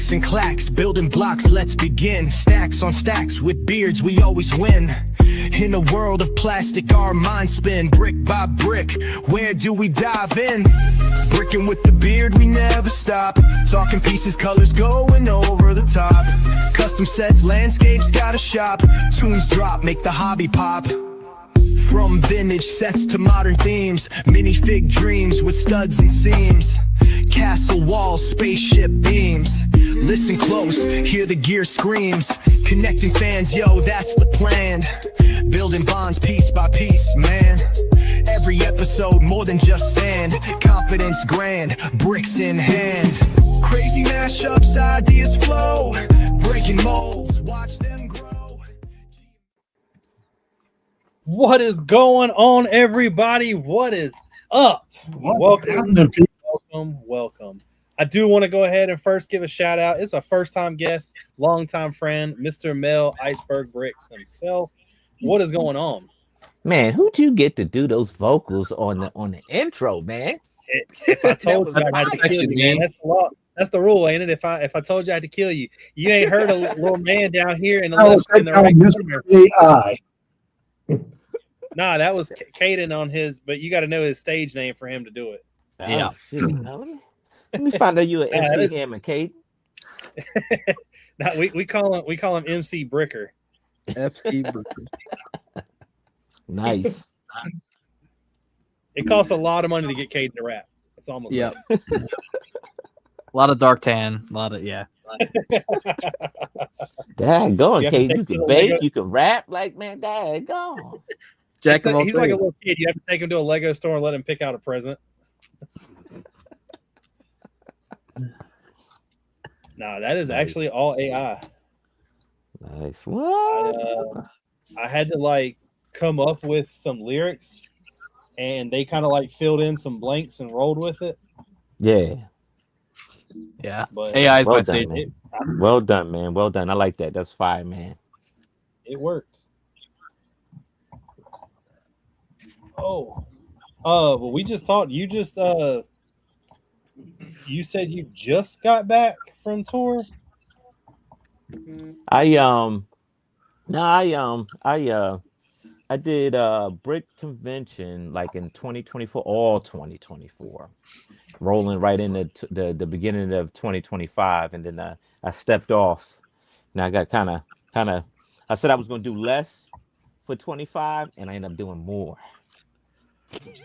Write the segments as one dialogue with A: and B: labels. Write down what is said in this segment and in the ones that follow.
A: Clicks and clacks, building blocks, let's begin. Stacks on stacks, with beards we always win. In a world of plastic, our minds spin. Brick by brick, where do we dive in? Brickin' with the beard, we never stop. Talking pieces, colors going over the top. Custom sets, landscapes, got a shop. Tunes drop, make the hobby pop. From vintage sets to modern themes, minifig dreams with studs and seams. Castle walls, spaceship beams. Listen close, hear the gear screams. Connecting fans, yo, that's the plan. Building bonds piece by piece, man. Every episode more than just sand. Confidence grand, bricks in hand. Crazy mashups, ideas flow. Breaking molds, watch them grow.
B: What is going on, everybody? What is up? Welcome. I do want to go ahead and first give a shout out. It's a first-time guest, longtime friend, Mr. Mel Iceberg Brix himself. What is going on?
C: Man, who'd you get to do those vocals on the intro, man?
B: If I told you I had to kill you, man, that's the law. That's the rule, ain't it? If I told you I had to kill you, you ain't heard a little man down here in the left in the right corner. Nah, that was Caden on his, but you got to know his stage name for him to do it.
C: Yeah. Let me find out you an MC Hammond, Caden.
B: Nah, we call him MC Bricker.
D: FC Brickin.
C: Nice.
B: It costs a lot of money to get Caden to rap. That's almost
D: a lot of dark tan, a lot of
C: Dad, go on, Caden. You can bake, you can rap, like man, Dad, go.
B: He's like a little kid. You have to take him to a Lego store and let him pick out a present. No, that is actually all AI.
C: Nice. What?
B: I had to come up with some lyrics, and they kind of filled in some blanks and rolled with it.
C: Yeah.
B: But
D: AI is
C: well
D: my
C: done,
D: safety.
C: Well done, man. Well done. I like that. That's fire, man.
B: It worked. Well, we just talked. You just you said you just got back from tour.
C: I did Brick convention in 2024, all 2024, rolling right into the beginning of 2025, and then I stepped off. Now I got kind of I said I was going to do less for 25, and I ended up doing more.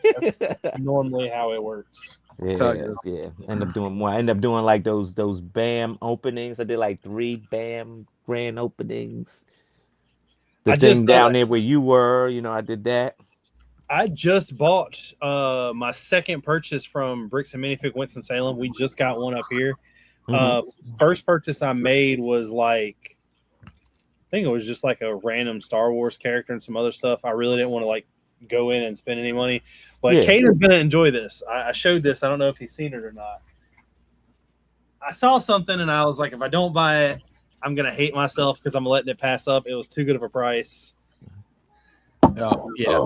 B: That's normally how it works.
C: Yeah. End up doing more. I ended up doing those BAM openings. I did 3 BAM grand openings. The thing down there where you were, I did that.
B: I just bought my second purchase from Bricks and Minifig Winston-Salem. We just got one up here. First purchase I made was I think it was just a random Star Wars character and some other stuff. I really didn't want to go in and spend any money, but Caden's gonna enjoy this. I showed this. I don't know if he's seen it or not. I saw something and I was like, if I don't buy it, I'm gonna hate myself because I'm letting it pass up. It was too good of a price.
D: Oh yeah.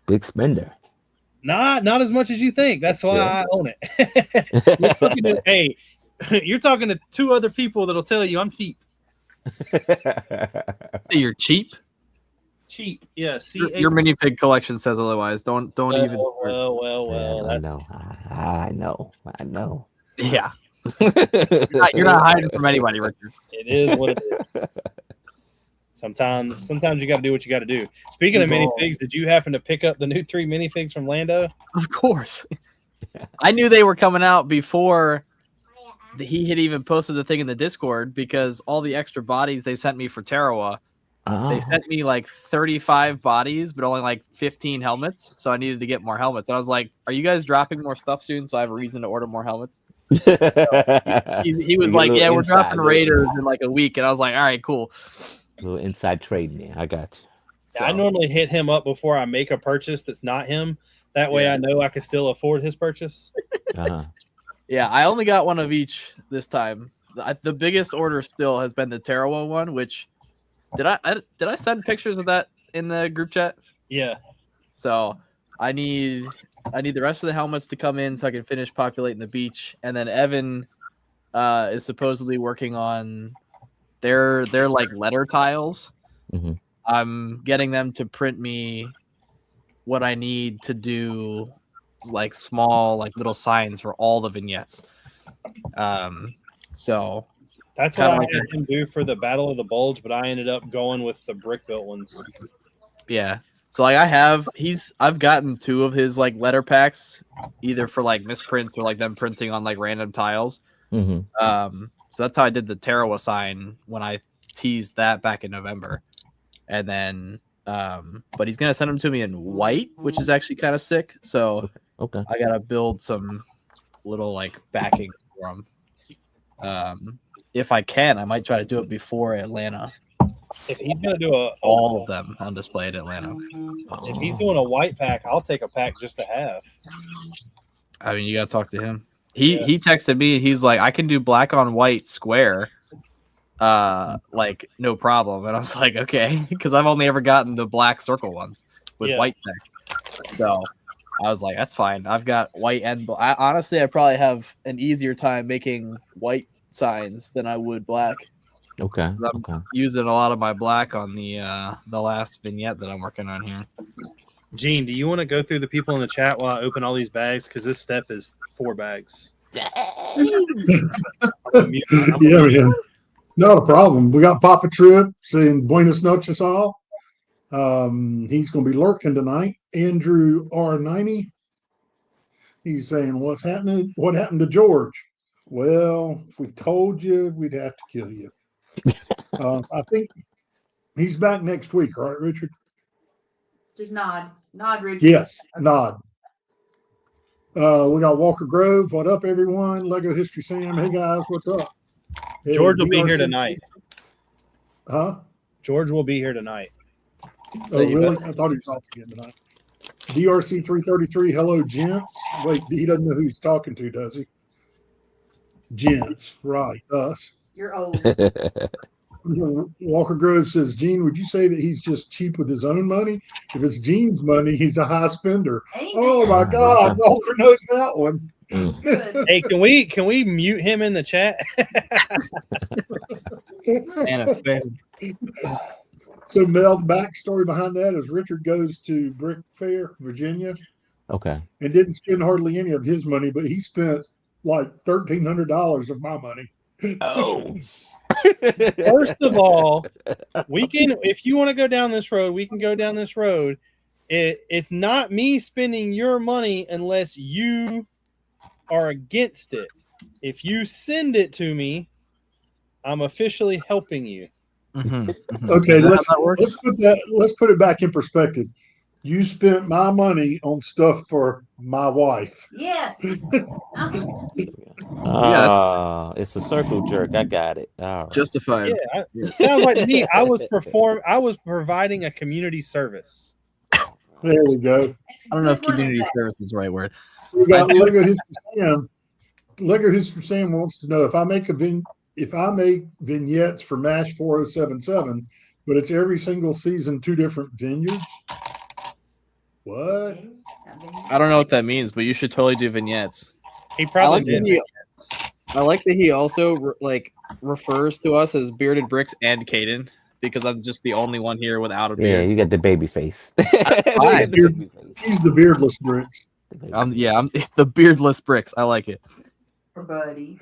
C: Big spender.
B: Not as much as you think. That's why I own it. Hey, you're talking to 2 other people that'll tell you I'm cheap.
D: So you're cheap?
B: Cheap, yeah.
D: Your minifig collection says otherwise. Don't even.
B: Well.
C: I know.
D: Yeah. You're not hiding from anybody, Richard.
B: It is what it is. Sometimes you got to do what you got to do. Speaking of minifigs, did you happen to pick up the new 3 minifigs from Lando?
D: Of course. I knew they were coming out before he had even posted the thing in the Discord because all the extra bodies they sent me for Tarawa. They sent me 35 bodies, but only 15 helmets. So I needed to get more helmets. And I was like, "Are you guys dropping more stuff soon? So I have a reason to order more helmets." He was like, "Yeah, we're dropping Raiders in a week." And I was like, "All right, cool."
C: A little inside trading there. I got you.
B: So, I normally hit him up before I make a purchase that's not him. That way I know I can still afford his purchase.
D: Yeah, I only got one of each this time. The biggest order still has been the Tarawa one, which did I send pictures of that in the group chat?
B: Yeah.
D: So I need I need the rest of the helmets to come in so I can finish populating the beach. And then Evan is supposedly working on their like letter tiles.
C: Mm-hmm.
D: I'm getting them to print me what I need to do, like small, like little signs for all the vignettes. So
B: That's what I
D: like
B: had him do for the Battle of the Bulge, but I ended up going with the brick built ones.
D: Yeah. So like I've gotten 2 of his like letter packs, either for like misprints or like them printing on like random tiles.
C: Mm-hmm.
D: So that's how I did the Tarawa sign when I teased that back in November. And then but he's gonna send them to me in white, which is actually kind of sick. So
C: Okay.
D: I gotta build some little like backing for him. If I can, I might try to do it before Atlanta.
B: If he's gonna do
D: all of them on display at Atlanta.
B: If he's doing a white pack, I'll take a pack just to have.
D: I mean, you gotta talk to him. He texted me. He's like, I can do black on white square, like no problem. And I was like, okay, because I've only ever gotten the black circle ones with white text. So I was like, that's fine. I've got white and honestly, I probably have an easier time making white signs than I would black.
C: Okay.
D: I'm using a lot of my black on the last vignette that I'm working on here.
B: Gene, do you want to go through the people in the chat while I open all these bags? Because this step is 4 bags.
E: Yeah, man. Not a problem. We got Papa Trip saying Buenos noches all. He's going to be lurking tonight. Andrew R90. He's saying, what's happening? What happened to George? Well, if we told you, we'd have to kill you. I think he's back next week, right, Richard?
F: Just nod, Richard.
E: Yes, nod. We got Walker Grove. What up, everyone? Lego History Sam. Hey guys, what's up? Hey,
B: George will be here tonight.
E: Huh?
B: George will be here tonight.
E: Oh, really? I thought he was off again tonight. DRC 333. Hello, gents. Wait, he doesn't know who he's talking to, does he? Gents, right? Us.
F: You're old.
E: Walker Grove says, Gene, would you say that he's just cheap with his own money? If it's Gene's money, he's a high spender. Amen. Oh my God, Walker knows that one.
B: Hey, can we mute him in the chat?
E: So Mel, the backstory behind that is Richard goes to Brick Fair, Virginia.
C: Okay.
E: And didn't spend hardly any of his money, but he spent like $1,300 of my money.
C: Oh.
B: First of all, if you want to go down this road, we can go down this road. It's not me spending your money unless you are against it. If you send it to me, I'm officially helping you.
D: Mm-hmm. Mm-hmm.
E: Okay, let's put it back in perspective. You spent my money on stuff for my wife.
F: Yes.
C: It's a circle jerk. I got it. All right.
D: Justified.
B: Yeah, sounds like me. I was providing a community service.
E: There we go.
D: I don't know if community service is the right word.
E: We got Lego History Sam. Lego History Sam wants to know if I make vignettes for MASH 4077, but it's every single season 2 different vineyards. What?
D: I don't know what that means, but you should totally do vignettes.
B: He probably did.
D: I like that he also refers to us as Bearded Brix and Caden because I'm just the only one here without a beard.
C: Yeah, you got the baby face.
E: He's the beardless Brix.
D: I'm the beardless Brix. I like it.
F: Buddy.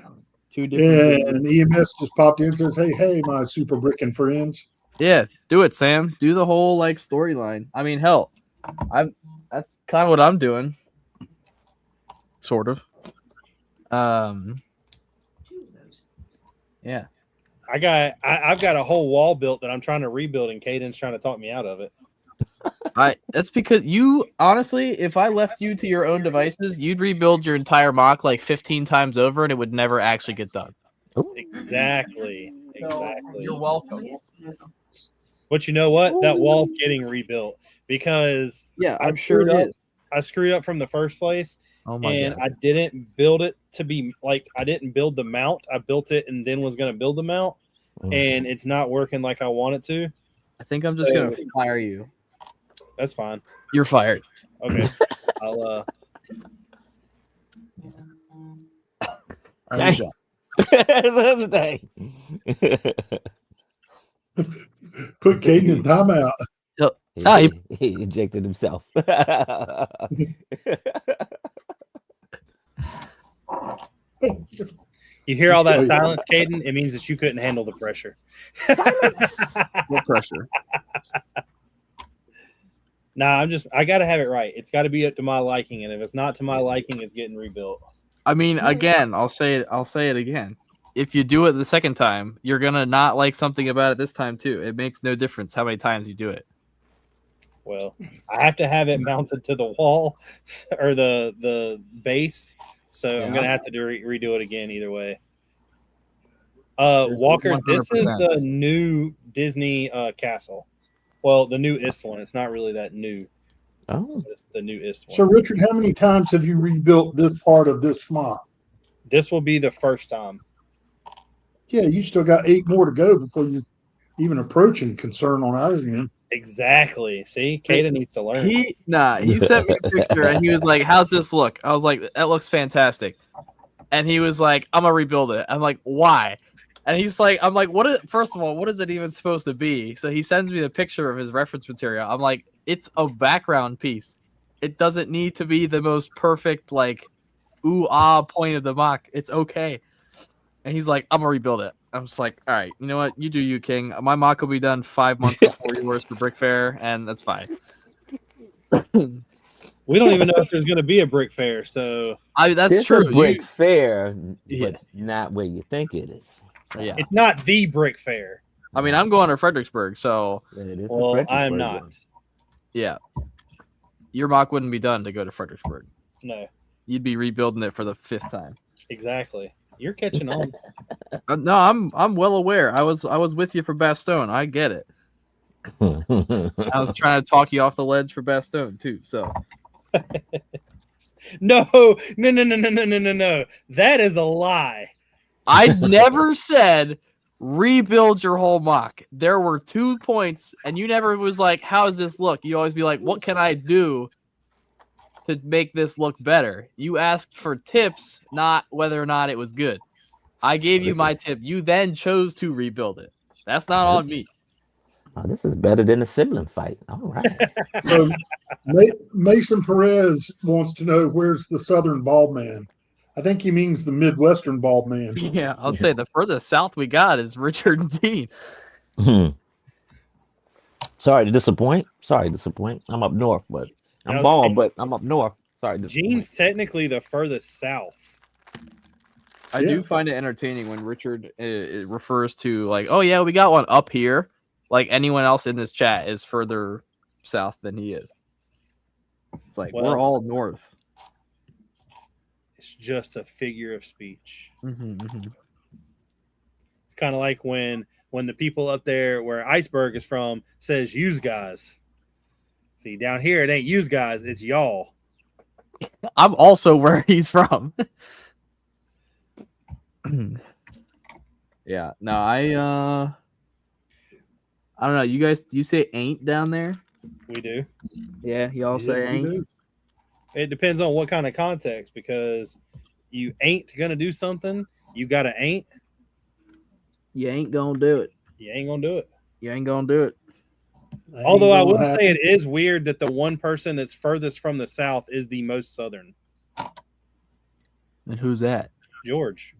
D: 2 different.
E: And EMS just popped in and says, hey, my super Brickin friends.
D: Yeah, do it, Sam. Do the whole storyline. I mean, hell, that's kind of what I'm doing. Sort of. Yeah.
B: I've got a whole wall built that I'm trying to rebuild, and Caden's trying to talk me out of it.
D: That's because you honestly, if I left you to your own devices, you'd rebuild your entire mock 15 times over, and it would never actually get done.
B: Exactly.
D: You're welcome.
B: But you know what? That wall's getting rebuilt because
D: I'm sure it is.
B: I screwed up from the first place.
D: Oh my God.
B: I didn't build it to be I didn't build the mount. I built it and then was going to build the mount, and it's not working like I want it to.
D: I think I'm just going to fire you.
B: That's fine.
D: You're fired.
B: Okay. I'll
D: Are you done?
C: That's the thing.
E: Put Caden in timeout.
D: Oh,
C: He ejected himself.
B: You hear all that silence, Caden? It means that you couldn't handle the pressure.
D: no pressure.
B: Nah, I gotta have it right. It's gotta be up to my liking, and if it's not to my liking, it's getting rebuilt.
D: I mean, again, I'll say it again. If you do it the second time, you're gonna not like something about it this time too. It makes no difference how many times you do it.
B: Well, I have to have it mounted to the wall or the base, so I'm gonna have to redo it again either way. Walker, 100%. This is the new Disney castle. Well, the newest one. It's not really that new.
C: Oh,
B: it's the newest one.
E: So, Richard, how many times have you rebuilt this part of this schmuck?
B: This will be the first time.
E: Yeah, you still got 8 more to go before you even approaching concern on ours again.
B: Exactly. See, Caden needs to learn.
D: He sent me a picture and he was like, "How's this look?" I was like, "That looks fantastic." And he was like, "I'm gonna rebuild it." I'm like, "Why?" And he's like, "I'm like, first of all, what is it even supposed to be?" So he sends me the picture of his reference material. I'm like, "It's a background piece. It doesn't need to be the most perfect, like, point of the mock. It's okay." And he's like, "I'm gonna rebuild it." I'm just like, "All right, you know what? You do you, King. My mock will be done 5 months before yours for Brick Fair, and that's fine."
B: We don't even know if there's going to be a Brick Fair, so
D: that's true.
C: A Brick Fair, but not where you think it is.
D: Yeah,
B: it's not the Brick Fair.
D: I mean, I'm going to Fredericksburg, so
B: I'm not.
D: Yeah, your mock wouldn't be done to go to Fredericksburg.
B: No,
D: you'd be rebuilding it for the 5th time.
B: Exactly. You're catching on.
D: No, I'm well aware. I was with you for Bastogne. I get it. I was trying to talk you off the ledge for Bastogne too. So
B: no. That is a lie.
D: I never said rebuild your whole mock. There were 2 points, and you never was like, "How does this look?" You always be like, "What can I do to make this look better?" You asked for tips, not whether or not it was good. I gave you my tip. You then chose to rebuild it. That's not on me.
C: Oh, this is better than a sibling fight. All right.
E: So Mason Perez wants to know, where's the Southern bald man? I think he means the Midwestern bald man.
D: Yeah, I'll say the furthest south we got is Richard and Dean.
C: Sorry to disappoint. I'm up north, but I'm bald, but I'm up north. Sorry.
B: Gene's technically the furthest south.
D: I do find it entertaining when Richard it refers to, like, "Oh yeah, we got one up here." Like anyone else in this chat is further south than he is. It's like, we're all north.
B: It's just a figure of speech.
D: Mm-hmm.
B: It's kind of like when the people up there where Iceberg is from says "yous guys." See, down here it ain't "yous guys," it's y'all.
D: I'm also where he's from. Yeah. No, I don't know. You guys, do you say "ain't" down there?
B: We do.
D: Yeah, y'all say "ain't."
B: It depends on what kind of context, because you ain't gonna do something, you gotta ain't.
D: You ain't gonna do it.
B: You ain't gonna do it.
D: You ain't gonna do it.
B: Although I would say it is weird that the one person that's furthest from the south is the most southern.
D: And who's that?
B: George.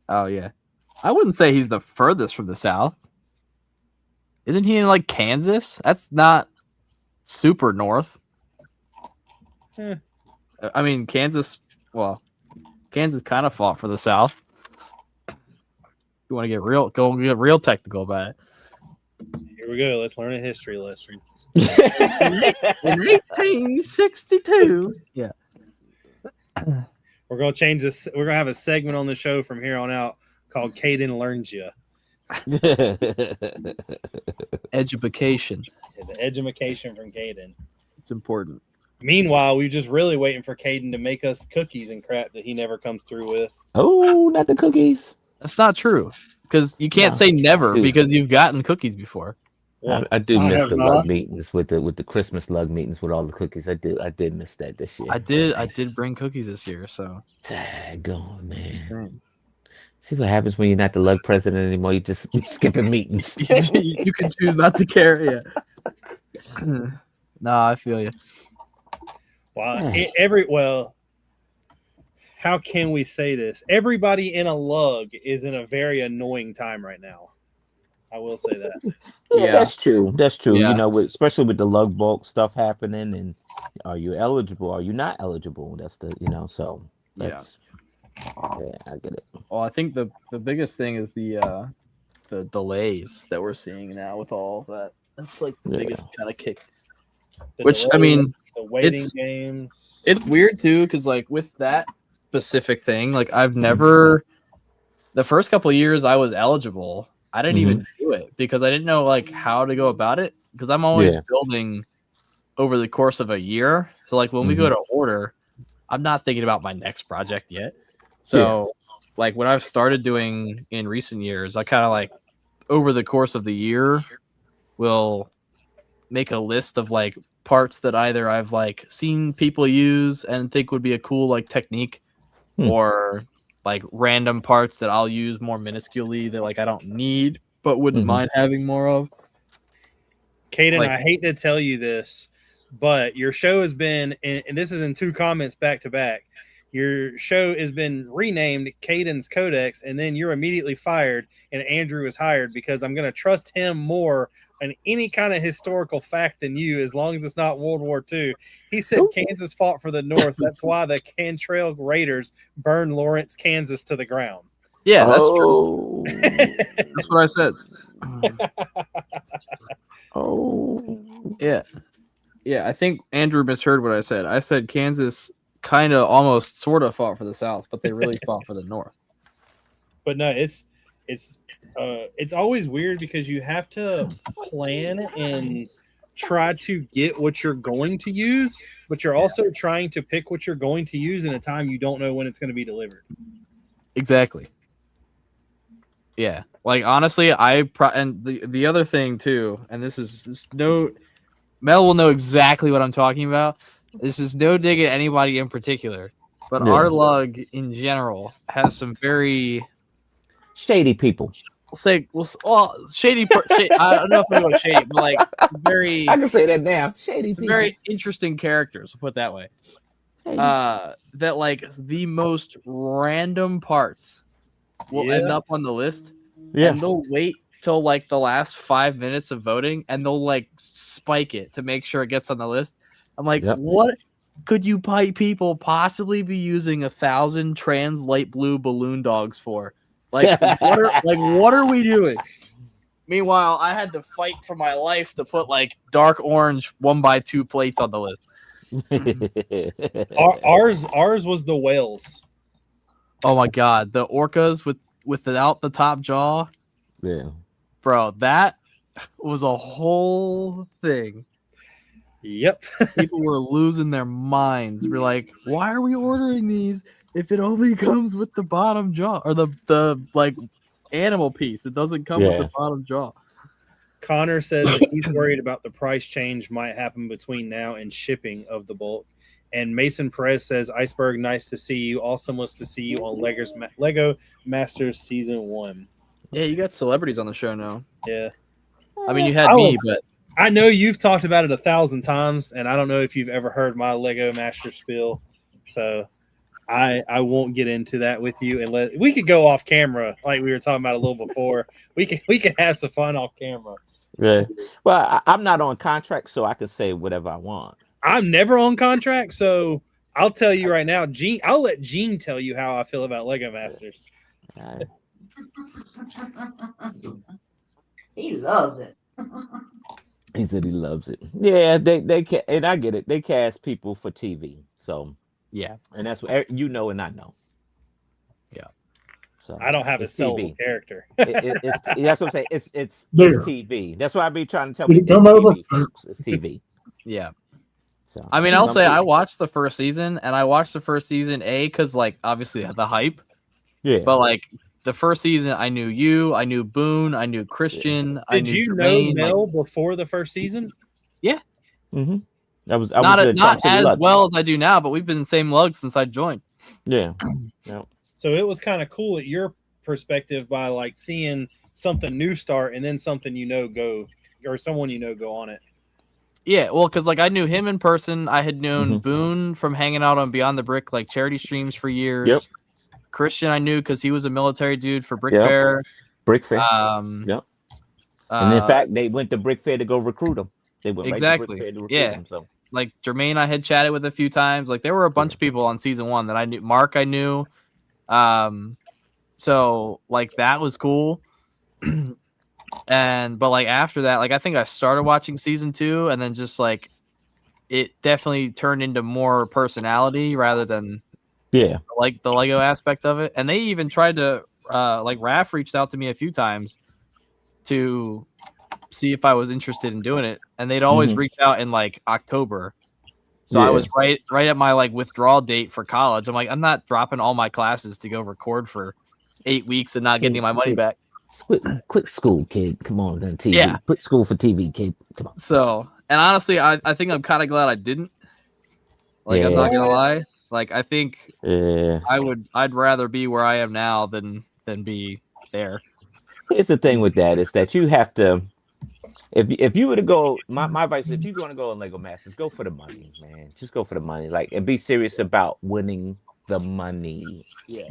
D: Oh yeah. I wouldn't say he's the furthest from the south. Isn't he in like Kansas? That's not super north. I mean, Kansas kind of fought for the South. You want to get real technical about it.
B: Here we go. Let's learn a history lesson.
D: In 1862. Yeah.
B: We're gonna change this. We're gonna have a segment on the show from here on out called Caden Learns You.
D: Education.
B: Yeah, the education from Caden.
D: It's important.
B: Meanwhile, we're just really waiting for Caden to make us cookies and crap that he never comes through with.
C: Oh, not the cookies.
D: That's not true, because you can't say never, because you've gotten cookies before.
C: I do miss the lug meetings with the Christmas lug meetings with all the cookies. I did miss that this year.
D: I did bring cookies this year, so
C: tag on, man. See what happens when you're not the lug president anymore. You just skipping meetings.
D: You can choose not to carry it. No, I feel you.
B: Well, how can we say this? Everybody in a lug is in a very annoying time right now. I will say that.
C: Yeah, that's true. That's true.
D: Yeah.
C: You know, especially with the lug bulk stuff happening, and are you eligible? Are you not eligible? That's so that's yeah, I get it.
D: Well, I think the biggest thing is the delays that we're seeing now with all of that. That's like the biggest kind of kick. Which I mean,
B: the waiting games.
D: It's weird too, because like with that specific thing, like I've never. The first couple of years I was eligible, I didn't even do it because I didn't know like how to go about it. Because I'm always building over the course of a year. So like when we go to order, I'm not thinking about my next project yet. So like what I've started doing in recent years, I kind of like over the course of the year will make a list of like parts that either I've like seen people use and think would be a cool like technique or like random parts that I'll use more minusculely that like I don't need but wouldn't mind having more of.
B: Caden, I hate to tell you this, but your show has been, and this is in 2 comments back to back, your show has been renamed Caden's Codex, and then you're immediately fired, and Andrew is hired because I'm going to trust him more on any kind of historical fact than you, as long as it's not World War II. He said Kansas fought for the North. That's why the Cantrell Raiders burned Lawrence, Kansas to the ground.
D: Yeah, that's true. That's what I said. Yeah, I think Andrew misheard what I said. I said Kansas kind of almost sort of fought for the South, but they really fought for the North.
B: But no, it's always weird because you have to plan and try to get what you're going to use, but you're also trying to pick what you're going to use in a time you don't know when it's going to be delivered.
D: Exactly. Yeah, like honestly, and the other thing too, and this Mel will know exactly what I'm talking about. This is no dig at anybody in particular, but our lug in general has some very
C: shady people.
D: Shady. I don't know if I'm going shady, but like very.
C: I can say that now. Shady people.
D: Very interesting characters. We'll put it that way. That like the most random parts will end up on the list. Yeah. And they'll wait till like the last 5 minutes of voting, and they'll like spike it to make sure it gets on the list. I'm like, what could you people possibly be using 1,000 trans light blue balloon dogs for? Like, what are we doing? Meanwhile, I had to fight for my life to put like dark orange 1x2 plates on the list.
B: Ours was the whales.
D: Oh my god, the orcas without the top jaw.
C: Yeah,
D: bro, that was a whole thing.
B: Yep.
D: People were losing their minds. We're like, why are we ordering these if it only comes with the bottom jaw or the like animal piece? It doesn't come with the bottom jaw.
B: Connor says that he's worried about the price change might happen between now and shipping of the bulk. And Mason Perez says, Iceberg, nice to see you. Awesome was to see you on Lego Masters Season 1.
D: Yeah, you got celebrities on the show now.
B: Yeah.
D: I mean, you had me, but
B: I know you've talked about it 1,000 times, and I don't know if you've ever heard my Lego Master spiel. So I won't get into that with you. And we could go off camera like we were talking about a little before. We can have some fun off camera.
C: Yeah. Well, I'm not on contract, so I can say whatever I want.
B: I'm never on contract, so I'll tell you right now, Gene. I'll let Gene tell you how I feel about Lego Masters.
F: He loves it.
C: He said he loves it. Yeah, they and I get it. They cast people for TV, so
D: yeah,
C: and that's what you know, and I know.
D: Yeah,
B: so I don't have a sellable character.
C: It's that's what I'm saying. It's TV. That's why I be trying to tell
E: people. Come over.
C: It's TV.
D: Yeah. So I mean, I'll say I watched the first season, and I watched the first season because like obviously the hype.
C: Yeah.
D: But like the first season, I knew you, I knew Boone, I knew Christian.
B: Did you know Mel before the first season?
D: Yeah.
C: Mm-hmm. I was
D: not as well as I do now, but we've been in the same lug since I joined.
C: Yeah. Yeah.
B: So it was kind of cool at your perspective by like seeing something new start and then something go or someone go on it.
D: Yeah, well, because like I knew him in person. I had known
C: Mhm.
D: Boone from hanging out on Beyond the Brick, like charity streams for years.
C: Yep.
D: Christian, I knew because he was a military dude for Brick
C: Yep.
D: Fair.
C: Brick Fair.
D: Um,
C: Yep. And in fact, they went to Brick Fair to go recruit him. They went right to Brick
D: exactly.
C: Fair to recruit
D: Yeah.
C: him. So
D: Like Jermaine, I had chatted with a few times. Like there were a bunch of people on season 1 that I knew. Mark, I knew. So like that was cool. But like after that, like I think I started watching season 2, and then just like it definitely turned into more personality rather than like the Lego aspect of it. And they even tried to like Raph reached out to me a few times to see if I was interested in doing it, and they'd always reach out in like October. So I was right at my like withdrawal date for college. I'm like, I'm not dropping all my classes to go record for 8 weeks and not getting my money back.
C: Quick school, kid. Come on, then TV.
D: Yeah.
C: Quick school for TV, kid. Come on.
D: So, and honestly, I think I'm kind of glad I didn't. Like, I'm not gonna lie. Like, I think I'd rather be where I am now than be there.
C: Here's the thing with that is that you have to, if you were to go, my advice, if you're going to go on Lego Masters, go for the money, man. Just go for the money, like, and be serious about winning the money. Yeah.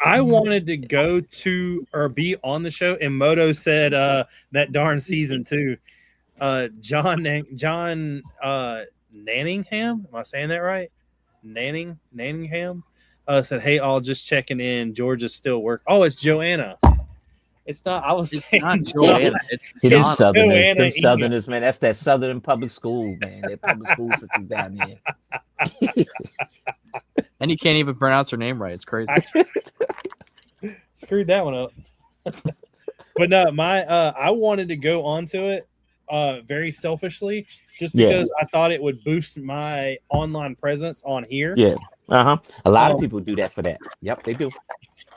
B: I wanted to go to or be on the show, and Moto said that darn season 2. John Nanningham, am I saying that right? Nanningham said, "Hey, all, just checking in. Georgia's still working." Oh, it's Joanna. It's not. I was saying
D: Not Joanna.
C: It's Southerners,
B: Joanna
C: them Southerners, man. That's that Southern public school, man. That public school system down there.
D: And you can't even pronounce her name right. It's crazy.
B: Screwed that one up. But no, I wanted to go onto it very selfishly, just because I thought it would boost my online presence on here.
C: Yeah. A lot of people do that for that. Yep, they do.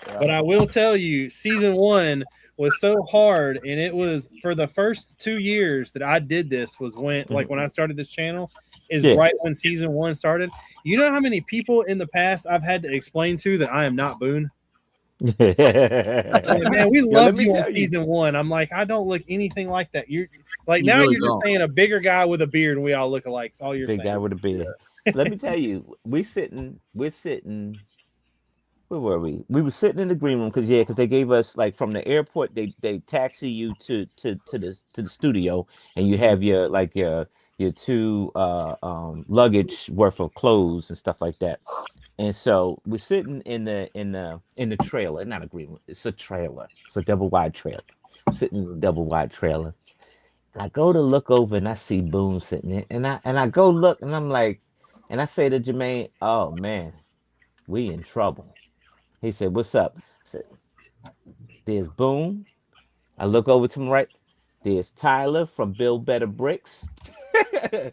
B: But I will tell you, season 1 was so hard, and it was for the first 2 years that I did this was when I started this channel is right when season 1 started. You know how many people in the past I've had to explain to that I am not Boone? Like, man, we loved you on season 1. I'm like, I don't look anything like that. You're like, now
D: really
B: you're just saying a bigger guy with a beard and we all look alike. It's all you're saying.
C: Big guy with a beard. Let me tell you, we're sitting. Where were we? We were sitting in the green room because they gave us, like, from the airport, they taxi you to the studio, and you have your 2 luggage worth of clothes and stuff like that. And so we're sitting in the trailer, not a green room. It's a trailer. It's a double wide trailer. I'm sitting in the double wide trailer. And I go to look over and I see Boone sitting there, and I go look and I'm like, and I say to Jermaine, "Oh man, we in trouble." He said, "What's up?" I said, "There's Boone." I look over to my right. There's Tyler from Build Better Bricks. I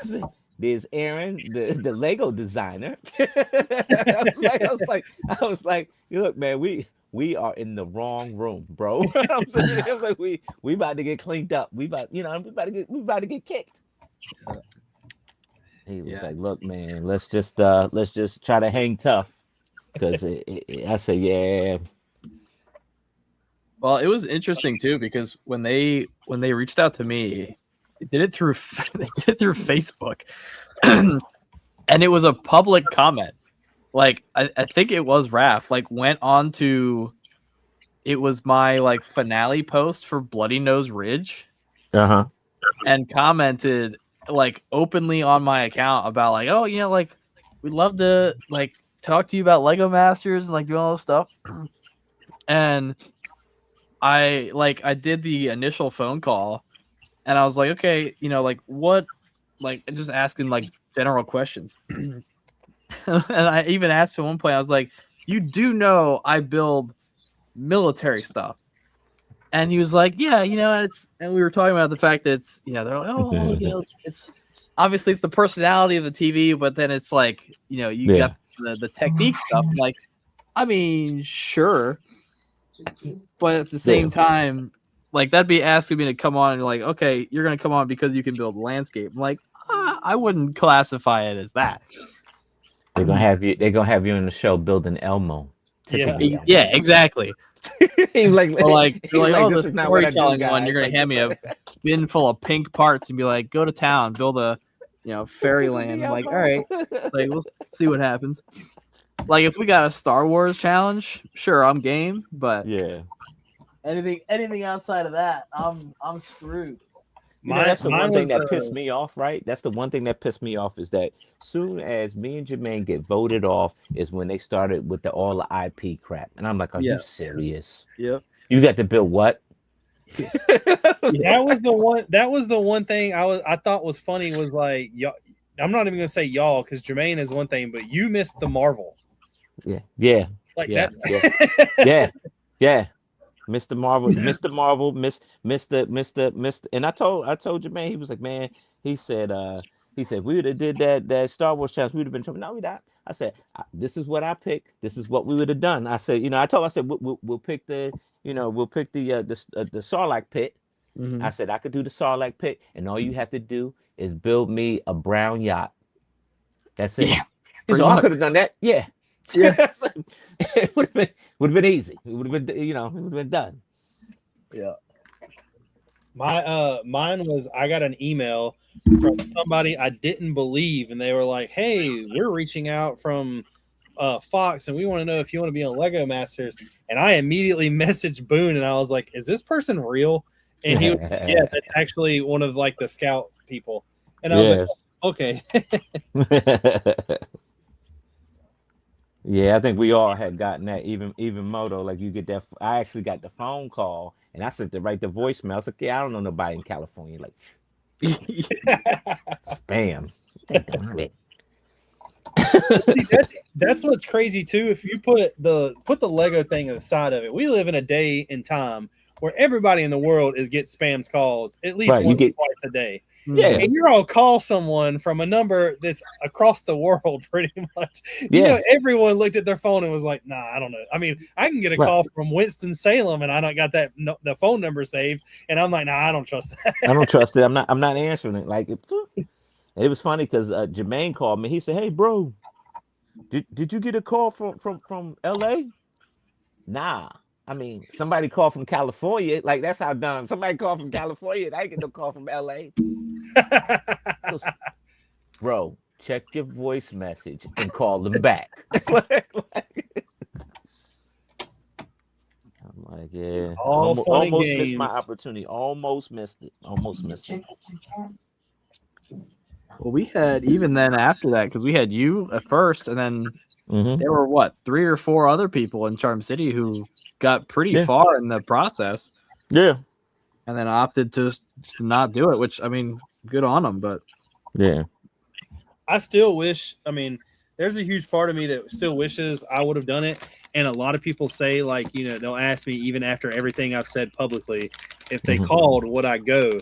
C: said, "There's Aaron, the Lego designer." I was like, "Look, man, we are in the wrong room, bro." I was like, we about to get cleaned up. We about to get kicked. He was like, "Look, man, let's just try to hang tough." Because I said, "Yeah."
D: Well, it was interesting too because when they reached out to me, they did it through Facebook, and it was a public comment. Like I think it was Raph. Like went on to, it was my like finale post for Bloody Nose Ridge, and commented like openly on my account about like, oh, like we'd love to like talk to you about Lego Masters and like doing all this stuff. And I did the initial phone call and I was like, okay, like what, like just asking like general questions. And I even asked at one point, I was like, you do know I build military stuff. And he was like, yeah, and we were talking about the fact that it's, they're like, oh, it's obviously it's the personality of the TV, but then it's like, you got the technique stuff. I'm like, I mean, sure. But at the same time, like that'd be asking me to come on and like, okay, you're going to come on because you can build landscape. I'm like, I wouldn't classify it as that.
C: They're going to have you in the show building Elmo.
B: Yeah.
D: Yeah, exactly.
C: He's like,
D: Or like,
C: he's
D: you're like, oh,
C: this
D: the
C: is not what I do,
D: storytelling one, you're
C: guys.
D: gonna hand me a bin full of pink parts and be like, go to town, build a, fairyland. I'm like, all right, like we'll see what happens. Like if we got a Star Wars challenge, sure, I'm game. But
C: yeah.
D: anything outside of that, I'm screwed.
C: That's the one thing that
B: was,
C: pissed me off, right? That's the one thing that pissed me off is that soon as me and Jermaine get voted off is when they started with all the IP crap. And I'm like, are you serious?
D: Yep.
C: You got to build what?
B: That was the one thing I thought was funny was like, y'all, I'm not even gonna say y'all because Jermaine is one thing, but you missed the Marvel.
C: Yeah.
B: Like
C: yeah.
B: that.
C: Yeah. Mr. Marvel, Mr. And I told Jermaine, he was like, man, he said we would have did that Star Wars challenge, we would have been trouble. No, we not. I said, this is what I picked. This is what we would have done. I said, I said we'll pick the Sarlacc pit.
D: Mm-hmm.
C: I said I could do the Sarlacc pit, and all you have to do is build me a brown yacht. That's it.
D: Yeah,
C: So I could have done that. Yeah.
D: Yeah.
C: It would have been easy. It would have been, it would have been done.
B: Yeah. Mine was I got an email from somebody I didn't believe, and they were like, "Hey, we're reaching out from Fox, and we want to know if you want to be on Lego Masters." And I immediately messaged Boone, and I was like, "Is this person real?" And he was like, "Yeah, that's actually one of like the scout people." And I was like, "Okay."
C: Yeah, I think we all had gotten that. Even Moto, like you get that. I actually got the phone call, and I sent it right to voicemail. I was like, "Yeah, I don't know nobody in California." Like, spam.
B: That's what's crazy too. If you put the Lego thing inside of it, we live in a day and time where everybody in the world gets spam calls at least once or twice a day.
C: Yeah,
B: and you're all call someone from a number that's across the world, pretty much. Everyone looked at their phone and was like, "Nah, I don't know." I mean, I can get a call from Winston-Salem, and I don't got the phone number saved, and I'm like, "Nah, I don't trust that."
C: I don't trust it. I'm not answering it. Like it was funny because Jermaine called me. He said, "Hey, bro, did you get a call from LA?" Nah. I mean, somebody called from California. Like, that's how dumb. Somebody called from California. I get no call from LA. Bro, check your voice message and call them back. I'm like, yeah. Almost missed my opportunity. Almost missed it.
D: Well, we had even then after that, because we had you at first, and then there were 3 or 4 other people in Charm City who got pretty far in the process.
C: Yeah.
D: And then opted to not do it, which, I mean, good on them. But
C: yeah.
B: I still wish, I mean, there's a huge part of me that still wishes I would have done it. And a lot of people say, like, they'll ask me even after everything I've said publicly, if they called, would I go?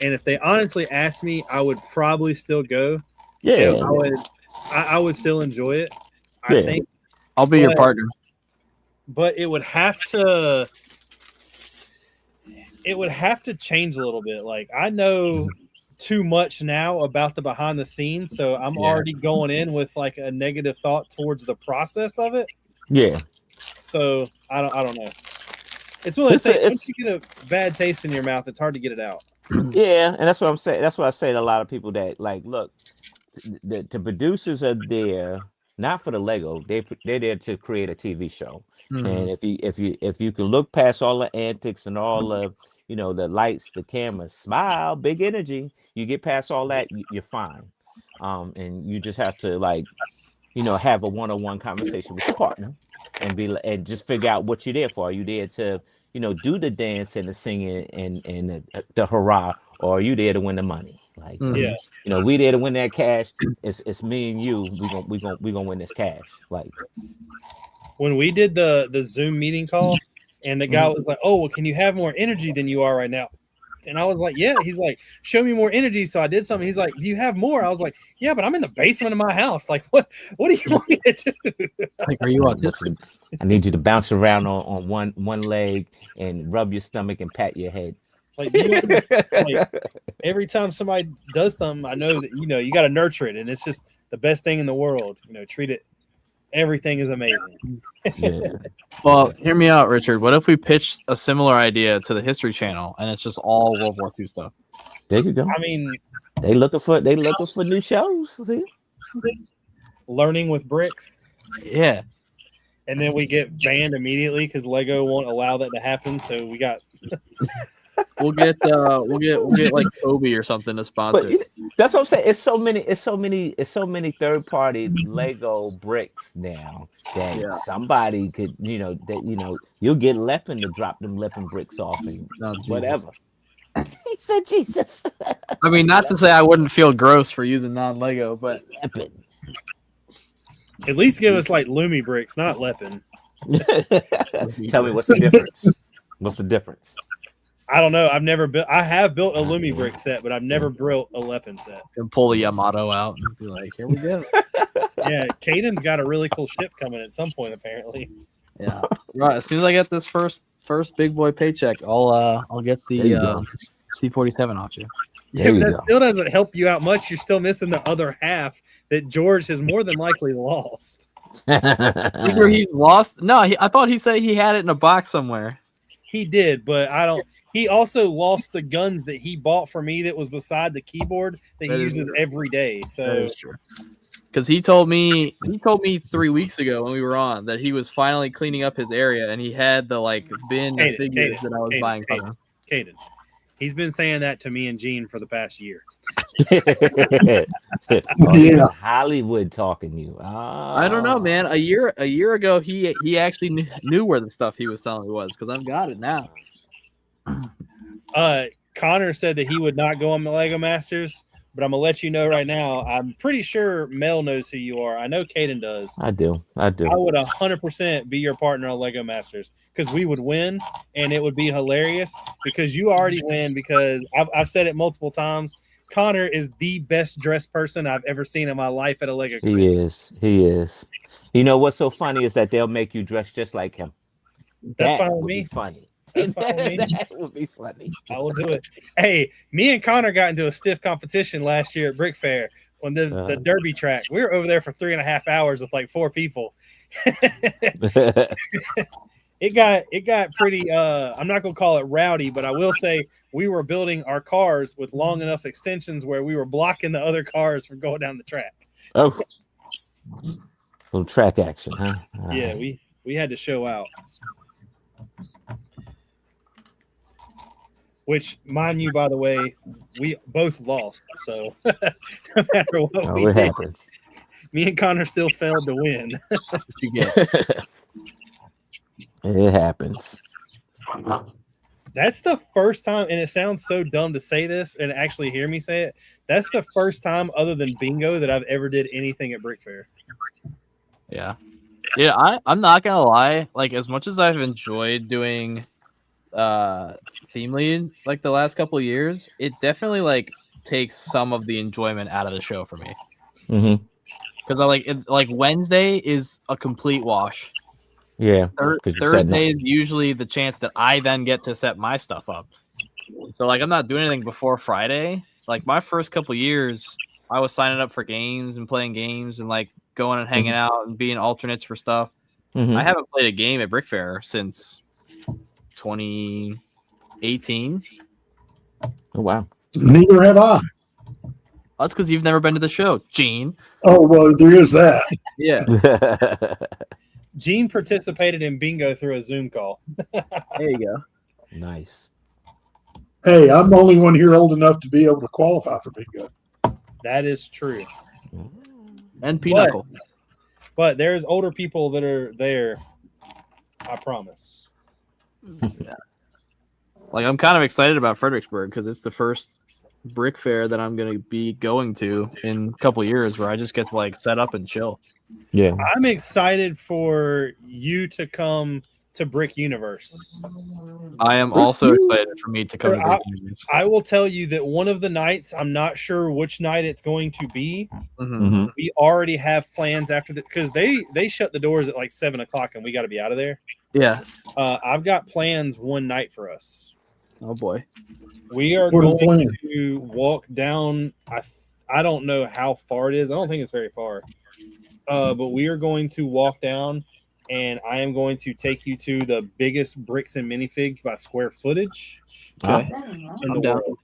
B: And if they honestly asked me, I would probably still go.
C: Yeah.
B: I would still enjoy it. I think
D: I'll be your partner.
B: But it would have to change a little bit. Like, I know too much now about the behind the scenes, so I'm already going in with like a negative thought towards the process of it.
C: Yeah.
B: So I don't know. It's one of those things. Once you get a bad taste in your mouth, it's hard to get it out.
C: Yeah, and that's what I'm saying. That's what I say to a lot of people that, like, look, the producers are there not for the Lego. They're there to create a TV show. And if you can look past all the antics and all of the lights, the cameras, smile, big energy, you get past all that, you're fine. And you just have to, like, have a one-on-one conversation with your partner and just figure out what you're there for. Are you there to do the dance and the singing and the hurrah, or are you there to win the money? Like, we there to win that cash. It's me and you. We gonna win this cash. Like,
B: when we did the Zoom meeting call, and the guy was like, "Oh, well, can you have more energy than you are right now?" And I was like, "Yeah." He's like, "Show me more energy." So I did something. He's like, "Do you have more?" I was like, "Yeah, but I'm in the basement of my house. Like, what do you want me to do?"
D: Like, are you autistic?
C: I need you to bounce around on one leg and rub your stomach and pat your head.
B: Like, every time somebody does something, I know that you got to nurture it, and it's just the best thing in the world. Treat it. everything is amazing.
C: Yeah.
D: Well, hear me out, Richard. What if we pitched a similar idea to the History Channel and it's just all World War II stuff?
C: There you go.
B: I mean,
C: They looking for new shows. See?
B: learning with Bricks,
D: Yeah.
B: and then we get banned immediately because Lego won't allow that to happen. So we got
D: We'll get like Kobe or something to sponsor.
C: But that's what I'm saying. It's so many third party Lego bricks now that somebody could, you'll get Leppin to drop them Leppin bricks off and whatever. He said Jesus.
D: I mean, not to say I wouldn't feel gross for using non-Lego, but
C: Leppin.
B: at least give us like Lumi bricks, not Leppin.
C: Tell me what's the difference? What's the difference?
B: I don't know. I have built a Lumi brick set, but I've never built a Leppin set.
D: and pull the Yamato out and be like, here we go.
B: Yeah, Caden's got a really cool ship coming at some point, apparently.
D: Yeah. Right. As soon as I get this first big boy paycheck, I'll get the C-47 off you.
C: There you
B: that
C: go.
B: still doesn't help you out much. You're still missing the other half that George has more than likely lost.
D: Either he's lost. No, I thought he said he had it in a box somewhere.
B: He did, but I don't. He also lost the guns that he bought for me that was beside the keyboard that he uses every day. So
D: That is true. Because he told me 3 weeks ago when we were on that he was finally cleaning up his area and he had the bin of figures that I was buying from him.
B: Caden, he's been saying that to me and Gene for the past year.
E: Yeah.
C: Hollywood talking you.
D: I don't know, man. A year ago, he actually knew where the stuff he was selling was because I've got it now.
B: Connor said that he would not go on the Lego Masters, but I'm gonna let you know right now. I'm pretty sure Mel knows who you are. I know Caden does.
C: I do.
B: I would 100% be your partner on Lego Masters because we would win and it would be hilarious because you already win because I've said it multiple times. Connor is the best dressed person I've ever seen in my life at a Lego.
C: He is. You know what's so funny is that they'll make you dress just like him.
B: That's
C: That
B: fine with
C: would
B: me.
C: be funny.
B: That's fine with me.
C: That would be funny.
B: I will do it. Hey, me and Connor got into a stiff competition last year at Brick Fair on the derby track. We were over there for 3.5 hours with like 4 people. It got pretty I'm not gonna call it rowdy, but I will say we were building our cars with long enough extensions where we were blocking the other cars from going down the track.
C: Oh, little track action, huh?
B: Yeah, we had to show out. Which, mind you, by the way, we both lost. So no matter what we
C: it
B: did,
C: happens.
B: me and Connor still failed to win.
D: That's what you get.
C: It happens.
B: That's the first time, and it sounds so dumb to say this and actually hear me say it. That's the first time, other than bingo, that I've ever did anything at Brick Fair.
D: Yeah. I'm not gonna lie. Like, as much as I've enjoyed doing theme lead like the last couple of years, it definitely takes some of the enjoyment out of the show for me.
C: Mm-hmm.
D: Because I Wednesday is a complete wash.
C: Yeah.
D: Thursday is usually the chance that I then get to set my stuff up. So I'm not doing anything before Friday. Like my first couple of years, I was signing up for games and playing games and going and hanging out and being alternates for stuff.
C: Mm-hmm.
D: I haven't played a game at Brick Fair since 2018.
C: Oh, wow.
E: Neither have I.
D: That's because you've never been to the show, Gene.
E: Oh, well, there is that.
D: Yeah.
B: Gene participated in bingo through a Zoom call.
D: There you go.
C: Nice.
E: Hey, I'm the only one here old enough to be able to qualify for bingo.
B: That is true.
D: And Pinochle.
B: But there's older people that are there. I promise.
D: Yeah. I'm kind of excited about Fredericksburg because it's the first Brick Fair that I'm going to be going to in a couple years where I just get to set up and chill.
C: Yeah.
B: I'm excited for you to come to Brick Universe.
D: I am also excited for me to come to Brick Universe.
B: I will tell you that one of the nights, I'm not sure which night it's going to be.
C: Mm-hmm.
B: We already have plans after that because they shut the doors at 7:00 and we got to be out of there.
D: Yeah.
B: I've got plans one night for us.
D: Oh boy.
B: We are
E: What are the
B: going
E: plans?
B: to walk down. I don't know how far it is. I don't think it's very far. but we are going to walk down, and I am going to take you to the biggest bricks and minifigs by square footage
C: Okay.
B: in the
D: I'm down.
B: world.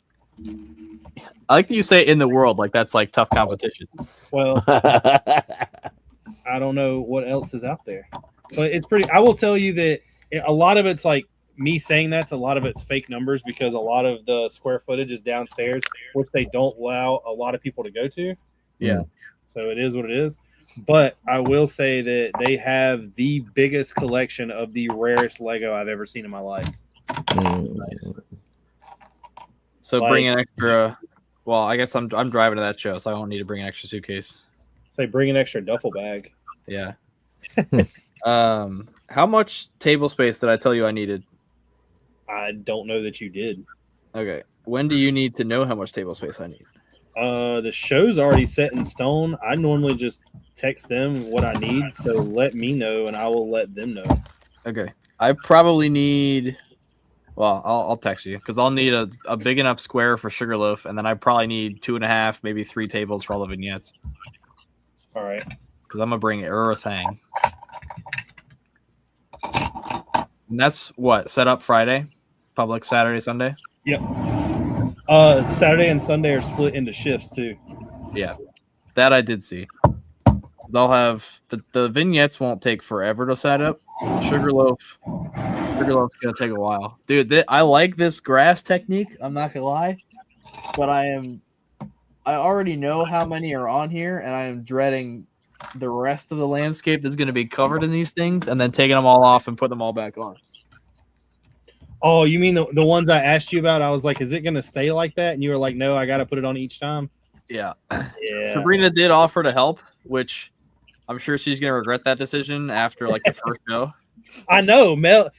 D: I like that you say in the world, like that's like tough competition.
B: Well, I don't know what else is out there, but it's pretty. I will tell you that a lot of it's like me saying that's a lot of it's fake numbers because a lot of the square footage is downstairs, which they don't allow a lot of people to go to.
D: Yeah.
B: So it is what it is. But I will say that they have the biggest collection of the rarest Lego I've ever seen in my life.
D: So
B: Like-
D: bring an extra. Well, I guess I'm driving to that show, so I don't need to bring an extra suitcase.
B: Say bring an extra duffel bag.
D: Yeah. How much table space did I tell you I needed?
B: I don't know that you did.
D: Okay. When do you need to know how much table space I need?
B: The show's already set in stone. I normally just text them what I need, so let me know and I will let them know.
D: Okay. I probably need. Well, I'll text you because I'll need a big enough square for Sugarloaf, and then I probably need 2.5, maybe 3 tables for all the vignettes.
B: All right.
D: Because I'm gonna bring everything. And that's what set up Friday, public Saturday, Sunday.
B: Yep. Saturday and Sunday are split into shifts too.
D: Yeah, that I did see. They'll have the vignettes won't take forever to set up. Sugarloaf's gonna take a while, dude. I like this grass technique. I'm not gonna lie, but I already know how many are on here, and I am dreading the rest of the landscape that's gonna be covered in these things, and then taking them all off and putting them all back on.
B: Oh, you mean the ones I asked you about? I was like, is it going to stay like that? And you were like, no, I got to put it on each time.
D: Yeah.
B: Yeah.
D: Sabrina did offer to help, which I'm sure she's gonna regret that decision after like the first show.
B: I know. Mel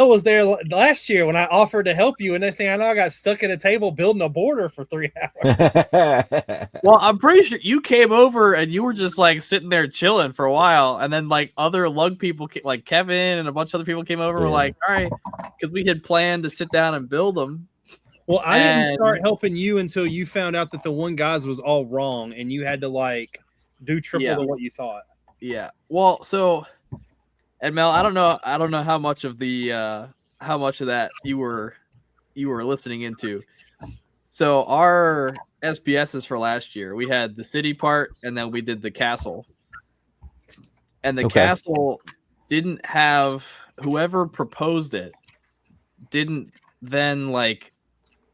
B: was there last year when I offered to help you, and next thing I know, I got stuck at a table building a border for 3 hours.
D: Well, I'm pretty sure you came over and you were just like sitting there chilling for a while, and then like other lug people, like Kevin and a bunch of other people came over. Were like, all right, because we had planned to sit down and build them.
B: Well, I didn't start helping you until you found out that the one guy's was all wrong, and you had to like do triple to what you thought.
D: Yeah. Well, so, and Mel, I don't know how much of that you were listening into. So our SPSs for last year, we had the city part, and then we did the castle. And the castle didn't have, whoever proposed it didn't then like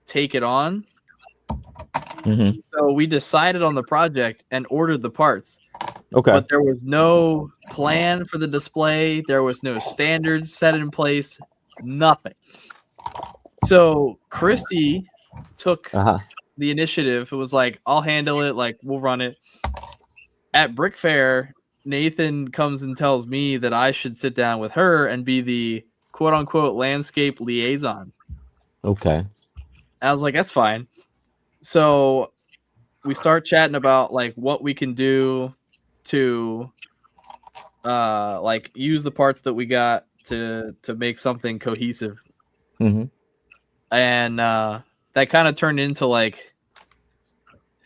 D: take it on.
C: Mm-hmm.
D: So we decided on the project and ordered the parts.
C: Okay.
D: But there was no plan for the display. There was no standards set in place. Nothing. So Christy took the initiative. It was like, I'll handle it. Like, we'll run it. At Brick Fair, Nathan comes and tells me that I should sit down with her and be the quote unquote landscape liaison.
C: Okay.
D: And I was like, that's fine. So we start chatting about like what we can do to like use the parts that we got to make something cohesive.
C: Mm-hmm.
D: And that kind of turned into like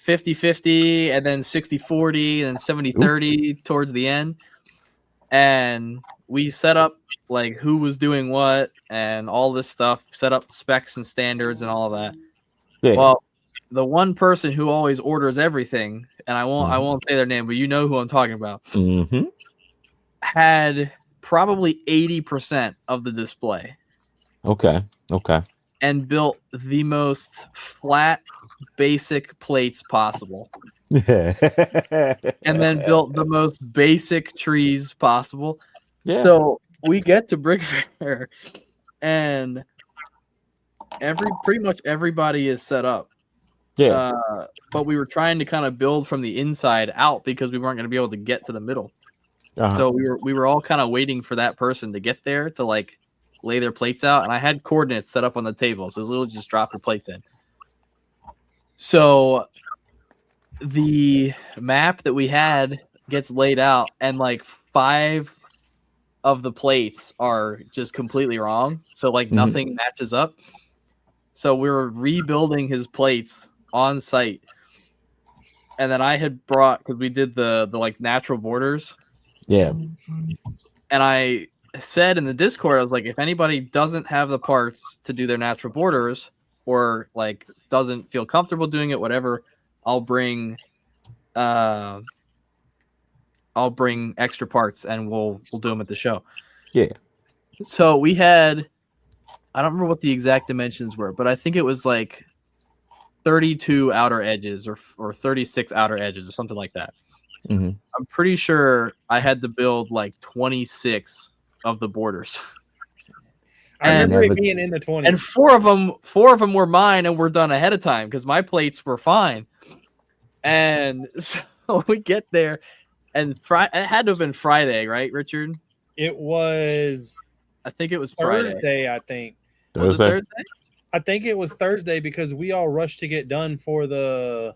D: 50-50 and then 60-40 and then 70-30 towards the end. And we set up like who was doing what and all this stuff, set up specs and standards and all of that.
C: Yeah.
D: Well, the one person who always orders everything, and I won't say their name, but you know who I'm talking about, had probably 80% of the display.
C: Okay.
D: And built the most flat, basic plates possible.
C: Yeah.
D: And then built the most basic trees possible.
C: Yeah.
D: So we get to Brick Fair, and pretty much everybody is set up.
C: Yeah.
D: But we were trying to kind of build from the inside out because we weren't going to be able to get to the middle. So we were all kind of waiting for that person to get there to like lay their plates out, and I had coordinates set up on the table, so it was literally just drop your plates in. So the map that we had gets laid out, and like 5 of the plates are just completely wrong. So like nothing matches up. So we were rebuilding his plates on site. and then I had brought, because we did the like natural borders.
C: Yeah.
D: And I said in the Discord, I was like, if anybody doesn't have the parts to do their natural borders, or like doesn't feel comfortable doing it, whatever, I'll bring extra parts and we'll do them at the show.
C: Yeah.
D: So we had, I don't remember what the exact dimensions were, but I think it was like 32 outer edges or 36 outer edges or something like that.
C: Mm-hmm.
D: I'm pretty sure I had to build like 26 of the borders.
B: I remember it being in the 20s.
D: And four of them were mine and were done ahead of time because my plates were fine. And so we get there, and it had to have been Friday, right, Richard?
B: It was.
D: I think it was Friday.
B: Thursday, I think.
D: Was it Thursday?
B: I think it was Thursday because we all rushed to get done for the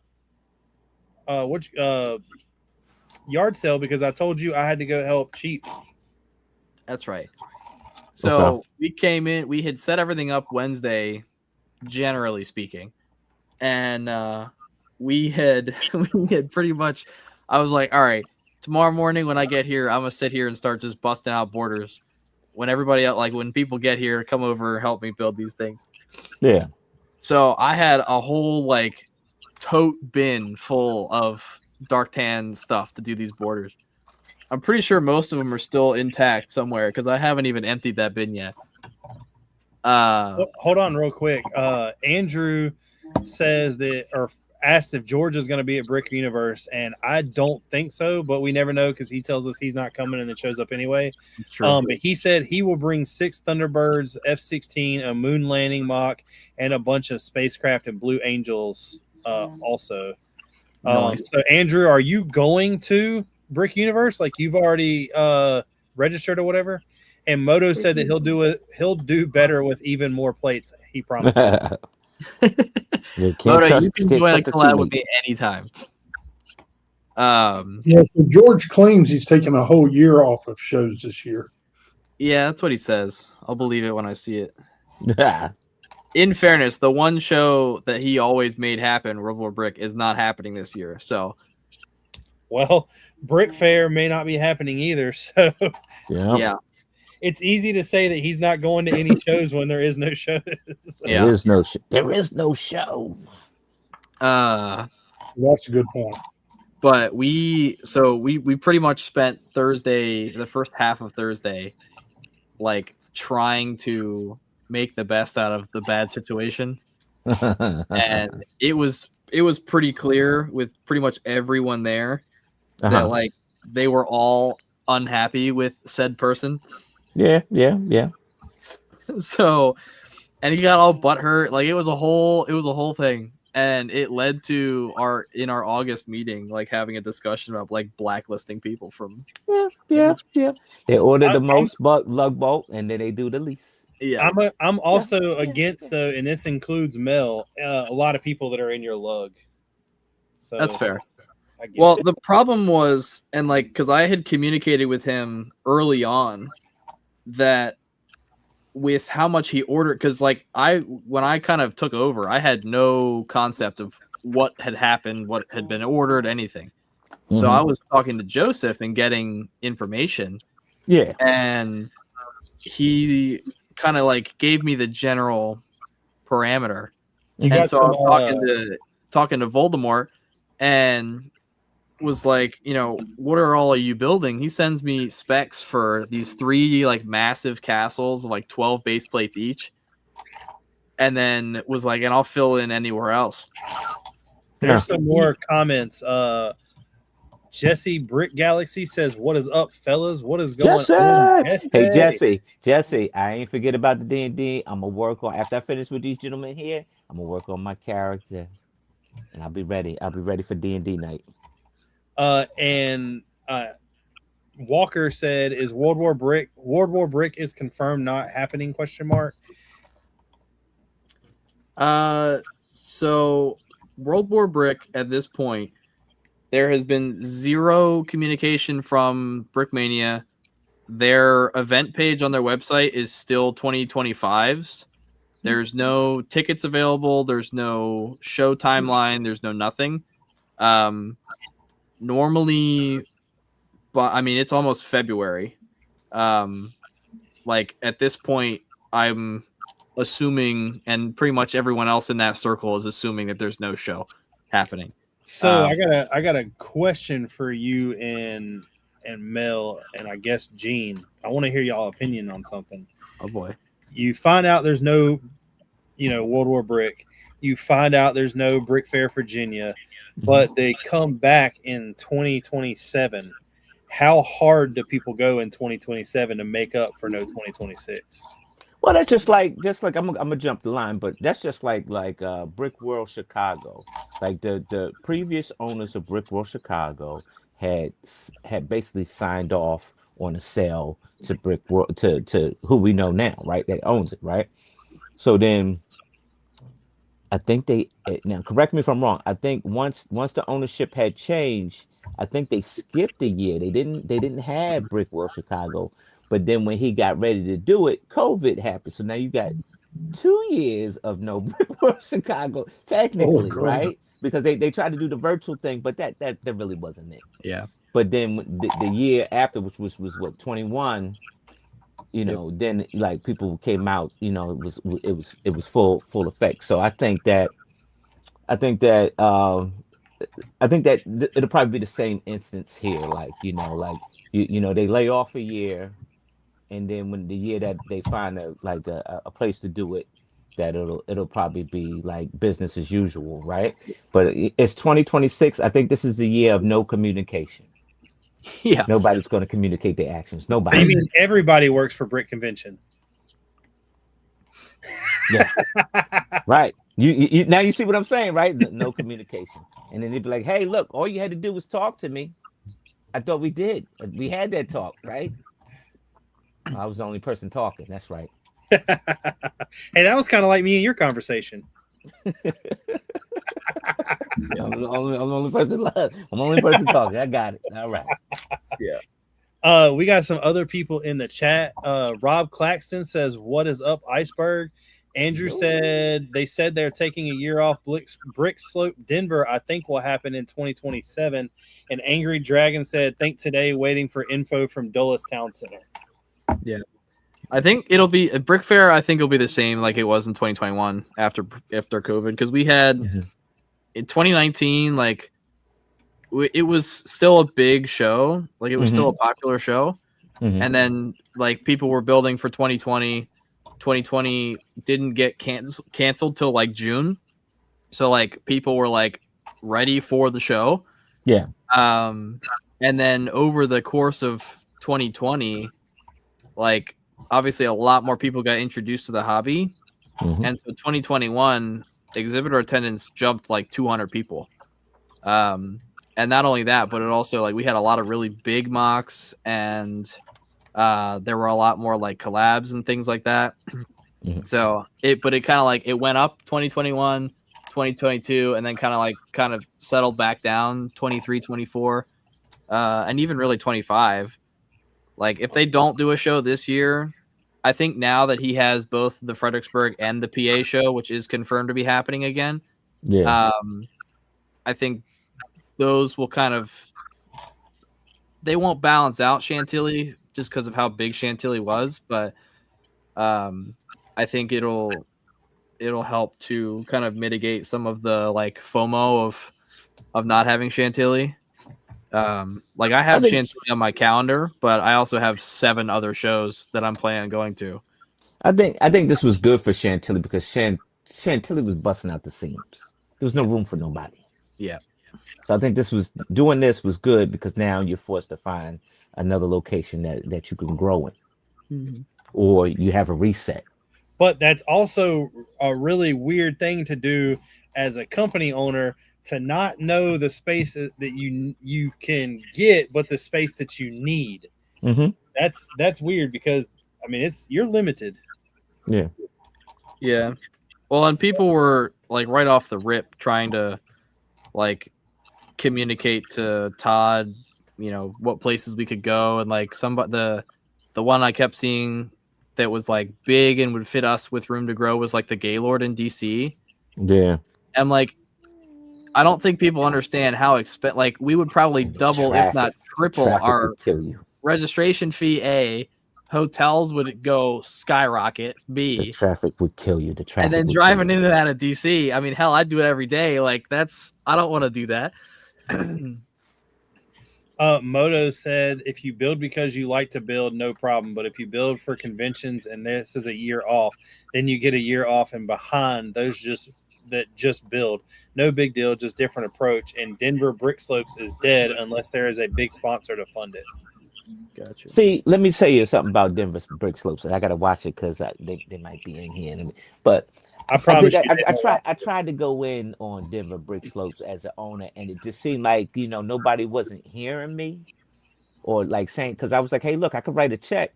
B: yard sale because I told you I had to go help Cheap.
D: That's right. So we came in, we had set everything up Wednesday, generally speaking. And we had pretty much, I was like, all right, tomorrow morning when I get here, I'm going to sit here and start just busting out borders. When everybody else, like when people get here, come over, help me build these things.
C: Yeah.
D: So I had a whole like tote bin full of dark tan stuff to do these borders. I'm pretty sure most of them are still intact somewhere because I haven't even emptied that bin yet.
B: Hold on real quick. Andrew says that, or asked if George is going to be at Brick Universe, and I don't think so, but we never know because he tells us he's not coming and then shows up anyway. But he said he will bring 6 Thunderbirds, F-16, a moon landing mock, and a bunch of spacecraft and Blue Angels also.
D: Nice.
B: So Andrew, are you going to Brick Universe? Like you've already registered or whatever? And Moto said that he'll do better with even more plates. He promised.
D: Moto, you can join a collab with me anytime.
E: Yeah, so George claims he's taking a whole year off of shows this year.
D: Yeah, that's what he says. I'll believe it when I see it.
C: Yeah.
D: In fairness, the one show that he always made happen, World War Brick, is not happening this year. So,
B: well, Brick Fair may not be happening either. So,
D: yeah.
B: It's easy to say that he's not going to any shows when there is no shows.
D: Yeah.
C: There is no show.
E: That's a good point.
D: But we pretty much spent Thursday, the first half of Thursday, like trying to make the best out of the bad situation. And it was pretty clear with pretty much everyone there that like they were all unhappy with said person.
C: Yeah.
D: So, and he got all butthurt. Like it was a whole thing, and it led to our August meeting, like having a discussion about like blacklisting people from.
C: Yeah. They order the most lug bolt, and then they do the least.
D: Yeah,
B: I'm also against though, and this includes Mel. A lot of people that are in your lug. So
D: that's fair. Well, the problem was, and like, because I had communicated with him early on that with how much he ordered, because like when I kind of took over, I had no concept of what had happened, what had been ordered, anything. So I was talking to Joseph and getting information.
C: Yeah.
D: And he kind of like gave me the general parameter. And so I'm talking to Voldemort and was like, you know, what are all of you building? He sends me specs for these 3 like massive castles of like 12 base plates each, and then was like, and I'll fill in anywhere else.
B: There's some more comments. Jesse Brick Galaxy says, "What is up, fellas? What is going on?"
C: Hey, Jesse, I ain't forget about the D&D. I'm gonna work on, after I finish with these gentlemen here, I'm gonna work on my character, and I'll be ready for D&D night.
B: And Walker said, "Is World War Brick is confirmed not happening?" ?
D: So World War Brick at this point, there has been zero communication from Brickmania. Their event page on their website is still 2025's. There's no tickets available. There's no show timeline. There's no nothing. Normally, but I mean, it's almost February. Like at this point, I'm assuming, and pretty much everyone else in that circle is assuming that there's no show happening.
B: So I got a question for you and Mel, and I guess Gene. I want to hear y'all opinion on something.
D: Oh boy.
B: You find out there's no, World War Brick. You find out there's no Brick Fair Virginia, but they come back in 2027. How hard do people go in 2027 to make up for no 2026?
C: Well, that's just like I'm gonna jump the line, but that's just like Brick World Chicago. Like the previous owners of Brick World Chicago had basically signed off on a sale to Brick World to who we know now, right? That owns it, right? So then I think now correct me if I'm wrong. I think once the ownership had changed, I think they skipped a year. They didn't have Brick World Chicago. But then when he got ready to do it, COVID happened. So now you got 2 years of no Brick World Chicago, technically, right? Because they tried to do the virtual thing, but that really wasn't it.
D: Yeah.
C: But then the year after, which was what, 21, then like people came out, it was full effect. So I think that it'll probably be the same instance here. Like, they lay off a year. And then when the year that they find a place to do it, that it'll probably be like business as usual, right? But it's 2026. I think this is the year of no communication.
D: Yeah,
C: nobody's going to communicate their actions.
B: So
C: Nobody.
B: you mean everybody works for Brick Convention?
C: Yeah, right. You now you see what I'm saying, right? No communication, and then they'd be like, "Hey, look, all you had to do was talk to me. I thought we did. We had that talk, right?" I was the only person talking. That's right.
B: Hey, that was kind of like me and your conversation.
C: I'm the only person left. I'm the only person talking. I got it. All right.
B: Yeah. We got some other people in the chat. Rob Claxton says, "What is up, Iceberg?" Andrew said they're taking a year off. Brick Slope Denver, I think, will happen in 2027. And Angry Dragon said, "Think today, waiting for info from Dulles Town Center."
D: Yeah, I think it'll be a Brick Fair. I think it'll be the same like it was in 2021 after COVID, because we had in 2019 like it was still a big show, like it was still a popular show, and then like people were building for 2020. 2020 didn't get canceled till like June, so like people were like ready for the show.
C: Yeah.
D: And then over the course of 2020. Like obviously a lot more people got introduced to the hobby, and so 2021 exhibitor attendance jumped like 200 people. And not only that, but it also like we had a lot of really big mocks, and there were a lot more like collabs and things like that. So it kind of like it went up 2021, 2022, and then kind of settled back down 23, 24, and even really 25. Like, if they don't do a show this year, I think now that he has both the Fredericksburg and the PA show, which is confirmed to be happening again, I think those will they won't balance out Chantilly just because of how big Chantilly was, but I think it'll help to kind of mitigate some of the like FOMO of not having Chantilly. Like I have Chantilly on my calendar, but I also have 7 other shows that I'm planning on going to.
C: I think this was good for Chantilly because Chantilly was busting out the seams. There was no room for nobody.
D: Yeah.
C: So I think this was good because now you're forced to find another location that you can grow in, or you have a reset.
B: But that's also a really weird thing to do as a company owner, to not know the space that you can get, but the space that you need. That's weird because I mean you're limited.
D: Yeah. Well, and people were like right off the rip trying to like communicate to Todd, what places we could go, and like the one I kept seeing that was like big and would fit us with room to grow was like the Gaylord in DC.
C: Yeah.
D: I'm like, I don't think people understand how expensive. Like we would probably double, if not triple, our
C: would kill you.
D: registration fee. A, hotels would go skyrocket.
C: The
D: B,
C: traffic would kill you. The traffic.
D: and then
C: would
D: driving
C: kill you.
D: into that at DC. I mean, hell, I'd do it every day. Like I don't want to do that.
B: Moto said, if you build because you like to build, no problem. But if you build for conventions and this is a year off, then you get a year off and behind those that just build. No big deal, just different approach. And Denver Brick Slopes is dead unless there is a big sponsor to fund it.
D: Gotcha.
C: See, let me tell you something about Denver Brick Slopes, and I gotta watch it because they might be in here. But
B: I promise
C: I tried to go in on Denver Brick Slopes as an owner, and it just seemed like nobody wasn't hearing me, or like saying, because I was like, hey, look, I could write a check.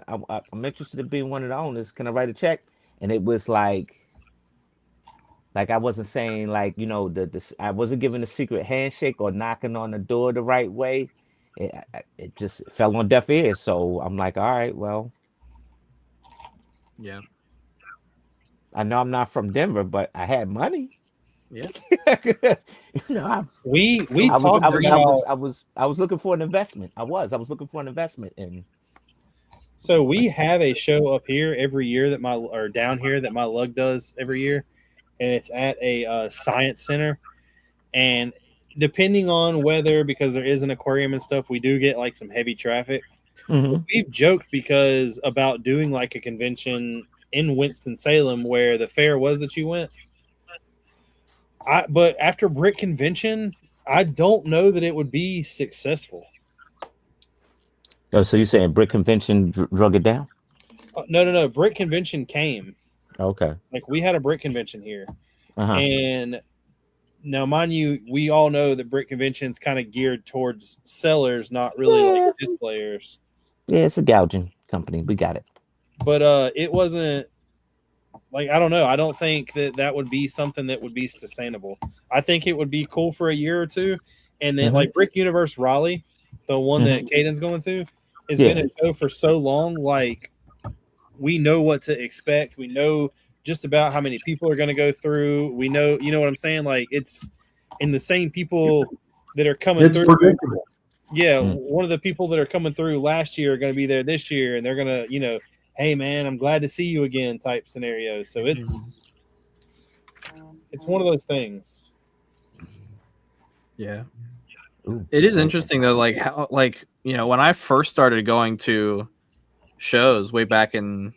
C: I'm interested in being one of the owners. Can I write a check? And it was like I wasn't saying like I wasn't giving a secret handshake or knocking on the door the right way. It just fell on deaf ears. So I'm like, all right, well,
D: yeah.
C: I know I'm not from Denver, but I had money.
D: Yeah.
B: We
C: I
B: talked
C: was looking for an investment. I was looking for an investment in.
B: So we have a show up here every year down here that my lug does every year, and it's at a science center. And depending on weather, because there is an aquarium and stuff, we do get like some heavy traffic.
C: Mm-hmm.
B: We've joked about doing like a convention in Winston-Salem where the fair was that you went. But after Brick Convention, I don't know that it would be successful.
C: Oh, so you're saying Brick Convention drug it down?
B: No. Brick Convention came.
C: Okay.
B: Like we had a Brick Convention here.
C: Uh-huh.
B: And now, mind you, we all know that Brick Convention's kind of geared towards sellers, not really like displayers.
C: Yeah, it's a gouging company. We got it.
B: But it wasn't like, I don't know. I don't think that would be something that would be sustainable. I think it would be cool for a year or two. And then like Brick Universe Raleigh, the one that Caden's going to, has been a show for so long. Like we know what to expect. We know just about how many people are going to go through. We know, you know what I'm saying? Like it's in the same people that are coming through.
E: It's predictable.
B: Yeah. One of the people that are coming through last year are going to be there this year, and they're going to, hey man, I'm glad to see you again type scenario. So it's one of those things.
D: Yeah. It is interesting though, like how, like, when I first started going to shows way back in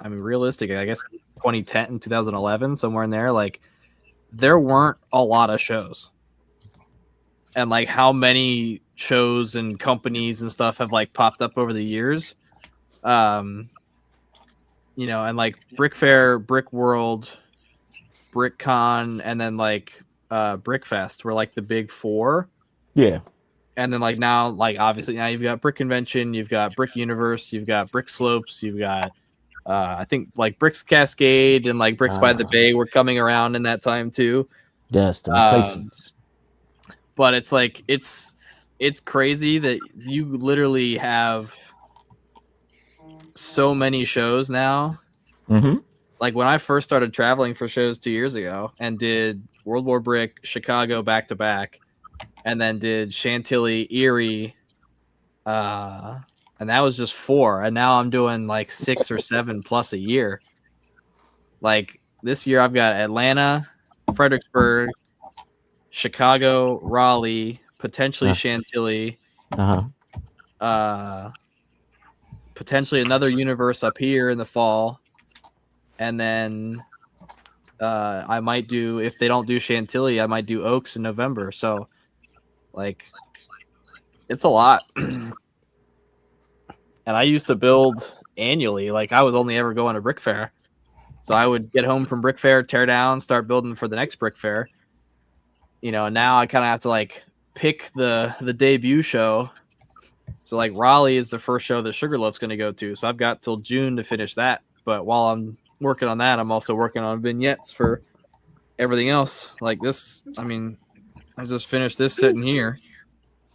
D: realistic, I guess 2010 and 2011, somewhere in there, like there weren't a lot of shows. And like how many shows and companies and stuff have like popped up over the years. And like Brick Fair, Brick World, BrickCon, and then like Brickfest were like the big four.
C: Yeah.
D: And then like now, like obviously now you've got Brick Convention, you've got Brick Universe, you've got Brick Slopes, you've got I think like Bricks Cascade and like Bricks by the Bay were coming around in that time too.
C: Yes, the replacements.
D: But it's like it's crazy that you literally have so many shows now.
C: Mm-hmm.
D: Like when I first started traveling for shows 2 years ago and did World War Brick, Chicago back to back, and then did Chantilly, Erie, and that was just 4. And now I'm doing like 6 or 7 plus a year. Like this year I've got Atlanta, Fredericksburg, Chicago, Raleigh, potentially Chantilly, potentially another universe up here in the fall, and then I might do, if they don't do Chantilly, I might do Oaks in November. So like it's a lot. And I used to build annually. Like I was only ever going to Brick Fair. So I would get home from Brick Fair, tear down, start building for the next Brick Fair. And now I kind of have to like pick the debut show. So like Raleigh is the first show that Sugarloaf's going to go to. So I've got till June to finish that. But while I'm working on that, I'm also working on vignettes for everything else. Like this, I mean, I just finished this sitting here.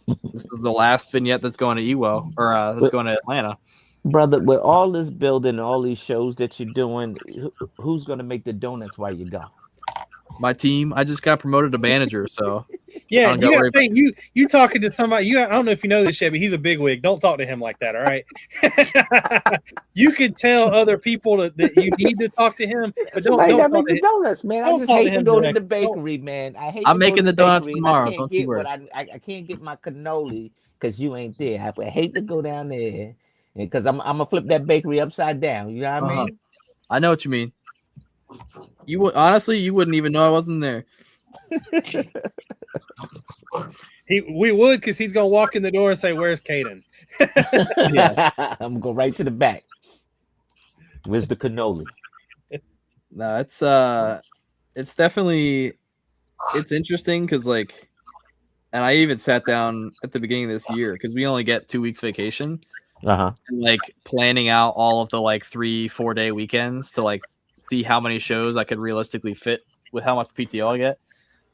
D: This is the last vignette that's going to Ewo, or that's going to Atlanta.
C: Brother, with all this building, all these shows that you're doing, who's gonna make the donuts while you go?
D: My team. I just got promoted to manager, so
B: Yeah,
D: I don't
B: you
D: gotta
B: got
D: worry
B: to think you talking to somebody. I don't know if you know this yet, but he's a bigwig. Don't talk to him like that. All right. You can tell other people that you need to talk to him, but
C: Somebody
B: don't
C: gotta
B: talk
C: make
B: to
C: the
B: him.
C: donuts, man. I
B: Don't
C: just
B: talk to
C: hate to
B: him
C: go to the
B: directly. Don't-
C: bakery, man. I hate
D: I'm
C: to go
D: making
C: to
D: the donuts
C: bakery and
D: tomorrow.
C: I can't
D: Don't you
C: get
D: worry.
C: what I can't get my cannoli because you ain't there. I hate to go down there because I'm gonna flip that bakery upside down. You know what I mean?
D: I know what you mean. You would honestly, you wouldn't even know I wasn't there.
B: We would because he's gonna walk in the door and say, "Where's Caden?"
D: Yeah.
C: I'm gonna go right to the back. Where's the cannoli?
D: No, it's definitely it's interesting because like, and I even sat down at the beginning of this year because we only get 2 weeks vacation. And like planning out all of the like 3-4 day weekends to like see how many shows I could realistically fit with how much PTO I get.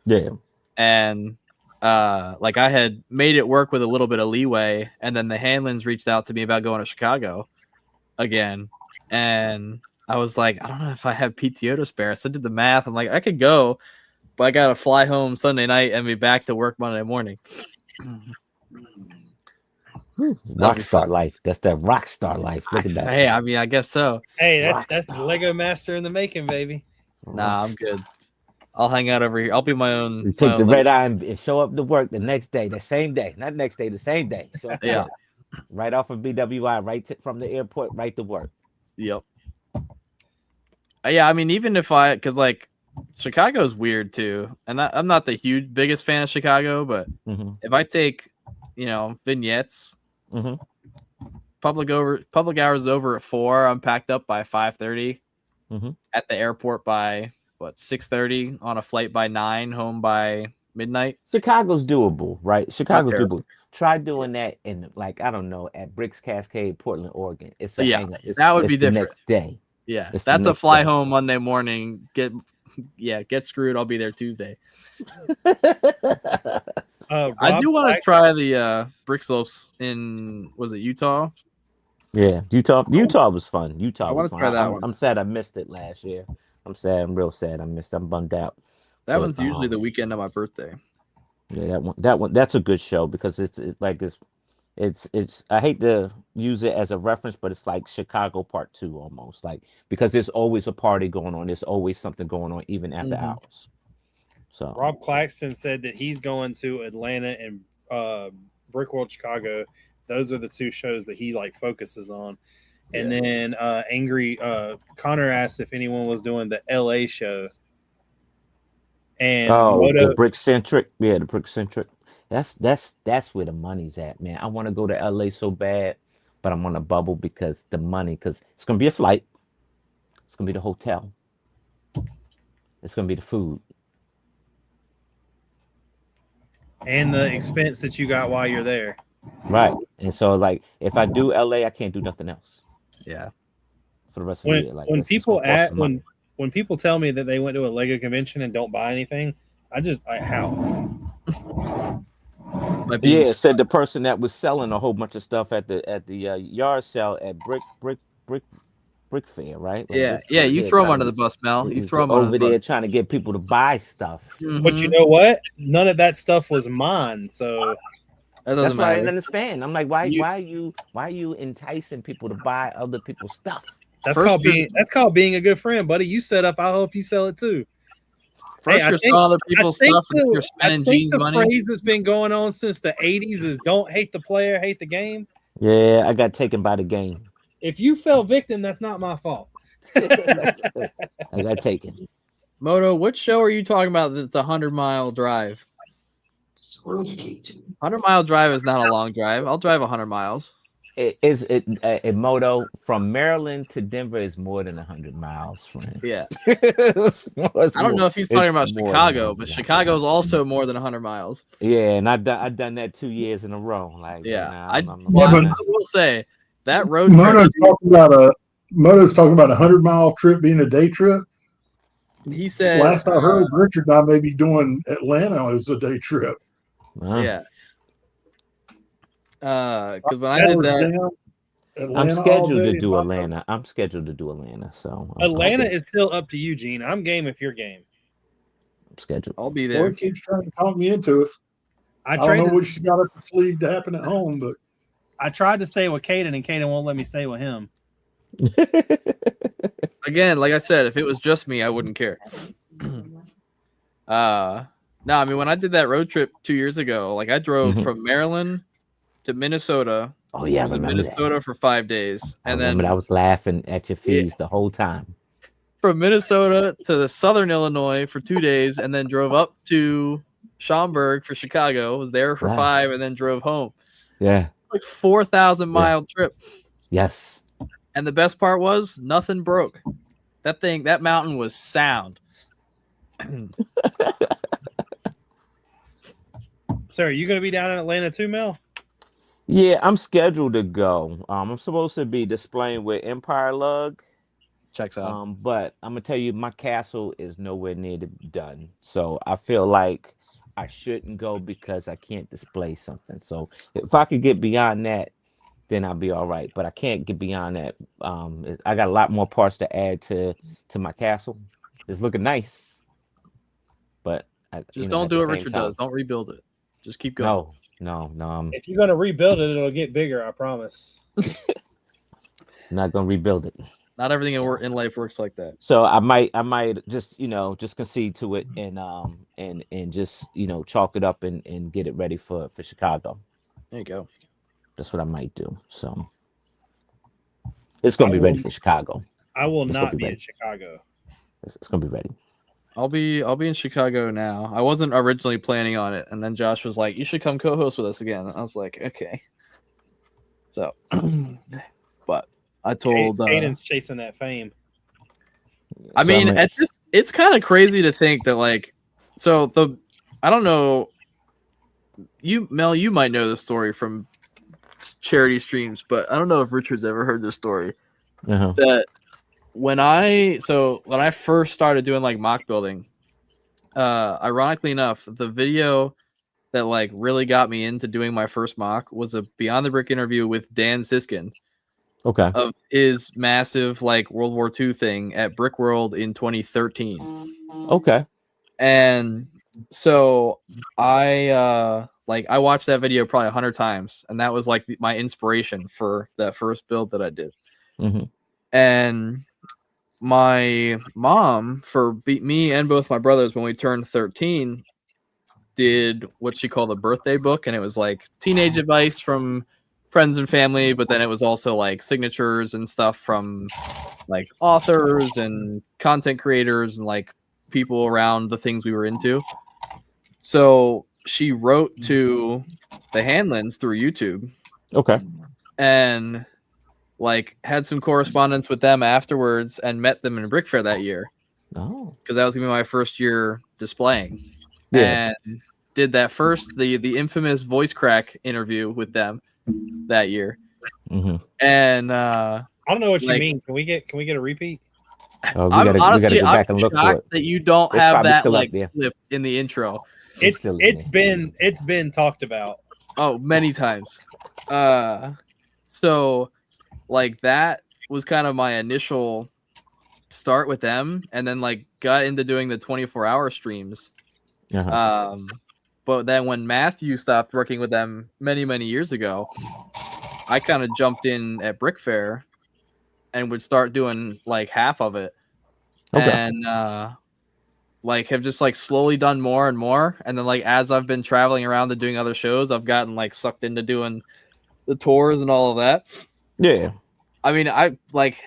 C: Yeah.
D: And like I had made it work with a little bit of leeway, and then the Hanlons reached out to me about going to Chicago again, and I was like, I don't know if I have PTO to spare. So I did the math. I'm like, I could go, but I gotta fly home Sunday night and be back to work Monday morning.
C: Rockstar life. That's that rockstar life. Look at that.
D: Hey, I mean, I guess so.
B: Hey, that's the Lego Master in the making, baby.
D: Nah, I'm good. I'll hang out over here. I'll be my own.
C: You take the red eye and show up to work the next day, the same day, not next day, the same day. So
D: yeah,
C: right off of BWI, right from the airport, right to work.
D: Yep. Yeah, I mean, even if because like Chicago's weird too, and I'm not the biggest fan of Chicago, but if I take, vignettes, public hours is over at 4. I'm packed up by 5:30, at the airport by 6:30, on a flight by 9, home by midnight.
C: Chicago's doable, right? Chicago's doable. Try doing that in I don't know, at Brix Cascade, Portland, Oregon. It's a hang up.
D: That would be
C: the
D: different.
C: Next day.
D: Yeah, that's a fly home Monday morning. Get screwed. I'll be there Tuesday. I do want to try the brick slopes in, was it Utah?
C: Yeah, Utah was fun. Utah was fun.
D: Try that one.
C: I'm sad I missed it last year. I'm real sad I missed it. I'm bummed out.
D: That one's usually the weekend of my birthday.
C: Yeah, that one that's a good show because it's I hate to use it as a reference, but it's like Chicago Part 2 almost, because there's always a party going on. There's always something going on even after hours. So
B: Rob Claxton said that he's going to Atlanta and Brickworld Chicago. Those are the 2 shows that he focuses on. And then Angry Connor asked if anyone was doing the LA show. And
C: the Brick-centric. Yeah, the Brick-centric. That's where the money's at, man. I want to go to LA so bad, but I'm on a bubble because it's gonna be a flight, it's gonna be the hotel, it's gonna be the food,
B: and the expense that you got while you're there.
C: Right. And so if I do LA, I can't do nothing else.
D: Yeah.
C: For the rest of the year.
B: When people tell me that they went to a Lego convention and don't buy anything, how?
C: Yeah, said the person that was selling a whole bunch of stuff at the yard sale at Brick Fair, right?
D: You throw them under the bus, Mel. You throw them
C: over there trying to get people to buy stuff.
B: But you know what? None of that stuff was mine, so
C: that's why I didn't understand. I'm like, why are you enticing people to buy other people's stuff?
B: That's called being a good friend, buddy. You set up, I'll help you sell it too.
D: First, you're selling other people's stuff, and you're spending Gene's money.
B: The phrase that's been going on since the 80s is "Don't hate the player, hate the game."
C: Yeah, I got taken by the game.
B: If you fell victim, that's not my fault.
C: I got taken.
D: Moto, which show are you talking about? That's a 100-mile drive. 100-mile drive is not a long drive. I'll drive 100 miles.
C: Moto from Maryland to Denver is more than 100 miles, friend.
D: Yeah. I don't know if he's talking about Chicago, but Chicago is also more than 100 miles.
C: Yeah, and I've done that 2 years in a row.
D: I will say that road
E: trip. Moto's talking about a 100-mile trip being a day trip.
D: He said
E: last I heard, Richard and I may be doing Atlanta as a day trip.
D: Yeah. Because when I did that,
E: Atlanta
C: I'm scheduled
E: all
C: to
E: day,
C: do
E: hot
C: Atlanta. I'm scheduled to do Atlanta. So I'm
B: Atlanta is still up to you, Gene. I'm game if you're game.
C: scheduled.
D: I'll be
E: Boy
D: there.
E: keeps trying to talk me into it.
B: I
E: I don't know
B: traded.
E: what she's got up her sleeve to happen at home, but
B: I tried to stay with Caden, and Caden won't let me stay with him.
D: Again, like I said, if it was just me, I wouldn't care. No, I mean when I did that road trip 2 years ago, like I drove from Maryland to Minnesota.
C: Oh yeah,
D: I
C: I
D: was in
C: remember
D: Minnesota
C: that.
D: for 5 days,
C: I
D: and
C: remember
D: then
C: I was laughing at your fees the whole time.
D: from Minnesota to southern Illinois for 2 days, and then drove up to Schaumburg for Chicago. Was there for
C: Wow.
D: 5, and then drove home.
C: Yeah.
D: Like 4,000-mile trip.
C: Yes.
D: And the best part was nothing broke. That mountain was sound.
B: So, are you going to be down in Atlanta too, Mel?
C: Yeah, I'm scheduled to go. I'm supposed to be displaying with Empire Lug.
D: Checks out.
C: But I'm gonna tell you, my castle is nowhere near done. So I feel like I shouldn't go because I can't display something. So if I could get beyond that, then I'll be all right. But I can't get beyond that. I got a lot more parts to add to my castle. It's looking nice, but
D: Just don't do what Richard does. Don't rebuild it. Just keep going.
C: No.
B: If you're going to rebuild it, it'll get bigger. I promise.
C: I'm not gonna rebuild it.
D: Not everything in life works like that.
C: So I might just just concede to it and just chalk it up and get it ready for Chicago.
D: There you go.
C: That's what I might do. So it's gonna be ready for Chicago.
B: I will
C: It's
B: not
C: gonna be
B: be in
C: ready.
B: Chicago.
C: It's gonna be ready.
D: I'll be in Chicago now. I wasn't originally planning on it, and then Josh was like, "You should come co-host with us again." And I was like, "Okay." So, but I told
B: Caden's chasing that fame.
D: I mean, it's kind of crazy to think that I don't know. Mel, you might know the story from charity streams, but I don't know if Richard's ever heard this story. That when I first started doing like mock building, ironically enough, the video that like really got me into doing my first mock was a Beyond the Brick interview with Dan Siskin.
C: Okay.
D: Of his massive like World War II thing at Brick World in 2013.
C: Okay.
D: And so I watched that video probably 100 times, and that was like my inspiration for that first build that I did. And my mom, for me and both my brothers, when we turned 13, did what she called a birthday book, and it was like teenage advice from friends and family, but then it was also like signatures and stuff from like authors and content creators and like people around the things we were into. So she wrote to the Hanlons through YouTube.
C: Okay.
D: And like had some correspondence with them afterwards and met them in a Brick Fair that year.
C: Oh.
D: Because that was gonna be my first year displaying.
C: Yeah.
D: And did that first the infamous voice crack interview with them that year. And
B: I don't know what you mean. Can we get a repeat?
C: Oh, we gotta go back and look for it.
D: That you don't
C: It's
D: have that
C: still
D: like
C: up there.
D: clip in the intro.
B: It's been talked about.
D: Oh, many times. So like that was kind of my initial start with them, and then like got into doing the 24-hour streams. But then when Matthew stopped working with them many years ago, I kind of jumped in at Brick Fair and would start doing like half of it. And like have just like slowly done more and more. And then like as I've been traveling around and doing other shows, I've gotten like sucked into doing the tours and all of that.
C: Yeah.
D: I mean, I like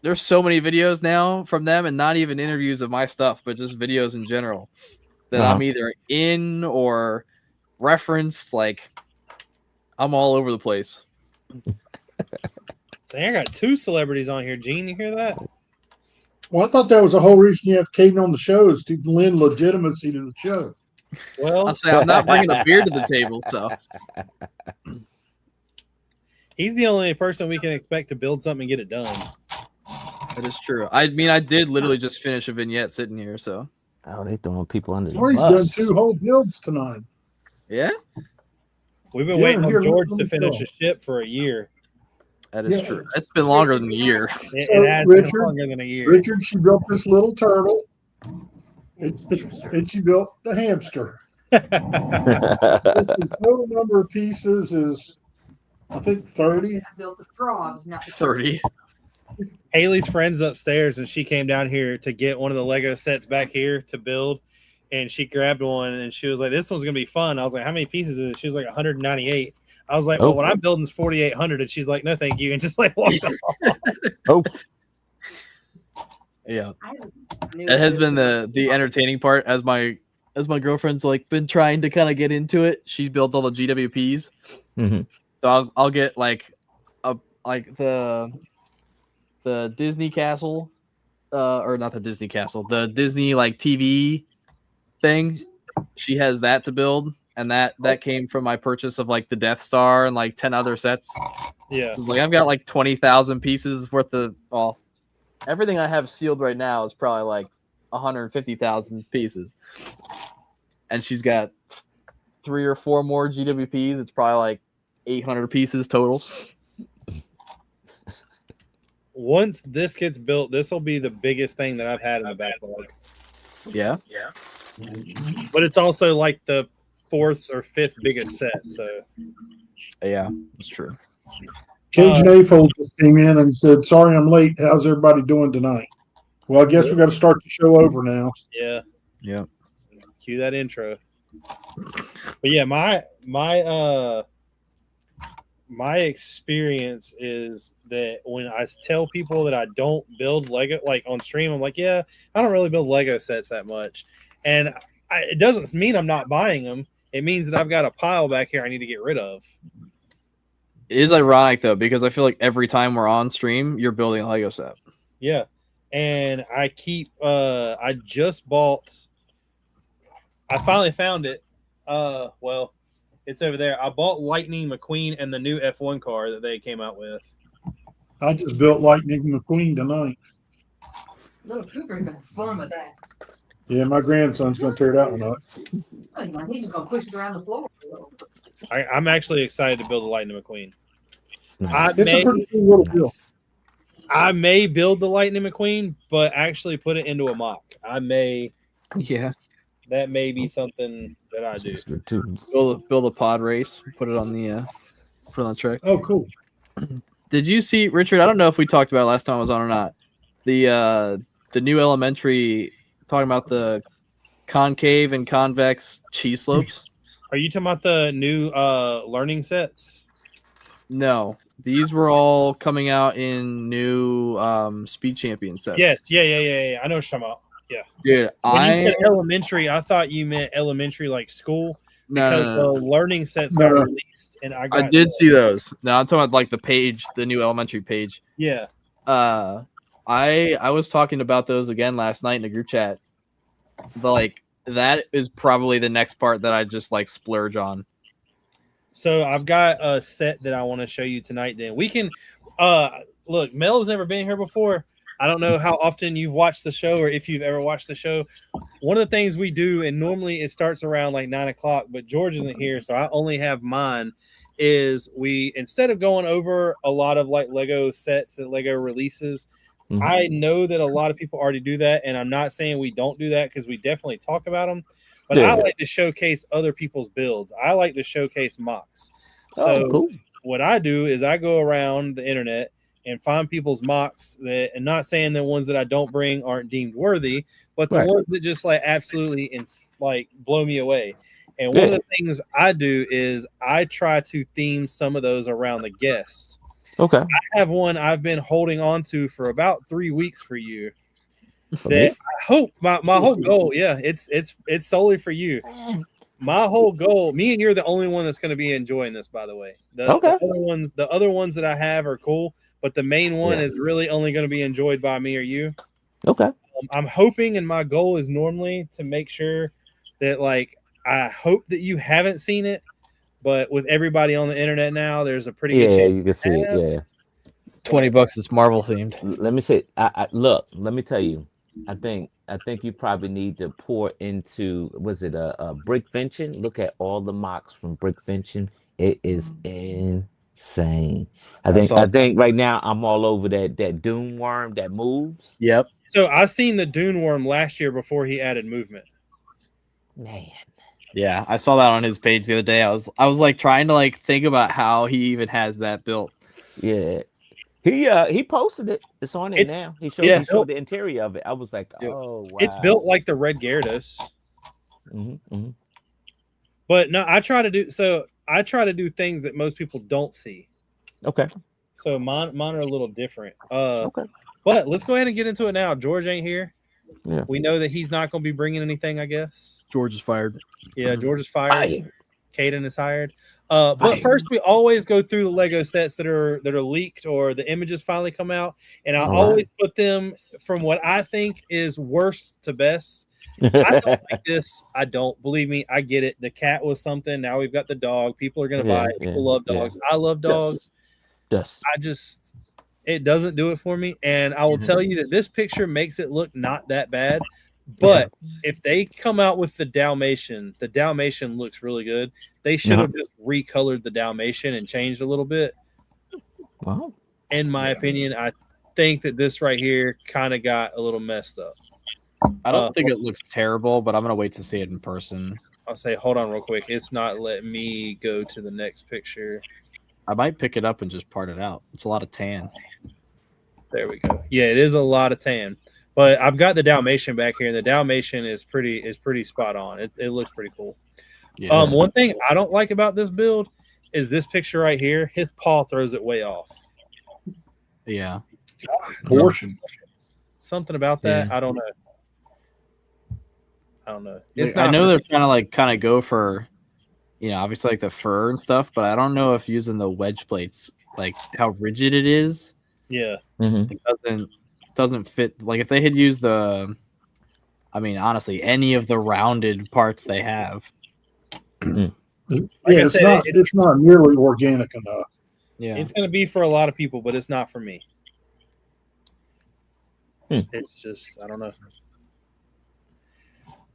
D: there's so many videos now from them, and not even interviews of my stuff, but just videos in general that I'm either in or referenced. Like I'm all over the place.
B: Dang, I got 2 celebrities on here. Gene, you hear that?
E: Well, I thought that was the whole reason you have Caden on the show is to lend legitimacy to the show.
B: Well,
D: I'll say I'm not bringing a beer to the table, so
B: he's the only person we can expect to build something and get it done.
D: that is true. I mean, I did literally just finish a vignette sitting here, so
C: Oh, they throwing people under the
E: Corey's
C: bus.
E: done 2 whole builds tonight.
D: yeah.
B: We've been
E: Yeah,
B: waiting
E: here,
B: on George
E: let
B: to
E: me
B: finish
E: go.
B: a ship for a year.
D: That is
E: Yeah.
D: true. It's been longer than a year.
B: It
E: So,
B: has been
E: Richard-
B: longer than a year.
E: Richard, she built this little turtle. And she built the hamster. The total number of pieces is, I think, 30.
F: I built the frogs, not the
D: 30.
B: Haley's friends upstairs, and she came down here to get one of the Lego sets back here to build. And she grabbed one, and she was like, "This one's gonna be fun." I was like, "How many pieces is it?" She was like, 198. I was like, "Well, what I'm building is 4,800," and she's like, "No, thank you," and just like walked off.
C: Oh,
D: Yeah.
F: I
D: That has been the entertaining part as my girlfriend's like been trying to kind of get into it. She built all the GWPs.
C: Mhm.
D: So I'll get like the Disney castle, or not the Disney castle, the Disney like TV thing. She has that to build, and that came from my purchase of like the Death Star and like 10 other sets.
B: Yeah,
D: It's like I've got like 20,000 pieces worth of everything I have sealed right now is probably like 150,000 pieces, and she's got 3 or 4 more GWPs. It's probably like 800 pieces total.
B: once this gets built, this will be the biggest thing that I've had in the backlog.
D: Yeah.
B: But it's also like the 4th or 5th biggest set. So
D: Yeah, it's true.
E: Cajun A-Fold just came in and said, "Sorry I'm late. How's everybody doing tonight?" Well, I guess we got to start the show over now.
B: yeah,
D: Yeah.
B: cue that intro. But yeah, my experience is that when I tell people that I don't build Lego, like on stream, I'm like, yeah, I don't really build Lego sets that much. And it doesn't mean I'm not buying them. It means that I've got a pile back here I need to get rid of.
D: It is ironic though, because I feel like every time we're on stream, you're building a Lego set.
B: Yeah. And I finally found it. Well, it's over there. I bought Lightning McQueen and the new F1 car that they came out with.
E: I just built Lightning McQueen tonight.
F: little Cooper's gonna have fun with that.
E: Yeah, my grandson's going to tear that one up.
F: Oh, he's just gonna push it around the floor.
B: I'm actually excited to build a Lightning McQueen.
C: nice.
E: It's a pretty cool little build.
C: Nice.
B: I may build the Lightning McQueen, but actually put it into a mock.
D: Yeah.
B: That may be something that I do.
C: That's good too.
D: Build a pod race, put it on the track.
E: Oh, cool.
D: Did you see, Richard? I don't know if we talked about it last time I was on or not. The new elementary, talking about the concave and convex cheese slopes.
B: Are you talking about the new learning sets?
D: No, these were all coming out in new Speed Champion sets.
B: Yes. Yeah. I know what you're talking about.
D: Dude,
B: When you said elementary, I thought you meant elementary like school. Because the learning sets got released, and I
D: did see those. No, I'm talking about like the page, the new elementary page.
B: Yeah.
D: I was talking about those again last night in a group chat. Like that is probably the next part that I just like splurge on.
B: So I've got a set that I want to show you tonight. Then we can look. Mel's never been here before. I don't know how often you've watched the show or if you've ever watched the show. One of the things we do, and normally it starts around like 9 o'clock, but George isn't here, so I only have mine, is we, instead of going over a lot of like Lego sets and Lego releases, I know that a lot of people already do that, and I'm not saying we don't do that because we definitely talk about them, but I like to showcase other people's builds. I like to showcase mocks. So
C: cool.
B: What I do is I go around the internet and find people's mocks that, and not saying the ones that I don't bring aren't deemed worthy, but the ones that just like absolutely like blow me away. And one of the things I do is I try to theme some of those around the guest.
C: Okay.
B: I have one I've been holding on to for about 3 weeks for you. That I hope my whole goal, it's solely for you. My whole goal, me and you're the only one that's going to be enjoying this, by the way. The other ones that I have are cool. But the main one is really only going to be enjoyed by me or you.
C: Okay.
B: I'm hoping, and my goal is normally to make sure that, like, I hope that you haven't seen it, but with everybody on the internet now, there's a pretty good chance
C: you can see it. Yeah.
D: $20 is Marvel themed.
C: Let me say, look. Let me tell you. I think you probably need to pour into. Was it a Brickin? Look at all the mocks from Brickin. It is Same.
D: I saw-
C: I think right now I'm all over that Doom worm that moves.
D: Yep.
B: So I seen the Dune Worm last year before he added movement.
C: Man.
D: Yeah, I saw that on his page the other day. I was like trying to like think about how he even has that built.
C: Yeah. He posted it. It's on it now. He showed the interior of it. I was like,
D: Yep.
C: oh wow.
B: It's built like the Red Gyarados. But no, I try to do things that most people don't see.
C: Okay.
B: So mine are a little different.
C: Okay.
B: But let's go ahead and get into it now. George ain't here.
C: Yeah.
B: We know that he's not going to be bringing anything, I guess.
D: George is fired.
B: Yeah, George is fired.
C: Fire.
B: Caden is hired. But first, we always go through the Lego sets that are leaked or the images finally come out, and I always put them from what I think is worst to best. I don't like this. I don't. Believe me, I get it. The cat was something. Now we've got the dog. People are going to buy it. People love dogs. I love dogs.
C: Yes.
B: It doesn't do it for me. And I will tell you that this picture makes it look not that bad. But if they come out with the Dalmatian looks really good. They should have just recolored the Dalmatian and changed a little bit.
C: Wow.
B: In my opinion, I think that this right here kind of got a little messed up.
D: I don't think it looks terrible, but I'm gonna wait to see it in person.
B: I'll say, hold on real quick. It's not letting me go to the next picture.
D: I might pick it up and just part it out. It's a lot of tan.
B: There we go. Yeah, it is a lot of tan. But I've got the Dalmatian back here, and the Dalmatian is pretty spot on. It looks pretty cool.
D: Yeah.
B: One thing I don't like about this build is this picture right here. His paw throws it way off.
D: Yeah.
E: Portion.
B: Something about that, I don't know.
D: I know they're trying to kind of go for, obviously like the fur and stuff, but I don't know if using the wedge plates, like how rigid it is.
B: Yeah.
D: It doesn't fit. Like if they had used honestly, any of the rounded parts they have.
E: It's not nearly organic enough.
D: Yeah.
B: It's going to be for a lot of people, but it's not for me. It's just, I don't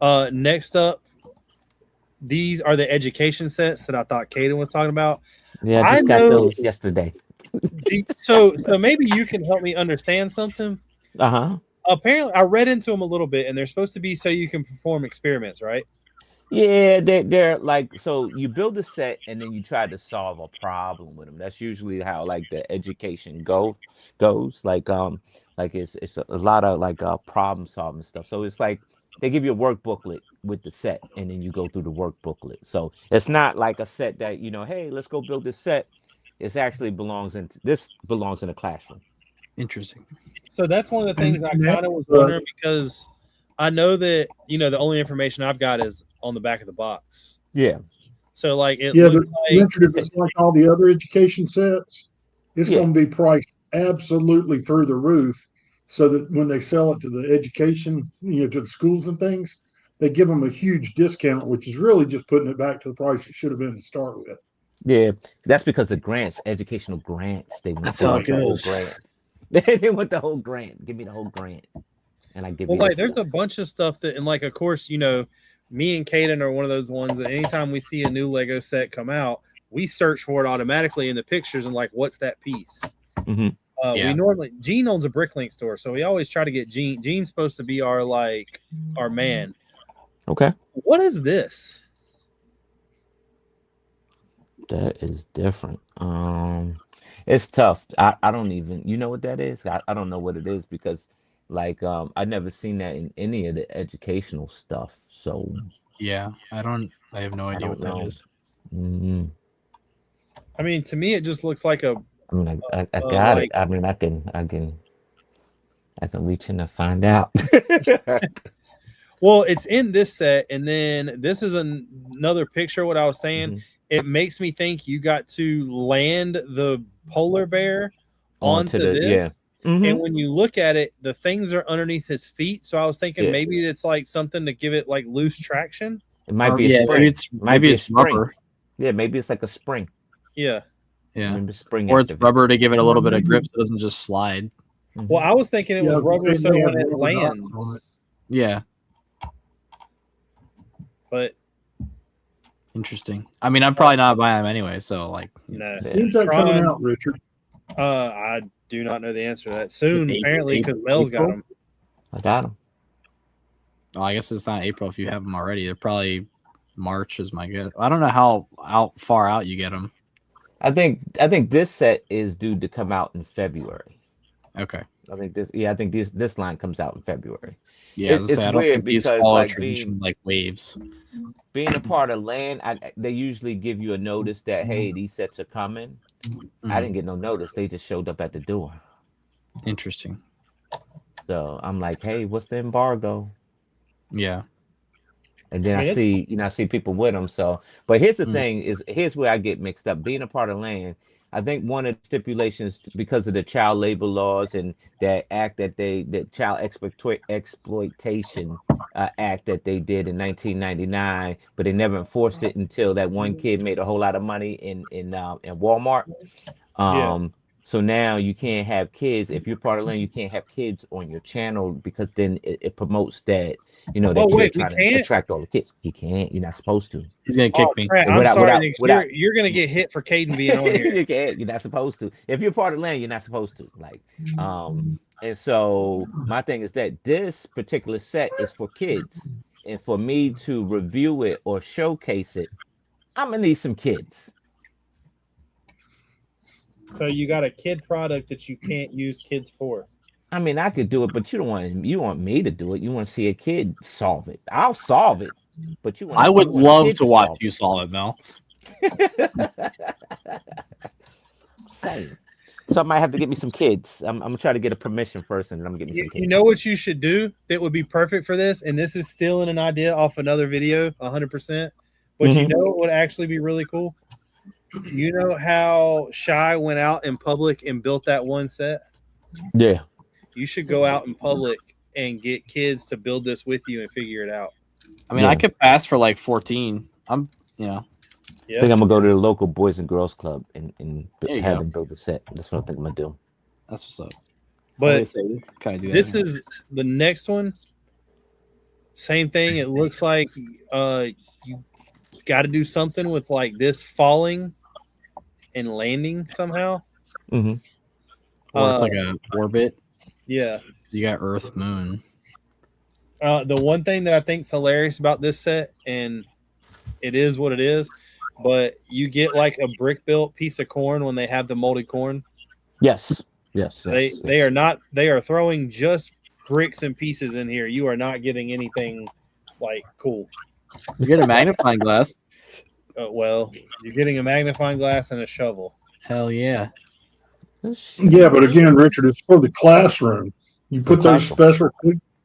B: know. Next up, these are the education sets that I thought Caden was talking about.
C: Yeah, I just got those yesterday.
B: So maybe you can help me understand something. Apparently, I read into them a little bit, and they're supposed to be so you can perform experiments, right?
C: Yeah, they're like, so you build a set and then you try to solve a problem with them. That's usually how like the education goes. Like it's a lot of like problem solving stuff. So it's like they give you a work booklet with the set, and then you go through the work booklet. So it's not like a set that hey, let's go build this set. It actually belongs in a classroom.
D: Interesting.
B: So that's one of the things I kind of was wondering, because I know that the only information I've got is on the back of the box.
C: Yeah.
B: So like it
E: Yeah,
B: looks
E: it's like all the other education sets. It's going to be priced absolutely through the roof, so that when they sell it to the education, to the schools and things, they give them a huge discount, which is really just putting it back to the price it should have been to start with.
C: Yeah, that's because of grants, educational grants. They want the whole grant. They want the whole grant. Give me the whole grant, and I give you.
B: Well, there's a bunch of stuff that, and like, of course, me and Caden are one of those ones that anytime we see a new Lego set come out, we search for it automatically in the pictures and like, what's that piece? We normally, Gene owns a Bricklink store, so we always try to get Gene. Gene's supposed to be our man.
C: Okay.
B: What is this?
C: That is different. It's tough. I don't even, what that is? I don't know what it is, because I've never seen that in any of the educational stuff. So
D: yeah, I have no idea what that is.
B: I mean, to me, it just looks like a.
C: I mean, I got it. I mean, I can reach in and find out.
B: Well, it's in this set, and then this is another picture. What I was saying, it makes me think you got to land the polar bear onto this. And when you look at it, the things are underneath his feet. So I was thinking maybe it's like something to give it like loose traction.
C: It might be a spring.
D: Maybe it's rubber.
C: Yeah, maybe it's like a spring.
B: Yeah.
C: Spring,
D: or it's rubber to give it a little bit of grip so it doesn't just slide.
B: Well, I was thinking it was rubber so when it lands.
D: Yeah.
B: But
D: Interesting. I mean, I'm probably not buying them anyway. So like,
B: No.
E: When's that coming
B: Tron-
E: out, Richard?
B: I do not know the answer to that. Soon,
D: April-
B: apparently, because Mel's got
D: April?
B: them.
C: I got them.
D: oh, I guess it's not April if you have them already. They're probably March is my guess. I don't know how far out you get them.
C: I think this set is due to come out in February.
D: Okay.
C: I think this line comes out in February.
D: Yeah,
C: It's
D: I don't
C: weird
D: think these
C: because,
D: follow
C: like,
D: tradition like waves.
C: being a part of land, they usually give you a notice that, hey, these sets are coming. I didn't get no notice. They just showed up at the door.
D: Interesting.
C: So I'm like, hey, what's the embargo?
D: Yeah.
C: And then I see people with them. So, but here's the thing: here's where I get mixed up. Being a part of land, I think one of the stipulations, because of the child labor laws and that act the child exploitation act that they did in 1999, but they never enforced it until that one kid made a whole lot of money in Walmart. So now you can't have kids. If you're part of land, you can't have kids on your channel because then it promotes that, that you're trying to attract all the kids. You can't. You're not supposed to.
D: He's going to kick me.
B: Crap, I'm sorry, Nick, you're going to get hit for Caden being on here.
C: You can't. You're not supposed to. If you're part of land, you're not supposed to. Like, and so my thing is that this particular set is for kids. And for me to review it or showcase it, I'm going to need some kids.
B: So you got a kid product that you can't use kids for.
C: I mean, I could do it, but you want me to do it. You want to see a kid solve it. I'll solve it, but
D: I would love to watch you solve it, Mel.
C: Same. So I might have to get me some kids. I'm gonna try to get a permission first, and then I'm gonna get me some kids.
B: You know what you should do that would be perfect for this, and this is stealing an idea off another video, 100%. But you know what would actually be really cool? You know how Shy went out in public and built that one set?
C: Yeah.
B: You should go out in public and get kids to build this with you and figure it out.
D: I mean, I could pass for like 14. I think
C: I'm gonna go to the local Boys and Girls Club and have them build the set. That's what I think I'm gonna do.
D: That's what's up.
B: But
D: this
B: is the next one. Same thing. It looks like you got to do something with like this falling and landing somehow.
D: Or it's like a orbit.
B: Yeah.
D: You got Earth, Moon.
B: The one thing that I think is hilarious about this set, and it is what it is, but you get like a brick built piece of corn when they have the molded corn.
C: Yes.
B: They are not. They are throwing just bricks and pieces in here. You are not getting anything like cool.
D: You get a magnifying glass.
B: Well, you're getting a magnifying glass and a shovel.
D: Hell yeah.
E: Yeah, but again, Richard, it's for the classroom. You put those special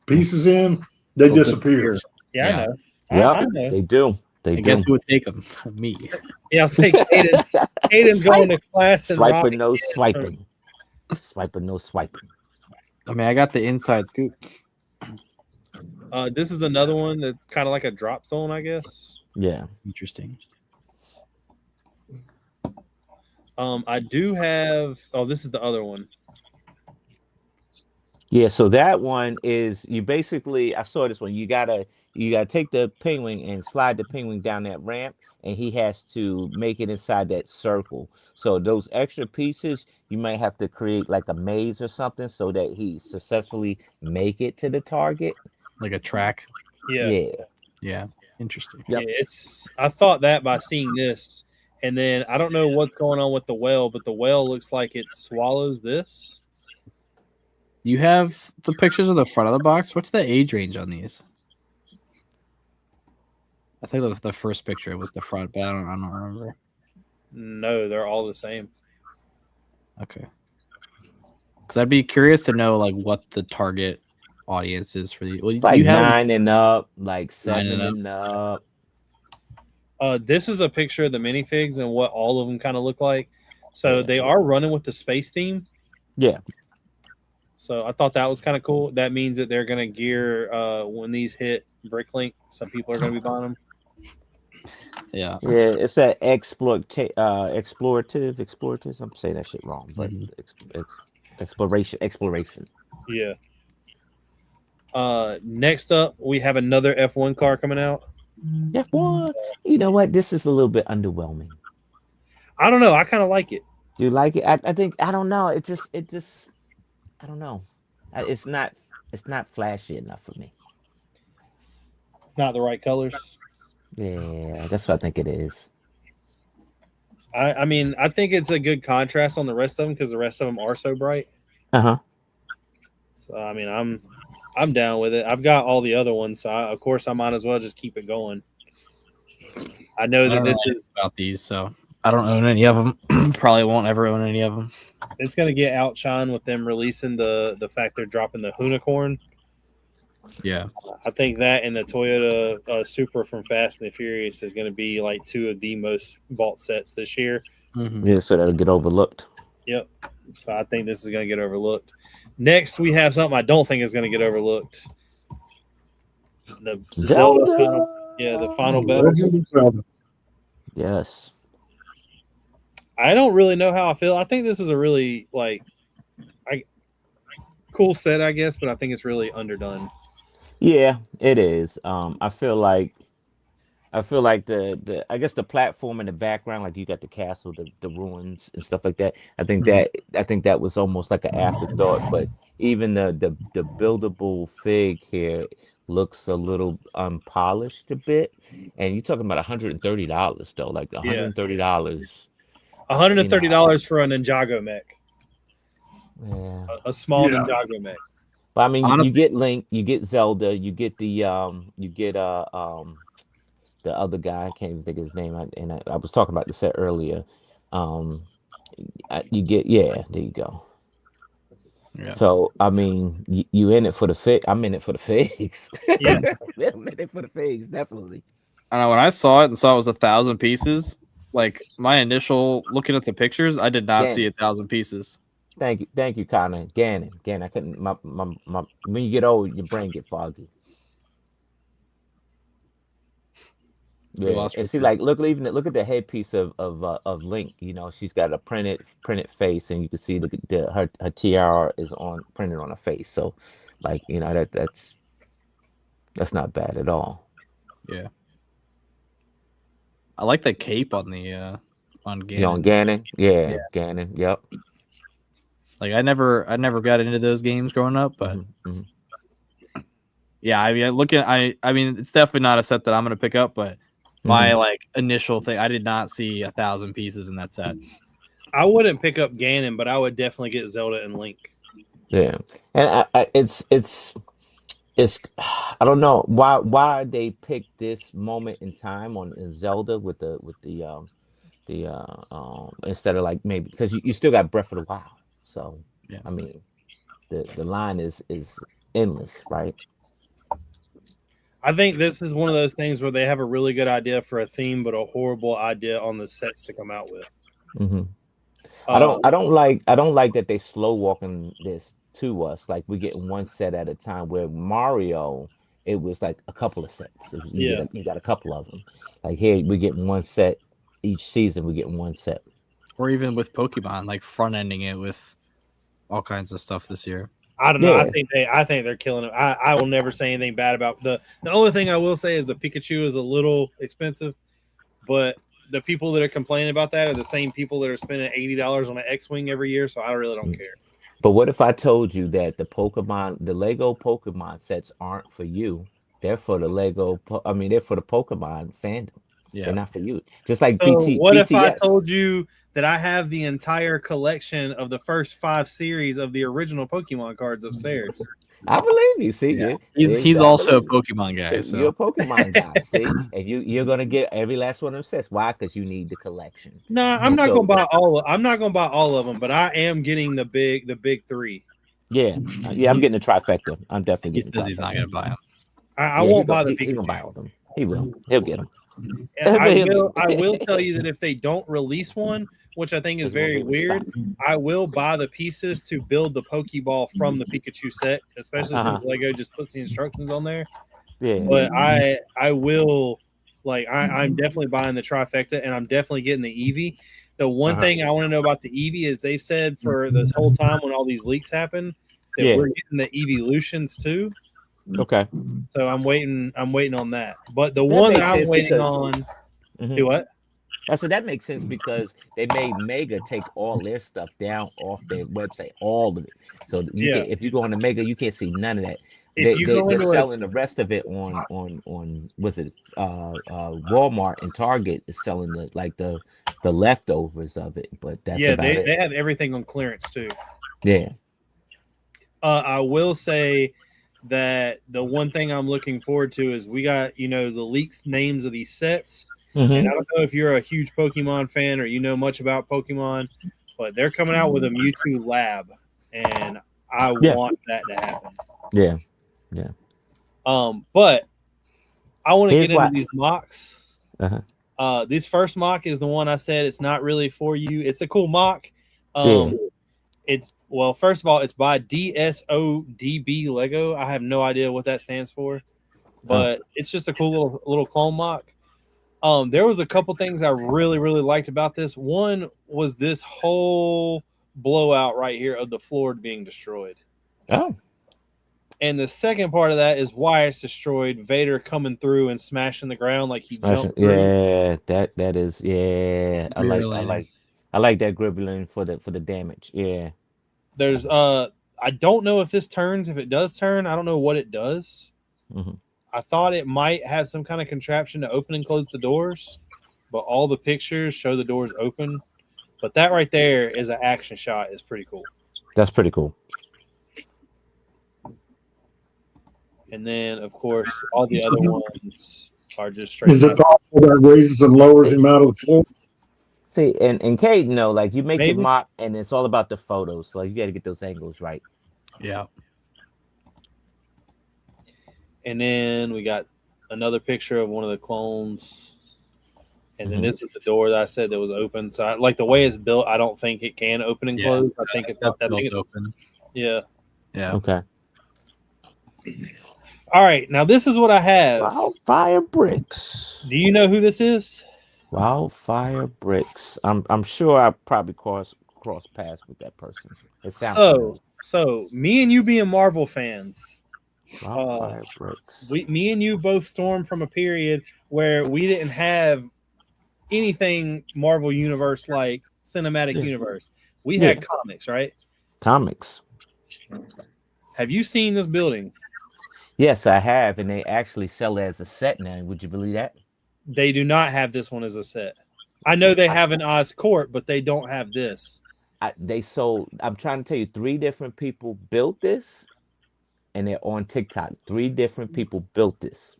E: pieces in, they disappear.
B: Yeah, I know.
C: Yeah,
B: I know.
C: they do.
D: I guess who would take them? Me.
B: Yeah, I'll say Caden. Caden's going to class and
C: swiping, no swiping. Swiping, no swiping.
D: I mean, I got the inside scoop.
B: This is another one that's kind of like a drop zone, I guess.
C: Yeah.
D: Interesting.
B: I do have. Oh, this is the other one.
C: Yeah, so that one is you basically. I saw this one. You gotta take the penguin and slide the penguin down that ramp, and he has to make it inside that circle. So those extra pieces, you might have to create like a maze or something so that he successfully make it to the target.
D: Like a track.
B: Yeah.
D: Interesting.
B: Yep. Yeah, I thought that by seeing this, and then I don't know what's going on with the whale, but the whale looks like it swallows this.
D: You have the pictures of the front of the box. What's the age range on these? I think the first picture was the front, but I don't remember.
B: No, they're all the same.
D: Okay. Because I'd be curious to know like what the target audience is for these. Well,
C: it's like 9 and up, like 7 and up.
B: This is a picture of the minifigs and what all of them kind of look like. So they are running with the space theme.
C: Yeah.
B: So I thought that was kind of cool. That means that they're going to gear when these hit Bricklink. Some people are going to be buying them.
C: Yeah, it's that explorative. I'm saying that shit wrong, but exploration.
B: Yeah. Next up, we have another F1 car coming out.
C: F1. You know what? This is a little bit underwhelming.
B: I don't know. I kind of like it.
C: Do you like it? I think I don't know. It just I don't know. It's not flashy enough for me.
B: It's not the right colors.
C: Yeah, that's what I think it is.
B: I mean, I think it's a good contrast on the rest of them because the rest of them are so bright.
C: Uh-huh.
B: So I mean, I'm down with it. I've got all the other ones, so of course I might as well just keep it going. I know that this is
D: about these, so I don't own any of them. Probably won't ever own any of them.
B: it's going to get outshined with them releasing the fact they're dropping the unicorn.
D: Yeah,
B: I think that and the Toyota Supra from Fast and the Furious is going to be like two of the most bought sets this year.
C: Yeah, so that'll get overlooked.
B: Yep. So I think this is going to get overlooked. Next, we have something I don't think is going to get overlooked. The Zelda the final battle.
E: Legend of Zelda.
C: Yes.
B: I don't really know how I feel. I think this is a really cool set, I guess, but I think it's really underdone.
C: Yeah, it is. I feel like the I guess the platform in the background, like you got the castle, the ruins and stuff like that. I think that was almost like an afterthought. But even the buildable fig here looks a little unpolished a bit. And you're talking about $130 though, like $130.
B: $130 for a Ninjago mech.
C: Yeah.
B: A small
E: Yeah.
B: Ninjago mech.
C: But I mean,
D: Honestly-
C: you get Link, you get Zelda, you get the other guy. I can't even think of his name. I was talking about the set earlier. You get there you go.
D: Yeah.
C: So I mean, you in it for the fig. I'm in it for the figs.
B: Yeah.
C: I'm in it for the figs, definitely.
D: I know when I saw it and saw it was 1,000 pieces. Like my initial looking at the pictures, I did not
C: Yeah.
D: see 1,000 pieces.
C: Thank you, Connor. Gannon. I couldn't. My when you get old, your brain get foggy.
D: We
C: Yeah,
D: lost
C: and see,
D: Richard.
C: like, look at the headpiece of Link. You know, she's got a printed face, and you can see her tiara is printed on her face. So, like, you know, that's not bad at all.
D: Yeah. I like the cape on the on Ganon.
C: You know, on Ganon, yeah,
D: Yeah.
C: Ganon, yep.
D: Like I never got into those games growing up, but
C: Mhm.
D: yeah, I mean, I mean, it's definitely not a set that I'm gonna pick up, but my like initial thing, I did not see 1,000 pieces in that set.
B: I wouldn't pick up Ganon, but I would definitely get Zelda and Link.
C: Yeah, and it's I don't know why they picked this moment in time in Zelda with the instead of like maybe because you still got Breath of the Wild. So
D: Yeah.
C: I mean the line is endless, right?
B: I think this is one of those things where they have a really good idea for a theme, but a horrible idea on the sets to come out with.
C: Mm-hmm. I don't like that they slow walking this to us. Like we're getting one set at a time. Where Mario, it was like a couple of sets. You got a couple of them. Like here, we're getting one set each season. We're getting one set.
D: Or even with Pokemon, like front ending it with all kinds of stuff this year.
B: I don't know.
C: Yeah.
B: I think they're killing it. I will never say anything bad about the only thing I will say is the Pikachu is a little expensive, but the people that are complaining about that are the same people that are spending $80 on an X-Wing every year. So I really don't care.
C: But what if I told you that the Lego Pokemon sets aren't for you? They're for the they're for the Pokemon fandom.
D: Yeah.
C: They're not for you. Just like
B: So what if I
C: BTS.
B: told you that I have the entire collection of the first 5 series of the original Pokemon cards upstairs?
C: I believe you. See,
D: Yeah.
C: you.
D: He's also a Pokemon guy.
C: See,
D: So
C: you're a Pokemon guy. See, and you're gonna get every last one of them sets. Why? Because you need the collection.
B: No, I'm not gonna buy all of them, but I am getting the big 3.
C: Yeah, I'm getting a trifecta. I'm definitely
D: he
C: getting.
D: says he's not gonna buy them.
B: I won't buy the
C: He's
B: Pikachu.
C: gonna buy all of them. He will. He'll get them.
B: I will tell you that if they don't release one, which I think is very weird, I will buy the pieces to build the Pokeball from the Pikachu set, especially since Lego just puts the instructions on there.
C: Yeah.
B: But I will I'm definitely buying the trifecta and I'm definitely getting the Eevee. The one thing I want to know about the Eevee is they've said for this whole time when all these leaks happen that we're getting the Eeveelutions too.
C: Okay.
B: So I'm waiting on that. But the
C: That
B: one that
C: makes
B: I'm
C: sense
B: waiting
C: because-
B: on,
C: Mhm.
B: do what?
C: I said that makes sense because they made Mega take all their stuff down off their website, all of it. So you
B: Yeah.
C: can, if you go on the Mega, you can't see none of that.
B: If you go
C: They're
B: into a
C: selling the rest of it on was it Walmart and Target is selling the leftovers of it, but that's
B: yeah,
C: about
B: they
C: it.
B: have everything on clearance too.
C: Yeah.
B: I will say that the one thing I'm looking forward to is we got, the leaks names of these sets. And I don't know if you're a huge Pokemon fan or you know much about Pokemon, but they're coming out with a Mewtwo lab, and I
C: Yeah.
B: want that to happen.
C: Yeah.
B: But I want to
C: Here's
B: get into
C: why-
B: these mocks. This first mock is the one I said it's not really for you. It's a cool mock. First of all, it's by DSODB Lego. I have no idea what that stands for, but it's just a cool little clone mock. There was a couple things I really, really liked about this. One was this whole blowout right here of the floor being destroyed.
C: Oh.
B: And the second part of that is why it's destroyed. Vader coming through and smashing the ground like he jumped through.
C: Yeah, that is, yeah. I
D: Really?
C: like that gribbling for the damage. Yeah.
B: There's I don't know if this turns. If it does turn, I don't know what it does.
C: Mhm.
B: I thought it might have some kind of contraption to open and close the doors, but all the pictures show the doors open. But that right there is an action shot. Is pretty cool.
C: That's pretty cool.
B: And then, of course, all the other ones are just straight.
E: Is it possible that raises and lowers him out of the floor?
C: See, and Kate, like you make
B: Maybe.
C: it mock, and it's all about the photos, so you got to get those angles right.
D: Yeah.
B: And then we got another picture of one of the clones. And then this is the door that I said that was open. So, like the way it's built, I don't think it can open and close. I think it's
D: open.
B: Yeah.
D: Yeah.
C: Okay.
B: All right. Now this is what I have.
C: Wildfire Bricks.
B: Do you know who this is?
C: Wildfire Bricks. I'm sure I probably cross paths with that person. It sounds
B: so me and you being Marvel fans.
C: Wildfire Bricks.
B: Me and you both stormed from a period where we didn't have anything Marvel Universe like cinematic universe. We had comics, right?
C: Comics.
B: Have you seen this building?
C: Yes, I have, and they actually sell it as a set now. Would you believe that?
B: They do not have this one as a set. I know they have an Oscorp, but they don't have this.
C: I'm trying to tell you, 3 different people built this, and they're on TikTok. 3 different people built this.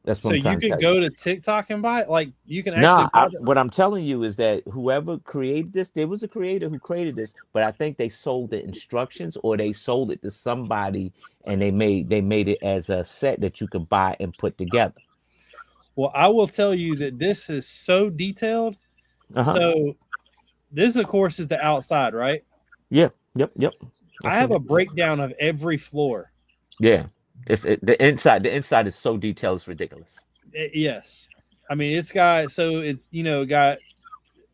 C: That's what
B: So
C: I'm trying
B: you
C: to
B: can
C: tell
B: go
C: you.
B: to TikTok and buy it. Like you can actually.
C: What I'm telling you is that whoever created this, there was a creator who created this, but I think they sold the instructions or they sold it to somebody, and they made it as a set that you could buy and put together.
B: Well, I will tell you that this is so detailed. So this, of course, is the outside, right?
C: Yeah. Yep.
B: I have a breakdown of every floor.
C: Yeah. The inside is so detailed, it's ridiculous.
B: Yes. I mean, it's got,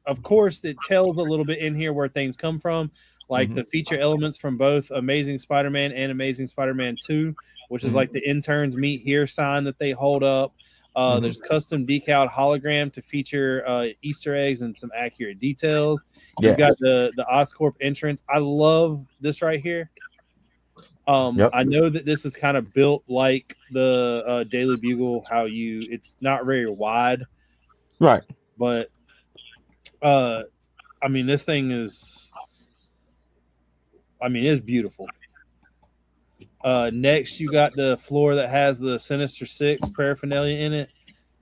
B: of course, it tells a little bit in here where things come from, like the feature elements from both Amazing Spider-Man and Amazing Spider-Man 2, which is like the interns meet here sign that they hold up. There's custom decaled hologram to feature Easter eggs and some accurate details. You've got the Oscorp entrance. I love this right here. I know that this is kind of built like the Daily Bugle, it's not very wide,
C: right?
B: But I mean, this thing is, it's beautiful. Next, you got the floor that has the Sinister Six paraphernalia in it.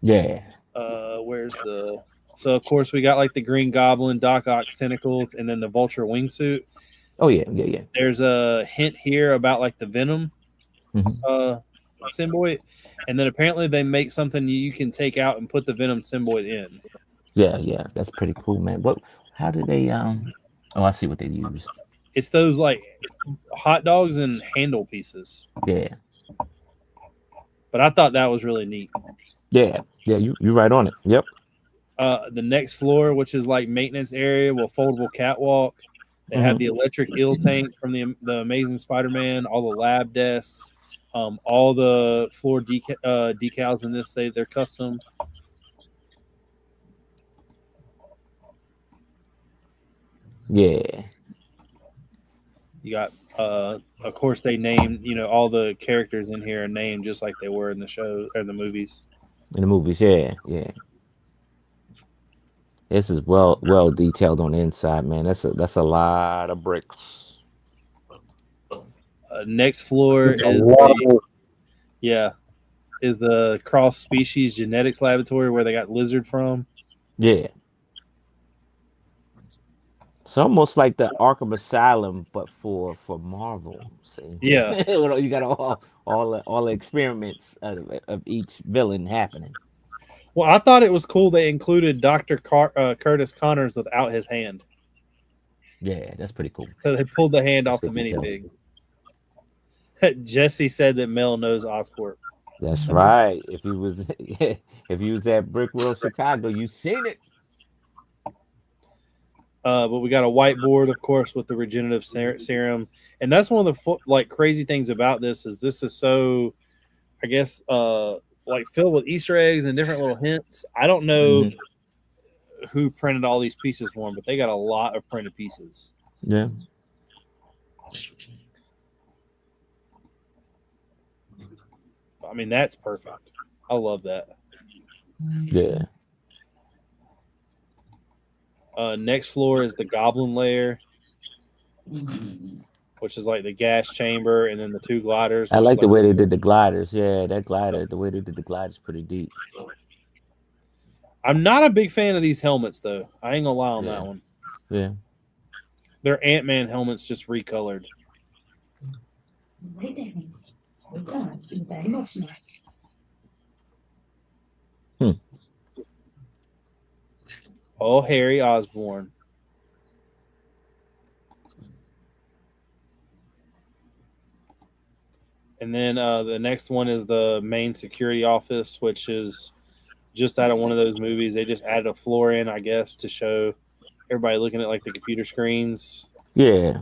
C: Yeah.
B: So of course we got like the Green Goblin, Doc Ock's tentacles, and then the Vulture wingsuit.
C: Oh yeah.
B: There's a hint here about like the Venom symbiote, and then apparently they make something you can take out and put the Venom symbiote in.
C: Yeah, that's pretty cool, man. How did they Oh, I see what they used.
B: It's those like hot dogs and handle pieces.
C: Yeah.
B: But I thought that was really neat.
C: Yeah, you're right on it. Yep.
B: The next floor, which is like maintenance area, foldable catwalk. They have the electric eel tank from the Amazing Spider-Man, all the lab desks. All the floor decals in this say they're custom.
C: Yeah.
B: You got, of course, they named, all the characters in here are named just like they were in the show or the movies.
C: In the movies, yeah. This is well detailed on the inside, man. That's a lot of bricks.
B: Next floor
E: It's a lot of
B: is the cross species genetics laboratory where they got lizard from.
C: Yeah. It's almost like the Arkham Asylum, but for Marvel. See?
B: Yeah.
C: You got all the experiments of each villain happening.
B: Well, I thought it was cool they included Dr. Curtis Connors without his hand.
C: Yeah, that's pretty cool.
B: So they pulled the hand
C: That's
B: off the
C: good
B: minifig. Jesse said that Mel knows Oscorp.
C: That's right. If you was at Brick World Chicago, you seen it.
B: But we got a whiteboard, of course, with the regenerative serum, and that's one of the crazy things about this is so, I guess, filled with Easter eggs and different little hints. I don't know who printed all these pieces for them, but they got a lot of printed pieces.
C: Yeah.
B: I mean, that's perfect. I love that.
C: Yeah.
B: Next floor is the Goblin lair, which is like the gas chamber, and then the two gliders.
C: I like the way they did the gliders. Yeah, that glider, the way they did the gliders, pretty deep.
B: I'm not a big fan of these helmets, though. I ain't gonna lie on that one.
C: Yeah.
B: They're Ant-Man helmets, just recolored. Oh, Harry Osborn. And then the next one is the main security office, which is just out of one of those movies. They just added a floor in, I guess, to show everybody looking at like the computer screens.
C: Yeah.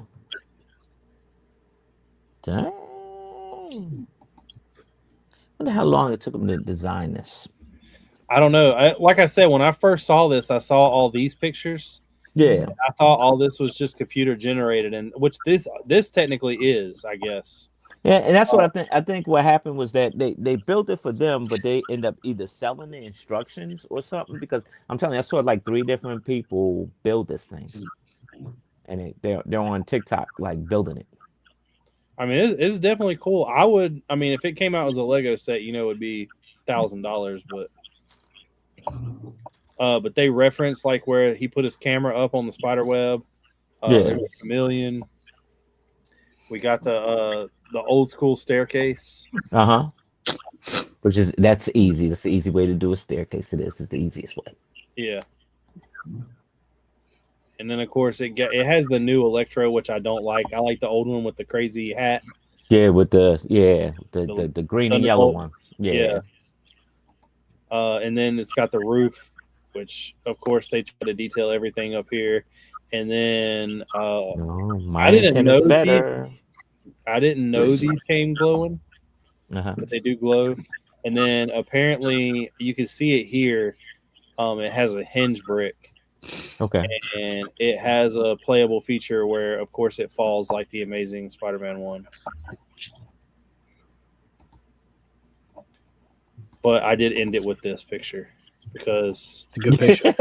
C: Dang. Wonder how long it took them to design this.
B: I don't know. Like I said, when I first saw this, I saw all these pictures.
C: Yeah.
B: I thought all this was just computer generated, and which this technically is, I guess.
C: Yeah, and that's what I think. I think what happened was that they built it for them, but they end up either selling the instructions or something. Because I'm telling you, I saw like 3 different people build this thing, and they're on TikTok like building it.
B: I mean, it's definitely cool. I mean, if it came out as a Lego set, it would be $1,000, but they reference like where he put his camera up on the spider web. There's a chameleon. We got the old school staircase.
C: That's easy. That's the easy way to do a staircase. It is the easiest way.
B: Yeah. And then of course it has the new Electro, which I don't like. I like the old one with the crazy hat.
C: Yeah, with the green and yellow one. Yeah.
B: And then it's got the roof, which of course they try to detail everything up here. And then I didn't know these came glowing, but they do glow. And then apparently you can see it here. It has a hinge brick.
C: Okay.
B: And it has a playable feature where, of course, it falls like the Amazing Spider-Man 1. But I did end it with this picture because
D: it's a good picture.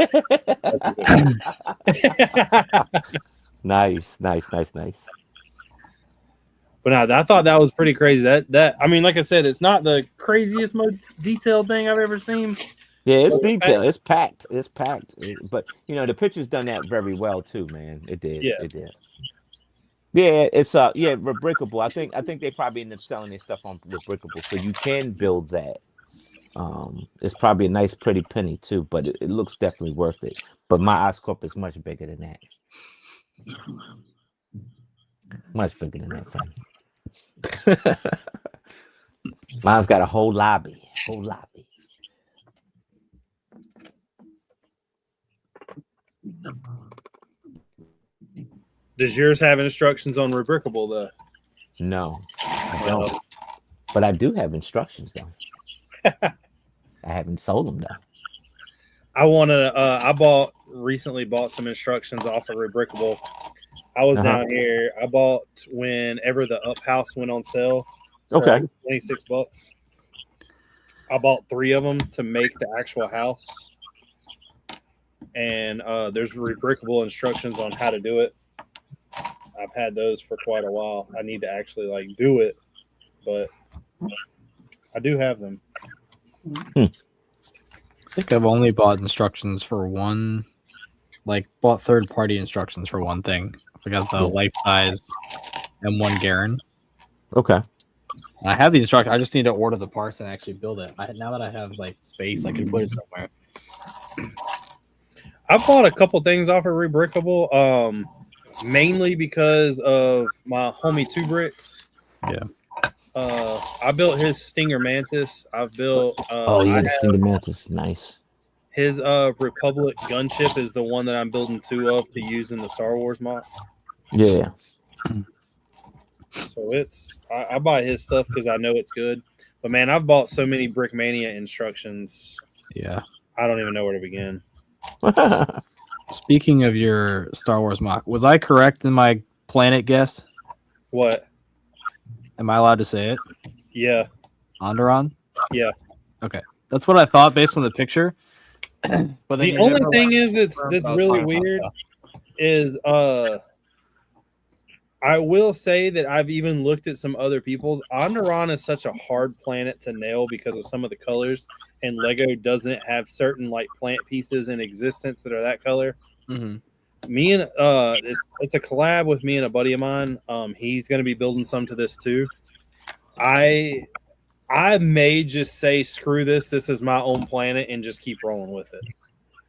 C: Nice.
B: But no, I thought that was pretty crazy. That I mean, like I said, it's not the craziest, most detailed thing I've ever seen.
C: Yeah, it's detailed. It's packed. But the picture's done that very well too, man. It did.
B: Yeah.
C: It did. Yeah, it's Rebrickable. I think they probably end up selling their stuff on Rebrickable, so you can build that. It's probably a nice, pretty penny too, but it looks definitely worth it. But my Oscorp is much bigger than that. Much bigger than that, friend. Mine's got a whole lobby.
B: Does yours have instructions on Rebrickable though?
C: No, I don't. But I do have instructions though. I haven't sold them though.
B: I recently bought some instructions off of Rebrickable. I was down here. I bought whenever the Up House went on sale. For
C: Okay.
B: like $26. I bought 3 of them to make the actual house. And there's Rebrickable instructions on how to do it. I've had those for quite a while. I need to actually like do it, but I do have them.
D: I think I've only bought instructions for one, like bought third-party instructions for one thing. I got the life size M1 Garen.
C: Okay.
D: I have the instruction. I just need to order the parts and actually build it. Now that I have like space, I can put it somewhere.
B: I've bought a couple things off of Rebrickable, mainly because of my homie 2 Bricks.
D: Yeah.
B: I built his Stinger Mantis. I've built.
C: You got the Stinger Mantis. Nice.
B: His Republic gunship is the one that I'm building 2 of to use in the Star Wars mod.
C: Yeah.
B: So I buy his stuff because I know it's good. But man, I've bought so many Brickmania instructions.
D: Yeah.
B: I don't even know where to begin.
D: Speaking of your Star Wars mock, was I correct in my planet guess?
B: What?
D: Am I allowed to say it?
B: Yeah.
D: Onderon?
B: Yeah.
D: Okay. That's what I thought based on the picture. But
B: the only thing is that's really weird is I will say that I've even looked at some other people's. Onderon is such a hard planet to nail because of some of the colors, and Lego doesn't have certain like plant pieces in existence that are that color.
D: Mm-hmm.
B: Me and it's a collab with me and a buddy of mine. He's going to be building some to this too. I may just say screw this. This is my own planet, and just keep rolling with it.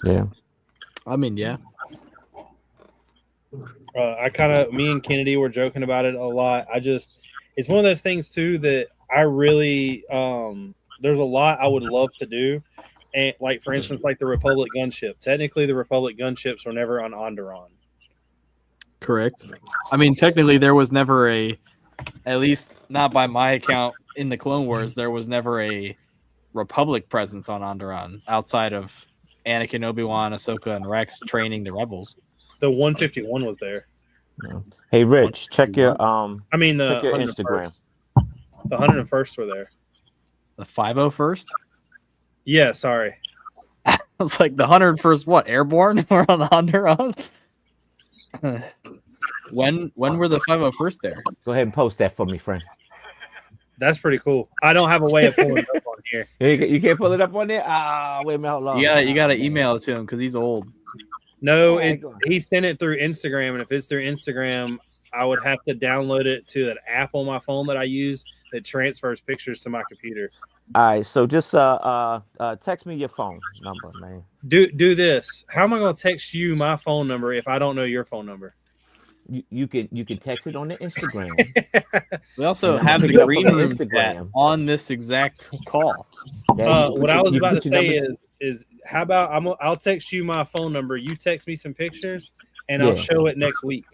C: Yeah.
D: I mean, yeah.
B: Me and Kennedy were joking about it a lot. It's one of those things too that I really, there's a lot I would love to do. And like, for instance, like the Republic gunship. Technically the Republic gunships were never on Onderon.
D: Correct. I mean, technically there was never at least not by my account in the Clone Wars, there was never a Republic presence on Onderon outside of Anakin, Obi-Wan, Ahsoka, and Rex training the rebels.
B: The 151 was there.
C: Yeah. Hey, Rich, check your
B: check your
C: Instagram.
B: The 101st were there.
D: The 501st?
B: Yeah, sorry.
D: I was like, the 101st what? Airborne? We're on Onderon? When were the 501st there?
C: Go ahead and post that for me, friend.
B: That's pretty cool. I don't have a way of pulling it up on here.
C: You can't pull it up on there? Wait a minute, hold on.
D: Yeah, you got to email it to him because he's old.
B: No, he sent it through Instagram, and if it's through Instagram, I would have to download it to an app on my phone that I use that transfers pictures to my computer.
C: All right, so just text me your phone number, man.
B: Do this. How am I going to text you my phone number if I don't know your phone number?
C: You can text it on the Instagram.
D: We also have the green room Instagram on this exact call.
B: What I was about to say is how about I'll text you my phone number. You text me some pictures, and I'll show it next week.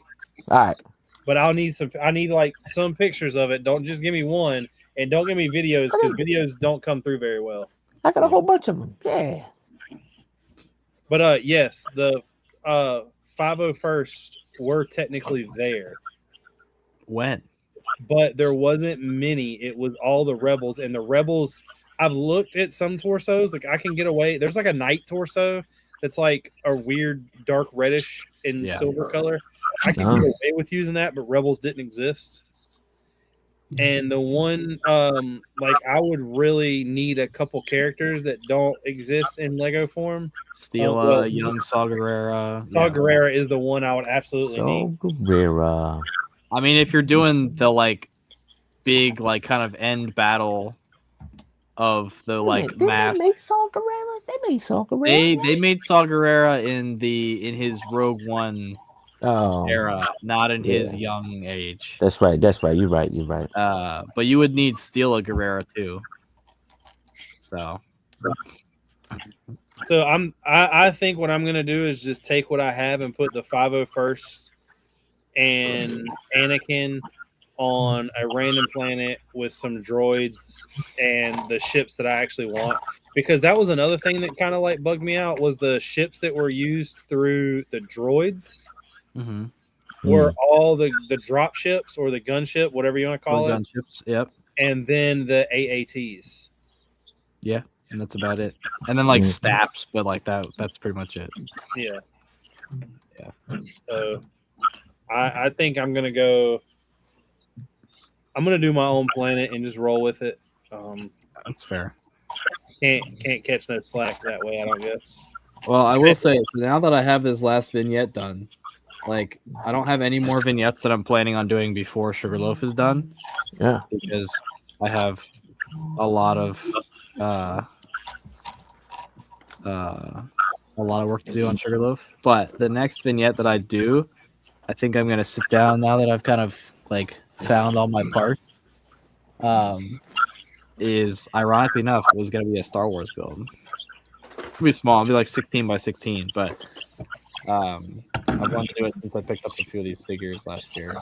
C: All right.
B: But I need like some pictures of it. Don't just give me one, and don't give me videos because videos don't come through very well.
C: I got a whole bunch of them. Yeah.
B: But yes, the 501st were technically there.
D: When?
B: But there wasn't many. It was all the rebels, and the rebels. I've looked at some torsos. Like I can get away. There's like a knight torso that's like a weird dark reddish in silver color. I can get away with using that, but rebels didn't exist. And the one, like I would really need a couple characters that don't exist in Lego form.
D: Steal young Saw Gerrera.
B: Saw Gerrera is the one I would absolutely need.
C: Gerrera.
D: I mean, if you're doing the like big, like kind of end battle of the like mass.
C: They made Saw Gerrera. They made Saw Gerrera.
D: They made Saw Gerrera in his Rogue One era, not in his young age.
C: That's right. You're right.
D: But you would need Steal a Gerrera too. So
B: I think what I'm gonna do is just take what I have and put the 501st and Anakin on a random planet with some droids and the ships that I actually want. Because that was another thing that kind of like bugged me out was the ships that were used through the droids
D: Mm-hmm.
B: were all the drop ships or the gunship, whatever you want to call it.
D: Gunships. Yep.
B: And then the AATs.
D: Yeah, and that's about it. And then like staffs, but like that's pretty much it.
B: Yeah.
D: Yeah.
B: So I think I'm gonna go. I'm gonna do my own planet and just roll with it.
D: That's fair.
B: Can't catch no slack that way. I don't guess.
D: Well, I will say, so now that I have this last vignette done, like I don't have any more vignettes that I'm planning on doing before Sugarloaf is done.
C: Yeah.
D: Because I have a lot of work to do on Sugarloaf. But the next vignette that I do, I think I'm gonna sit down now that I've kind of like found all my parts. Is ironically enough was gonna be a Star Wars build. It's gonna be small, it'll be like 16 by 16, but I've wanted to do it since I picked up a few of these figures last year.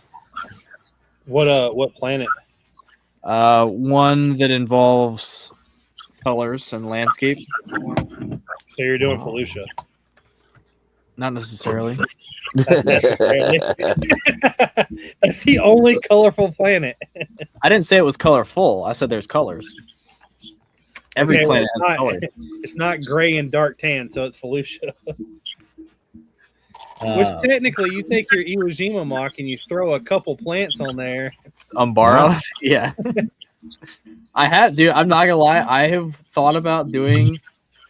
B: What planet?
D: One that involves colors and landscape.
B: So you're doing Felucia.
D: Not necessarily.
B: That's the only colorful planet.
D: I didn't say it was colorful. I said there's colors. Every
B: Okay,
D: planet
B: well,
D: has colors.
B: It's not gray and dark tan, so it's Felucia. Which technically, you take your Iwo Jima mock and you throw a couple plants on there.
D: Umbara? Yeah. I have, dude. I'm not gonna lie. I have thought about doing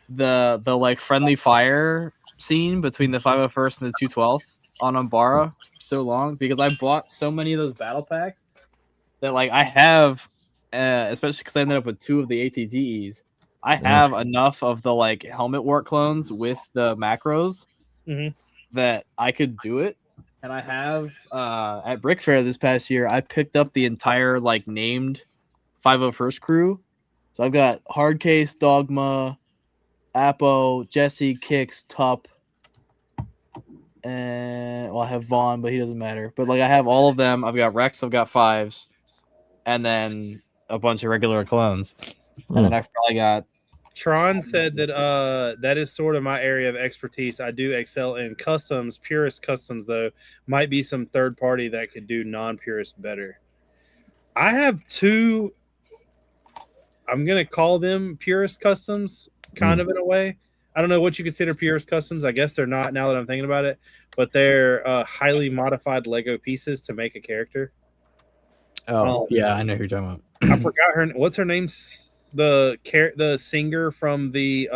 D: the like friendly fire scene between the 501st and the 212th on Umbara so long because I bought so many of those battle packs that like I have, especially because I ended up with 2 of the ATTEs. I have enough of the like helmet work clones with the macros that I could do it. And I have at Brick Fair this past year, I picked up the entire like named 501st crew. So I've got Hardcase, Dogma, Apo, Jesse, Kix, Tup, and well, I have Vaughn, but he doesn't matter. But like I have all of them. I've got Rex, I've got 5s, and then a bunch of regular clones. And then I've probably got
B: Tron said that that is sort of my area of expertise. I do excel in customs, purist customs though. Might be some third party that could do non-purist better. I have 2. I'm gonna call them purist customs, kind of in a way. I don't know what you consider purist customs. I guess they're not now that I'm thinking about it, but they're highly modified Lego pieces to make a character.
D: Oh, yeah, I know who you're talking about.
B: I forgot her. What's her name? The singer from the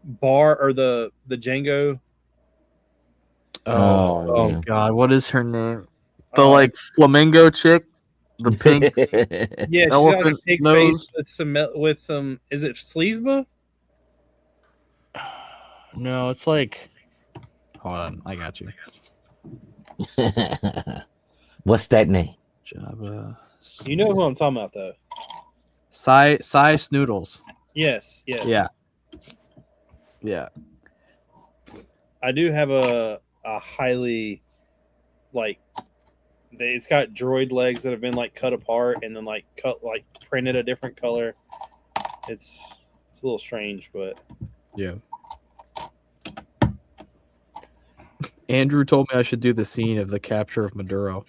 B: bar or the Django.
D: Oh God, what is her name? The like flamingo chick, the pink.
B: Yeah, she's got a pig
D: nose.
B: face with some. Is it Sleesba?
D: No, it's like. Hold on, I got you.
C: What's that name?
D: Jabba.
B: You know who I'm talking about, though.
D: Sai Snoodles.
B: Yes.
D: Yeah.
B: I do have a highly like. It's got droid legs that have been like cut apart and then like printed a different color. It's a little strange, but
D: yeah. Andrew told me I should do the scene of the capture of Maduro.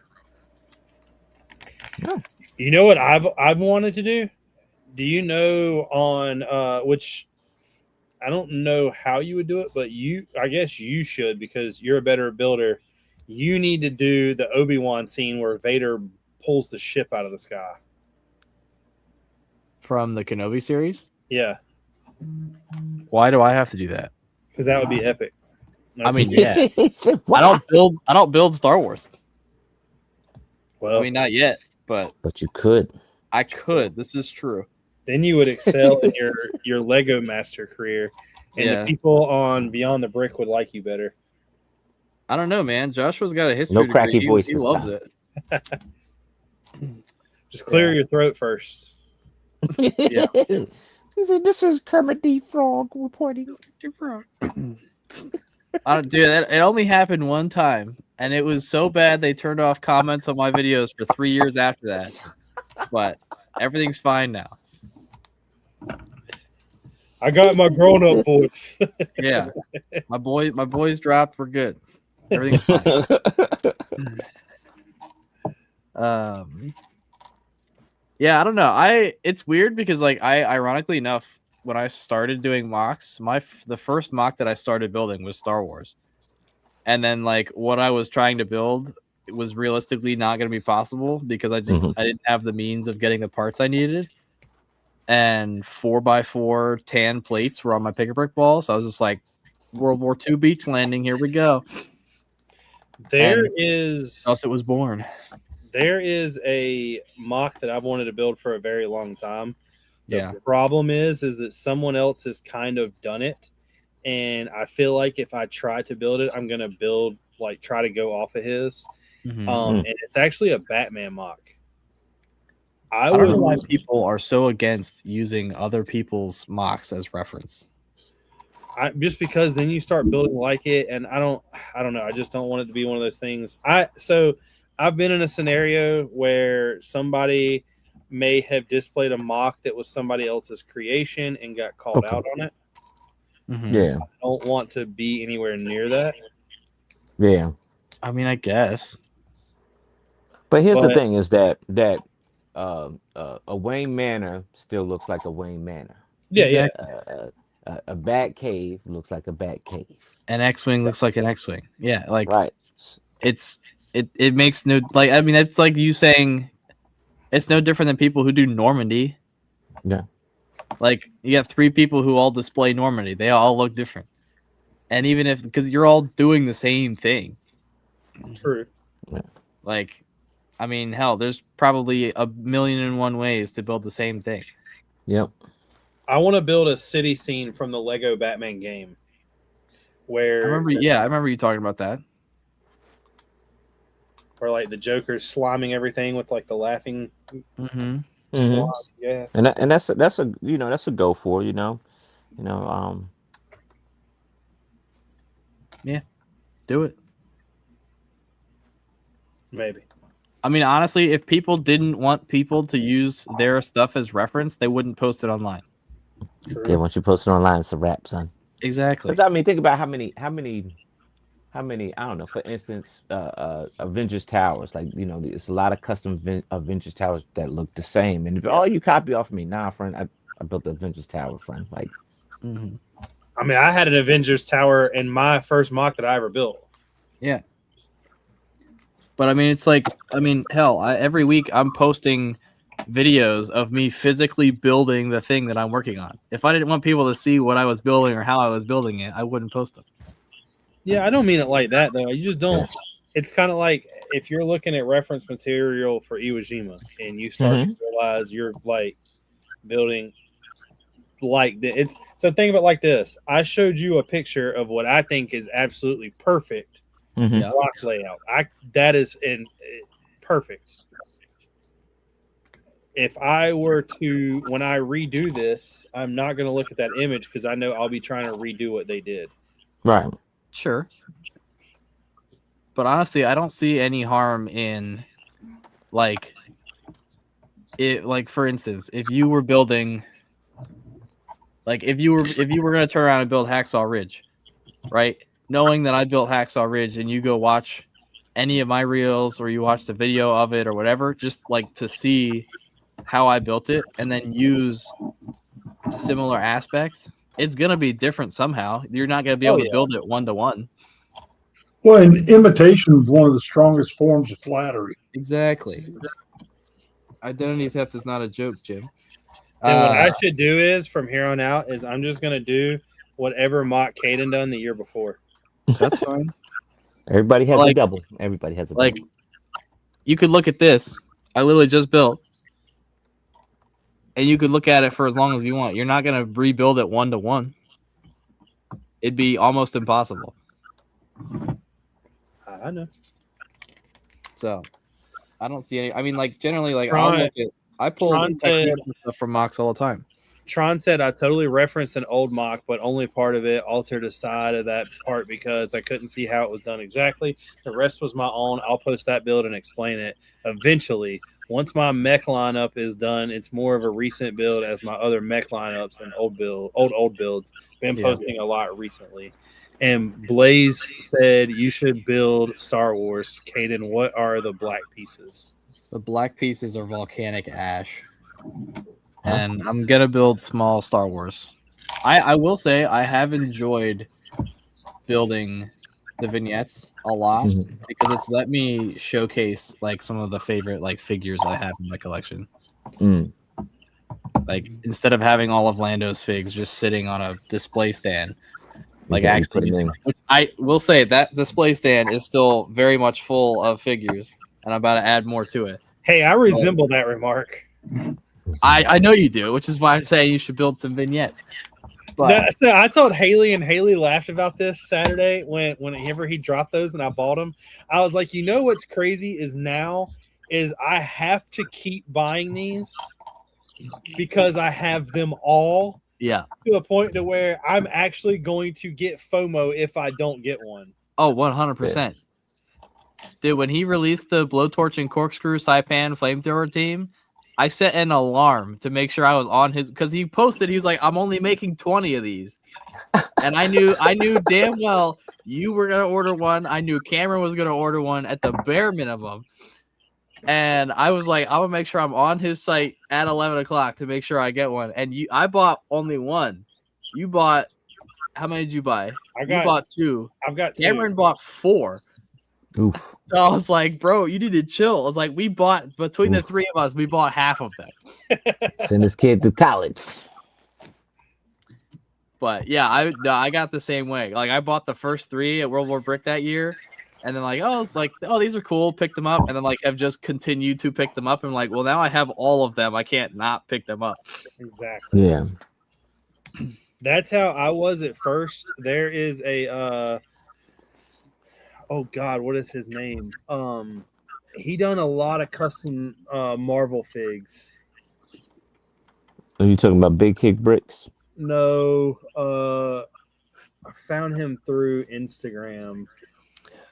B: Yeah. You know what I've wanted to do? Do you know on which I don't know how you would do it, but I guess you should because you're a better builder. You need to do the Obi-Wan scene where Vader pulls the ship out of the sky.
D: From the Kenobi series?
B: Yeah.
D: Why do I have to do that?
B: Because that would be epic.
D: I mean, yeah. I don't build Star Wars.
B: Well,
D: I mean, not yet, but
C: you could.
D: I could. This is true.
B: Then you would excel in your Lego master career, and the people on Beyond the Brick would like you better.
D: I don't know, man. Joshua's got a history.
C: No cracky voice.
D: He loves it.
B: Just clear your throat first.
D: Yeah.
C: He said, "This is Kermit the Frog reporting."
D: Dude, it only happened one time, and it was so bad they turned off comments on my videos for 3 years after that. But everything's fine now.
B: I got my grown-up voice.
D: Yeah, my boys dropped. We're good. Everything's fine. Yeah, I don't know. It's weird because like ironically enough, when I started doing mocks, the first mock that I started building was Star Wars, and then like what I was trying to build was realistically not going to be possible because I didn't have the means of getting the parts I needed. And 4x4 tan plates were on my pick a brick ball, so I was just like, World War II beach landing, here we go.
B: There is
D: Thus it was born.
B: There is a mock that I've wanted to build for a very long time.
D: The
B: problem is that someone else has kind of done it, and I feel like if I try to build it, I'm gonna try to go off of his. And it's actually a Batman mock.
D: I don't know why people are so against using other people's mocks as reference.
B: Just because then you start building like it, and I don't know. I just don't want it to be one of those things. I've been in a scenario where somebody may have displayed a mock that was somebody else's creation and got called out on it.
C: Yeah,
B: I don't want to be anywhere near that.
C: Yeah,
D: I mean, I guess.
C: But here's the thing: is that a Wayne Manor still looks like a Wayne Manor.
B: Yeah,
D: exactly.
C: A bat cave looks like a bat cave.
D: An X-wing looks like an X-wing. Yeah, like
C: right.
D: It makes no like. I mean, it's like you saying it's no different than people who do Normandy.
C: Yeah.
D: Like you got 3 people who all display Normandy. They all look different. And even if because you're all doing the same thing.
B: True.
D: Like, I mean, hell, there's probably 1,000,001 ways to build the same thing.
C: Yep.
B: I want to build a city scene from the Lego Batman game. Where
D: I remember you talking about that.
B: Where like the Joker's sliming everything with like the laughing.
C: Yeah. And that's a that's a go for Yeah.
D: Do it.
B: Maybe.
D: I mean, honestly, if people didn't want people to use their stuff as reference, they wouldn't post it online.
B: True.
C: Yeah, once you post it online, it's a wrap, son.
D: Exactly.
C: Because I mean, think about how many I don't know. For instance, Avengers Towers. Like there's a lot of custom Avengers Towers that look the same. And if you copy off me, nah, friend, I built the Avengers Tower, friend. Like,
B: I mean, I had an Avengers Tower in my first mock that I ever built.
D: Yeah. But I mean, it's like, hell, every week I'm posting videos of me physically building the thing that I'm working on. If I didn't want people to see what I was building or how I was building it, I wouldn't post them.
B: Yeah, I don't mean it like that though. You just don't. It's kind of like if you're looking at reference material for Iwo Jima and you start to realize you're like building like this. So think of it like this. I showed you a picture of what I think is absolutely perfect block layout. That is perfect. If I were to, when I redo this, I'm not going to look at that image because I know I'll be trying to redo what they did.
C: Right.
D: Sure. But honestly, I don't see any harm in like for instance, if you were building if you were going to turn around and build Hacksaw Ridge, right? Knowing that I built Hacksaw Ridge and you go watch any of my reels or you watch the video of it or whatever, just like to see how I built it and then use similar aspects, it's going to be different somehow. You're not going to be able to build it one-to-one.
E: Well, and imitation is one of the strongest forms of flattery.
D: Exactly. Identity theft is not a joke, Jim.
B: And what I should do is from here on out is I'm just going to do whatever mock Caden done the year before.
D: That's fine.
C: Everybody has a double. Everybody has a double.
D: You could look at this. I literally just built. And you could look at it for as long as you want. You're not going to rebuild it one-to-one. It'd be almost impossible.
B: I know.
D: So, I don't see any. I mean, generally, I pull techniques and stuff from mocks all the time.
B: Tron said I totally referenced an old mock, but only part of it, altered the side of that part because I couldn't see how it was done exactly. The rest was my own. I'll post that build and explain it eventually. Once my mech lineup is done, it's more of a recent build as my other mech lineups and old builds. Been posting a lot recently. And Blaze said you should build Star Wars. Caden, what are the black pieces?
D: The black pieces are volcanic ash. And I'm gonna build small Star Wars. I will say I have enjoyed building the vignettes a lot because it's let me showcase like some of the favorite like figures I have in my collection. Like instead of having all of Lando's figs just sitting on a display stand, like actually, which I will say that display stand is still very much full of figures, and I'm about to add more to it.
B: Hey, I resemble that remark.
D: I know you do, which is why I'm saying you should build some vignettes. But
B: so I told Haley, and Haley laughed about this Saturday whenever he dropped those and I bought them. I was like, you know what's crazy is I have to keep buying these because I have them all.
D: Yeah.
B: To a point to where I'm actually going to get FOMO if I don't get one.
D: Oh, 100%. Dude, when he released the Blowtorch and Corkscrew Saipan Flamethrower team, I set an alarm to make sure I was on his, because he posted, he was like, I'm only making 20 of these. And I knew damn well you were gonna order one. I knew Cameron was gonna order one at the bare minimum. And I was like, I'm gonna make sure I'm on his site at 11 o'clock to make sure I get one. And I bought only one. You bought, how many did you buy? You bought 2.
B: I've got 2.
D: Cameron bought 4.
C: Oof.
D: So I was like, bro, you need to chill. I was like, we bought, between the 3 of us, we bought half of them.
C: Send this kid to college.
D: But yeah, I got the same way. Like I bought the first 3 at World War Brick that year. And then like, it's like, these are cool. Pick them up. And then like have just continued to pick them up. And like, well, now I have all of them. I can't not pick them up.
B: Exactly.
C: Yeah.
B: That's how I was at first. There is a oh God, what is his name? He done a lot of custom Marvel figs.
C: Are you talking about Big Kick Bricks?
B: No, I found him through Instagram.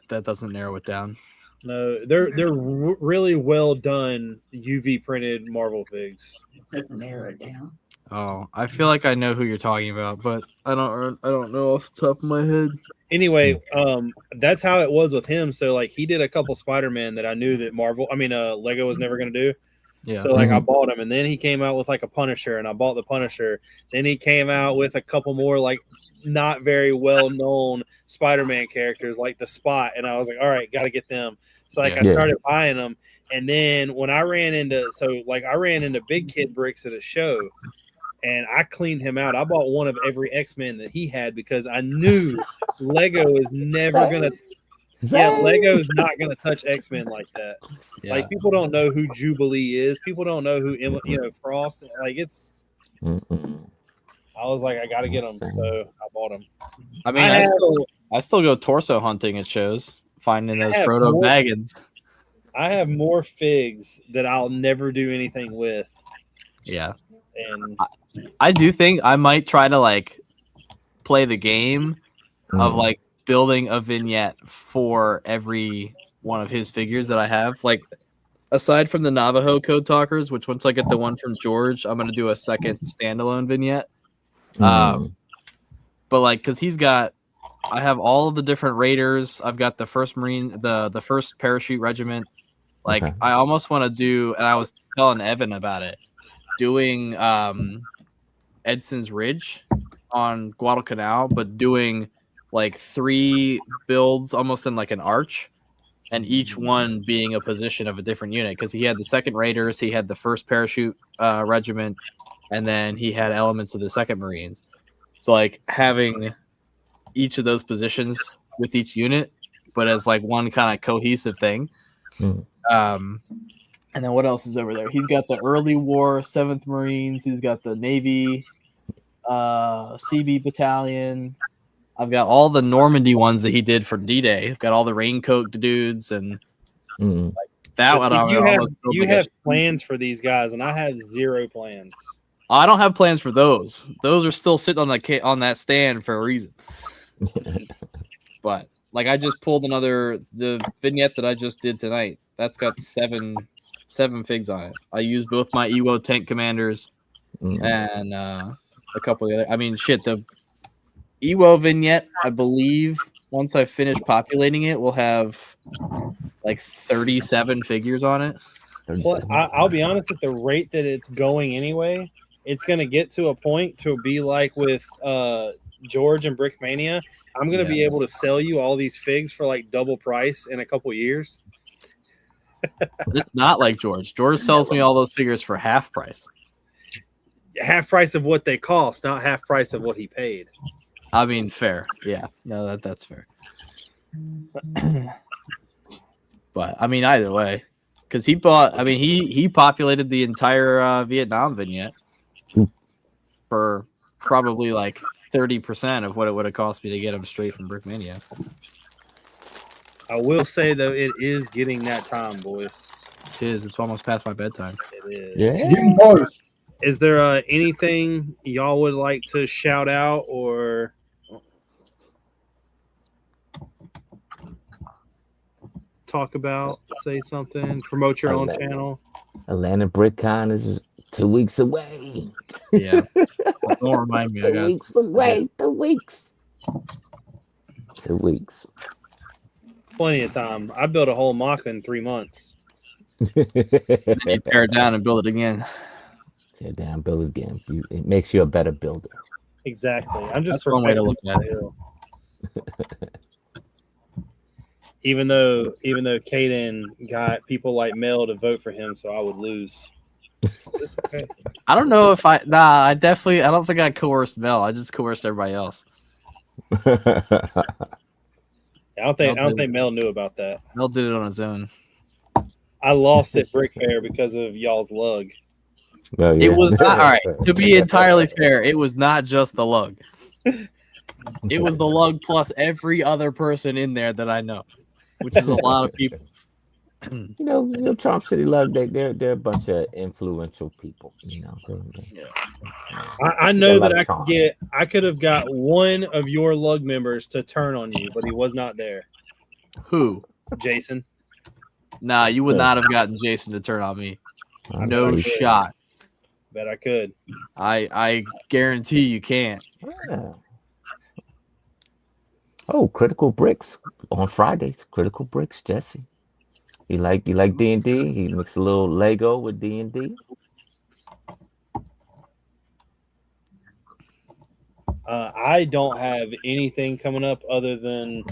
D: That doesn't narrow it down.
B: No, they're really well done UV printed Marvel figs.
F: Doesn't narrow it down.
D: Oh, I feel like I know who you're talking about, but I don't know off the top of my head.
B: Anyway, that's how it was with him. So like he did a couple Spider-Man that I knew that Lego was never gonna do.
D: Yeah.
B: So like I bought him, and then he came out with like a Punisher, and I bought the Punisher. Then he came out with a couple more like not very well known Spider-Man characters like the Spot, and I was like, all right, got to get them. So like I started buying them, and then when I ran into Big Kid Bricks at a show. And I cleaned him out. I bought one of every X-Men that he had because I knew Lego is never going to – yeah, Lego's not going to touch X-Men like that. Yeah. Like, people don't know who Jubilee is. People don't know who, Frost – like, it's – I was like, I got to get them. So I bought them.
D: I mean, I still go torso hunting at shows, finding those Frodo Baggins.
B: I have more figs that I'll never do anything with.
D: Yeah.
B: And
D: I do think I might try to like play the game of like building a vignette for every one of his figures that I have. Like aside from the Navajo Code Talkers, which once I get the one from George, I'm gonna do a second standalone vignette. But like, cause I have all of the different raiders. I've got the first Marine, the first parachute regiment. Like I almost want to do, and I was telling Evan about it. Doing Edson's Ridge on Guadalcanal, but doing like 3 builds almost in like an arch, and each one being a position of a different unit because he had the second Raiders, he had the first parachute regiment, and then he had elements of the second Marines. So like having each of those positions with each unit, but as like one kind of cohesive thing. And then what else is over there? He's got the early war 7th Marines. He's got the Navy CB battalion. I've got all the Normandy ones that he did for D-Day. I've got all the raincoat dudes and like that one.
B: You have plans for these guys, and I have 0 plans.
D: I don't have plans for those. Those are still sitting on that stand for a reason. But like I just pulled the vignette that I just did tonight. That's got seven figs on it. I used both my Ewo tank commanders and a couple of the other. I mean, shit, the Ewo vignette, I believe, once I finish populating it, will have like 37 figures on it.
B: Well, I'll be honest, at the rate that it's going anyway, it's going to get to a point to be like with George and Brickmania. I'm going to be able to sell you all these figs for like double price in a couple years.
D: It's not like George. George sells me all those figures for half price.
B: Half price of what they cost, not half price of what he paid.
D: I mean, fair. Yeah, no, that's fair. But I mean, either way, because he bought. I mean, he populated the entire Vietnam vignette for probably like 30% of what it would have cost me to get him straight from Brickmania.
B: I will say though, it is getting that time, boys.
D: It is. It's almost past my bedtime.
B: It is.
C: Yeah.
E: It's getting close.
B: Is there anything y'all would like to shout out or talk about? Say something. Promote your own channel.
C: Atlanta BrickCon is 2 weeks away.
D: Yeah. Don't remind me.
C: 2 weeks away. 2 weeks. 2 weeks.
B: Plenty of time. I built a whole Maka in 3 months.
D: And then you tear it down and build it again.
C: Tear down, build again. It makes you a better builder.
B: Exactly. I'm just
D: That's one way to look at it.
B: Even though Caden got people like Mel to vote for him, so I would lose. It's okay.
D: I don't know if I don't think I coerced Mel. I just coerced everybody else.
B: I don't think Mel knew about that.
D: Mel did it on his own.
B: I lost at Brick Fair because of y'all's lug.
C: Well, yeah.
D: It was not all right. To be entirely fair, it was not just the lug. It was the lug plus every other person in there that I know, which is a lot of people.
C: You know, Trump City Love, they're a bunch of influential people. You know,
B: I know that I could have got one of your lug members to turn on you, but he was not there.
D: Who?
B: Jason.
D: Nah, you would not have gotten Jason to turn on me. No shot.
B: Bet I could.
D: I guarantee you can't.
C: Yeah. Oh, Critical Bricks on Fridays. Critical Bricks, Jesse. You like D&D? He mixed a little Lego with D&D.
B: I don't have anything coming up other than,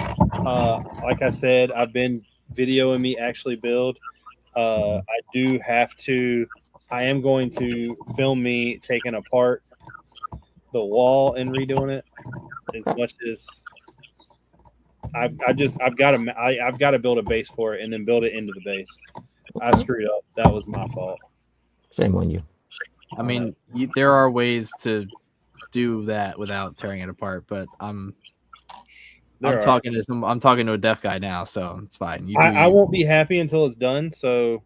B: like I said, I've been videoing me actually build. I am going to film me taking apart the wall and redoing it as much as I've got to build a base for it and then build it into the base. I screwed up. That was my fault.
C: Shame on you.
D: I mean, there are ways to do that without tearing it apart, but I'm talking to a deaf guy now, so it's fine.
B: I won't be happy until it's done. So,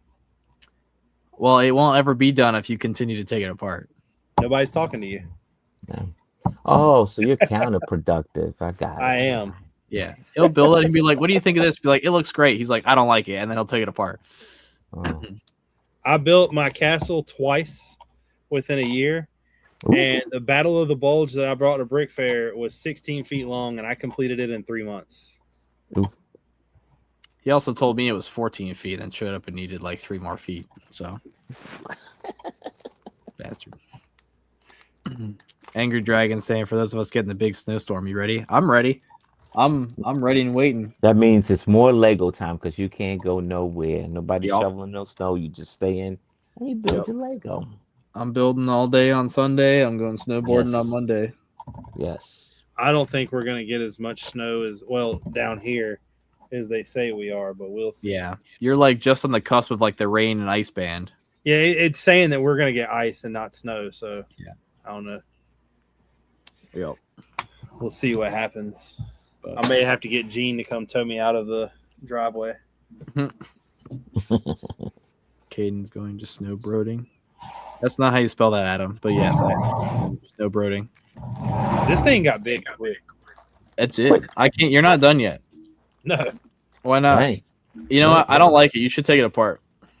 D: well, it won't ever be done if you continue to take it apart.
B: Nobody's talking to you.
C: Yeah. Oh, so you're counterproductive. I got it.
B: I am.
D: Yeah, he'll build it and be like, "What do you think of this?" Be like, "It looks great." He's like, "I don't like it," and then he'll take it apart.
C: Oh.
B: I built my castle twice within a year.
C: Ooh.
B: And the Battle of the Bulge that I brought to Brick Fair was 16 feet long, and I completed it in 3 months.
C: Ooh.
D: He also told me it was 14 feet and showed up and needed like 3 more feet. So, bastard. Angry Dragon saying, for those of us getting the big snowstorm, you ready? I'm ready. I'm ready and waiting.
C: That means it's more Lego time because you can't go nowhere. Nobody's shoveling no snow. You just stay in and you build your Lego.
D: I'm building all day on Sunday. I'm going snowboarding on Monday.
C: Yes.
B: I don't think we're going to get as much snow as down here as they say we are, but we'll see.
D: Yeah. You're like just on the cusp of like the rain and ice band.
B: Yeah, it's saying that we're going to get ice and not snow, so
D: yeah.
B: I don't know.
D: Yep.
B: We'll see what happens. I may have to get Gene to come tow me out of the driveway.
D: Caden's going to snowboarding. That's not how you spell that, Adam. But yes, no brooding.
B: This thing got big quick.
D: That's it. I can't. You're not done yet.
B: No,
D: Why not?
C: Dang.
D: You know what? I don't like it. You should take it apart.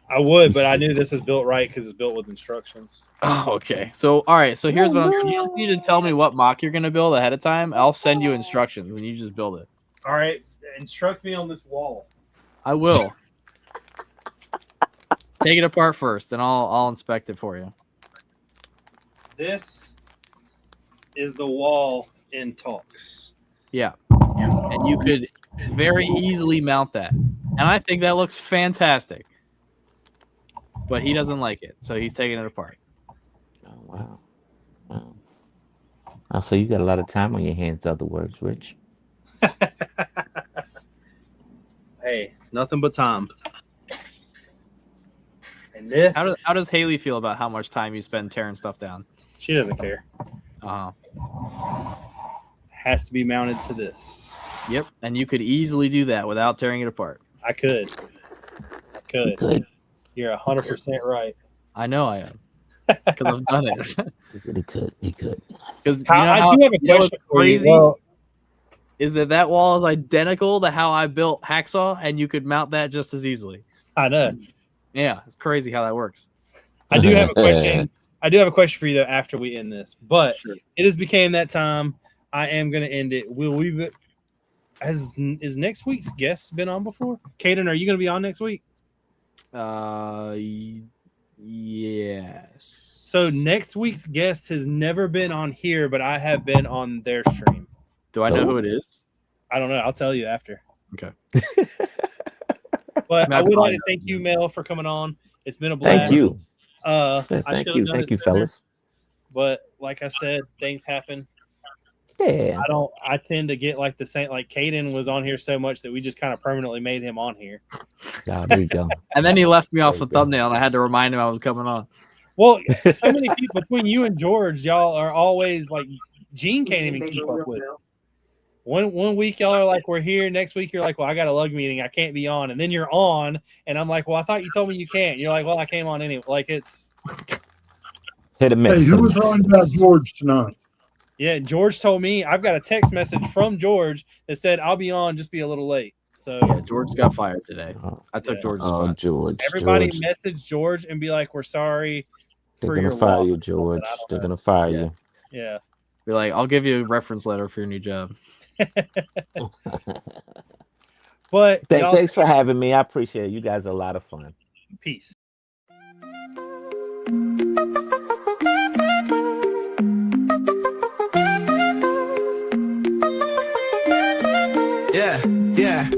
B: I would, but I knew this is built right because it's built with instructions.
D: Oh, okay. So, all right. So here's what I'm doing. You just need to tell me what mock you're going to build ahead of time. I'll send you instructions, and you just build it.
B: All right, instruct me on this wall.
D: I will. Take it apart first, and I'll inspect it for you.
B: This is the wall in talks.
D: Yeah. And you could very easily mount that. And I think that looks fantastic. But he doesn't like it, so he's taking it apart.
C: Oh, wow. Wow. Oh, so you got a lot of time on your hands, in other words, Rich.
B: Hey, it's nothing but time. And this,
D: How does Haley feel about how much time you spend tearing stuff down?
B: she doesn't care. Has to be mounted to this.
D: Yep. And you could easily do that without tearing it apart.
B: I could.
C: Good.
B: You're 100% right.
D: I know I am. Because I've done it.
C: He could.
D: Because
B: I do have a question for you.
D: crazy
B: Well,
D: is that wall is identical to how I built Hacksaw, and you could mount that just as easily.
B: I know.
D: Yeah, it's crazy how that works.
B: I do have a question. I do have a question for you though after we end this, but
D: Sure.
B: it has became that time. I am going to end it. Will we? Is next week's guest been on before? Caden, are you going to be on next week?
D: Yes.
B: So next week's guest has never been on here, but I have been on their stream.
D: Do I know who it is?
B: I don't know. I'll tell you after.
D: Okay.
B: But I
D: Maybe
B: would
D: I'll
B: like to
D: know.
B: thank you, Mel, for coming on. It's been a blast.
C: Thank you.
B: I
C: Thank
B: should've
C: you.
B: done
C: Thank
B: it
C: you,
B: sooner,
C: fellas.
B: But like I said, things happen.
C: Yeah.
B: I tend to get like the same. Like Caden was on here so much that we just kind of permanently made him on here.
C: Oh, there you go.
D: And then he left me off
C: There
D: the
C: you go.
D: thumbnail, and I had to remind him I was coming on.
B: Well, so many people between you and George, y'all are always like Gene can't even keep up with it. One week y'all are like, we're here. Next week you're like, well, I got a lug meeting, I can't be on. And then you're on, and I'm like, well, I thought you told me you can't. And you're like, well, I came on anyway. Like it's
C: Hit a miss.
E: Hey,
C: hit
E: who
C: a
E: was
C: miss.
E: wrong about George tonight?
B: yeah. George told me I've got a text message from George that said I'll be on, just be a little late. So
D: Yeah, George got fired today. I took
B: Yeah.
D: George's
C: Oh,
D: spot.
C: George.
B: everybody
C: George.
B: message George and be like, we're sorry
C: They're
B: for
C: gonna
B: your
C: fire
B: loss.
C: you, George.
B: I don't
C: They're
B: know.
C: gonna fire
D: Yeah.
C: you.
B: Yeah.
D: Be like, I'll give you a reference letter for your new job.
B: But y'all,
C: Thanks for having me. I appreciate it. You guys are a lot of fun.
B: peace.
A: Yeah.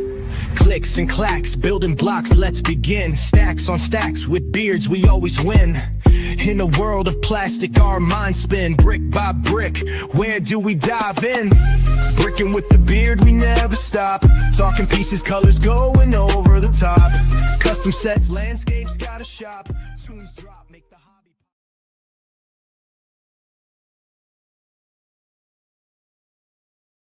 A: Clicks and clacks, building blocks, let's begin. Stacks on stacks, with beards we always win. In a world of plastic, our minds spin. Brick by brick, where do we dive in? Brickin with the beard, we never stop. Talking pieces, colors going over the top. Custom sets, landscapes, got a shop. Tunes drop, make the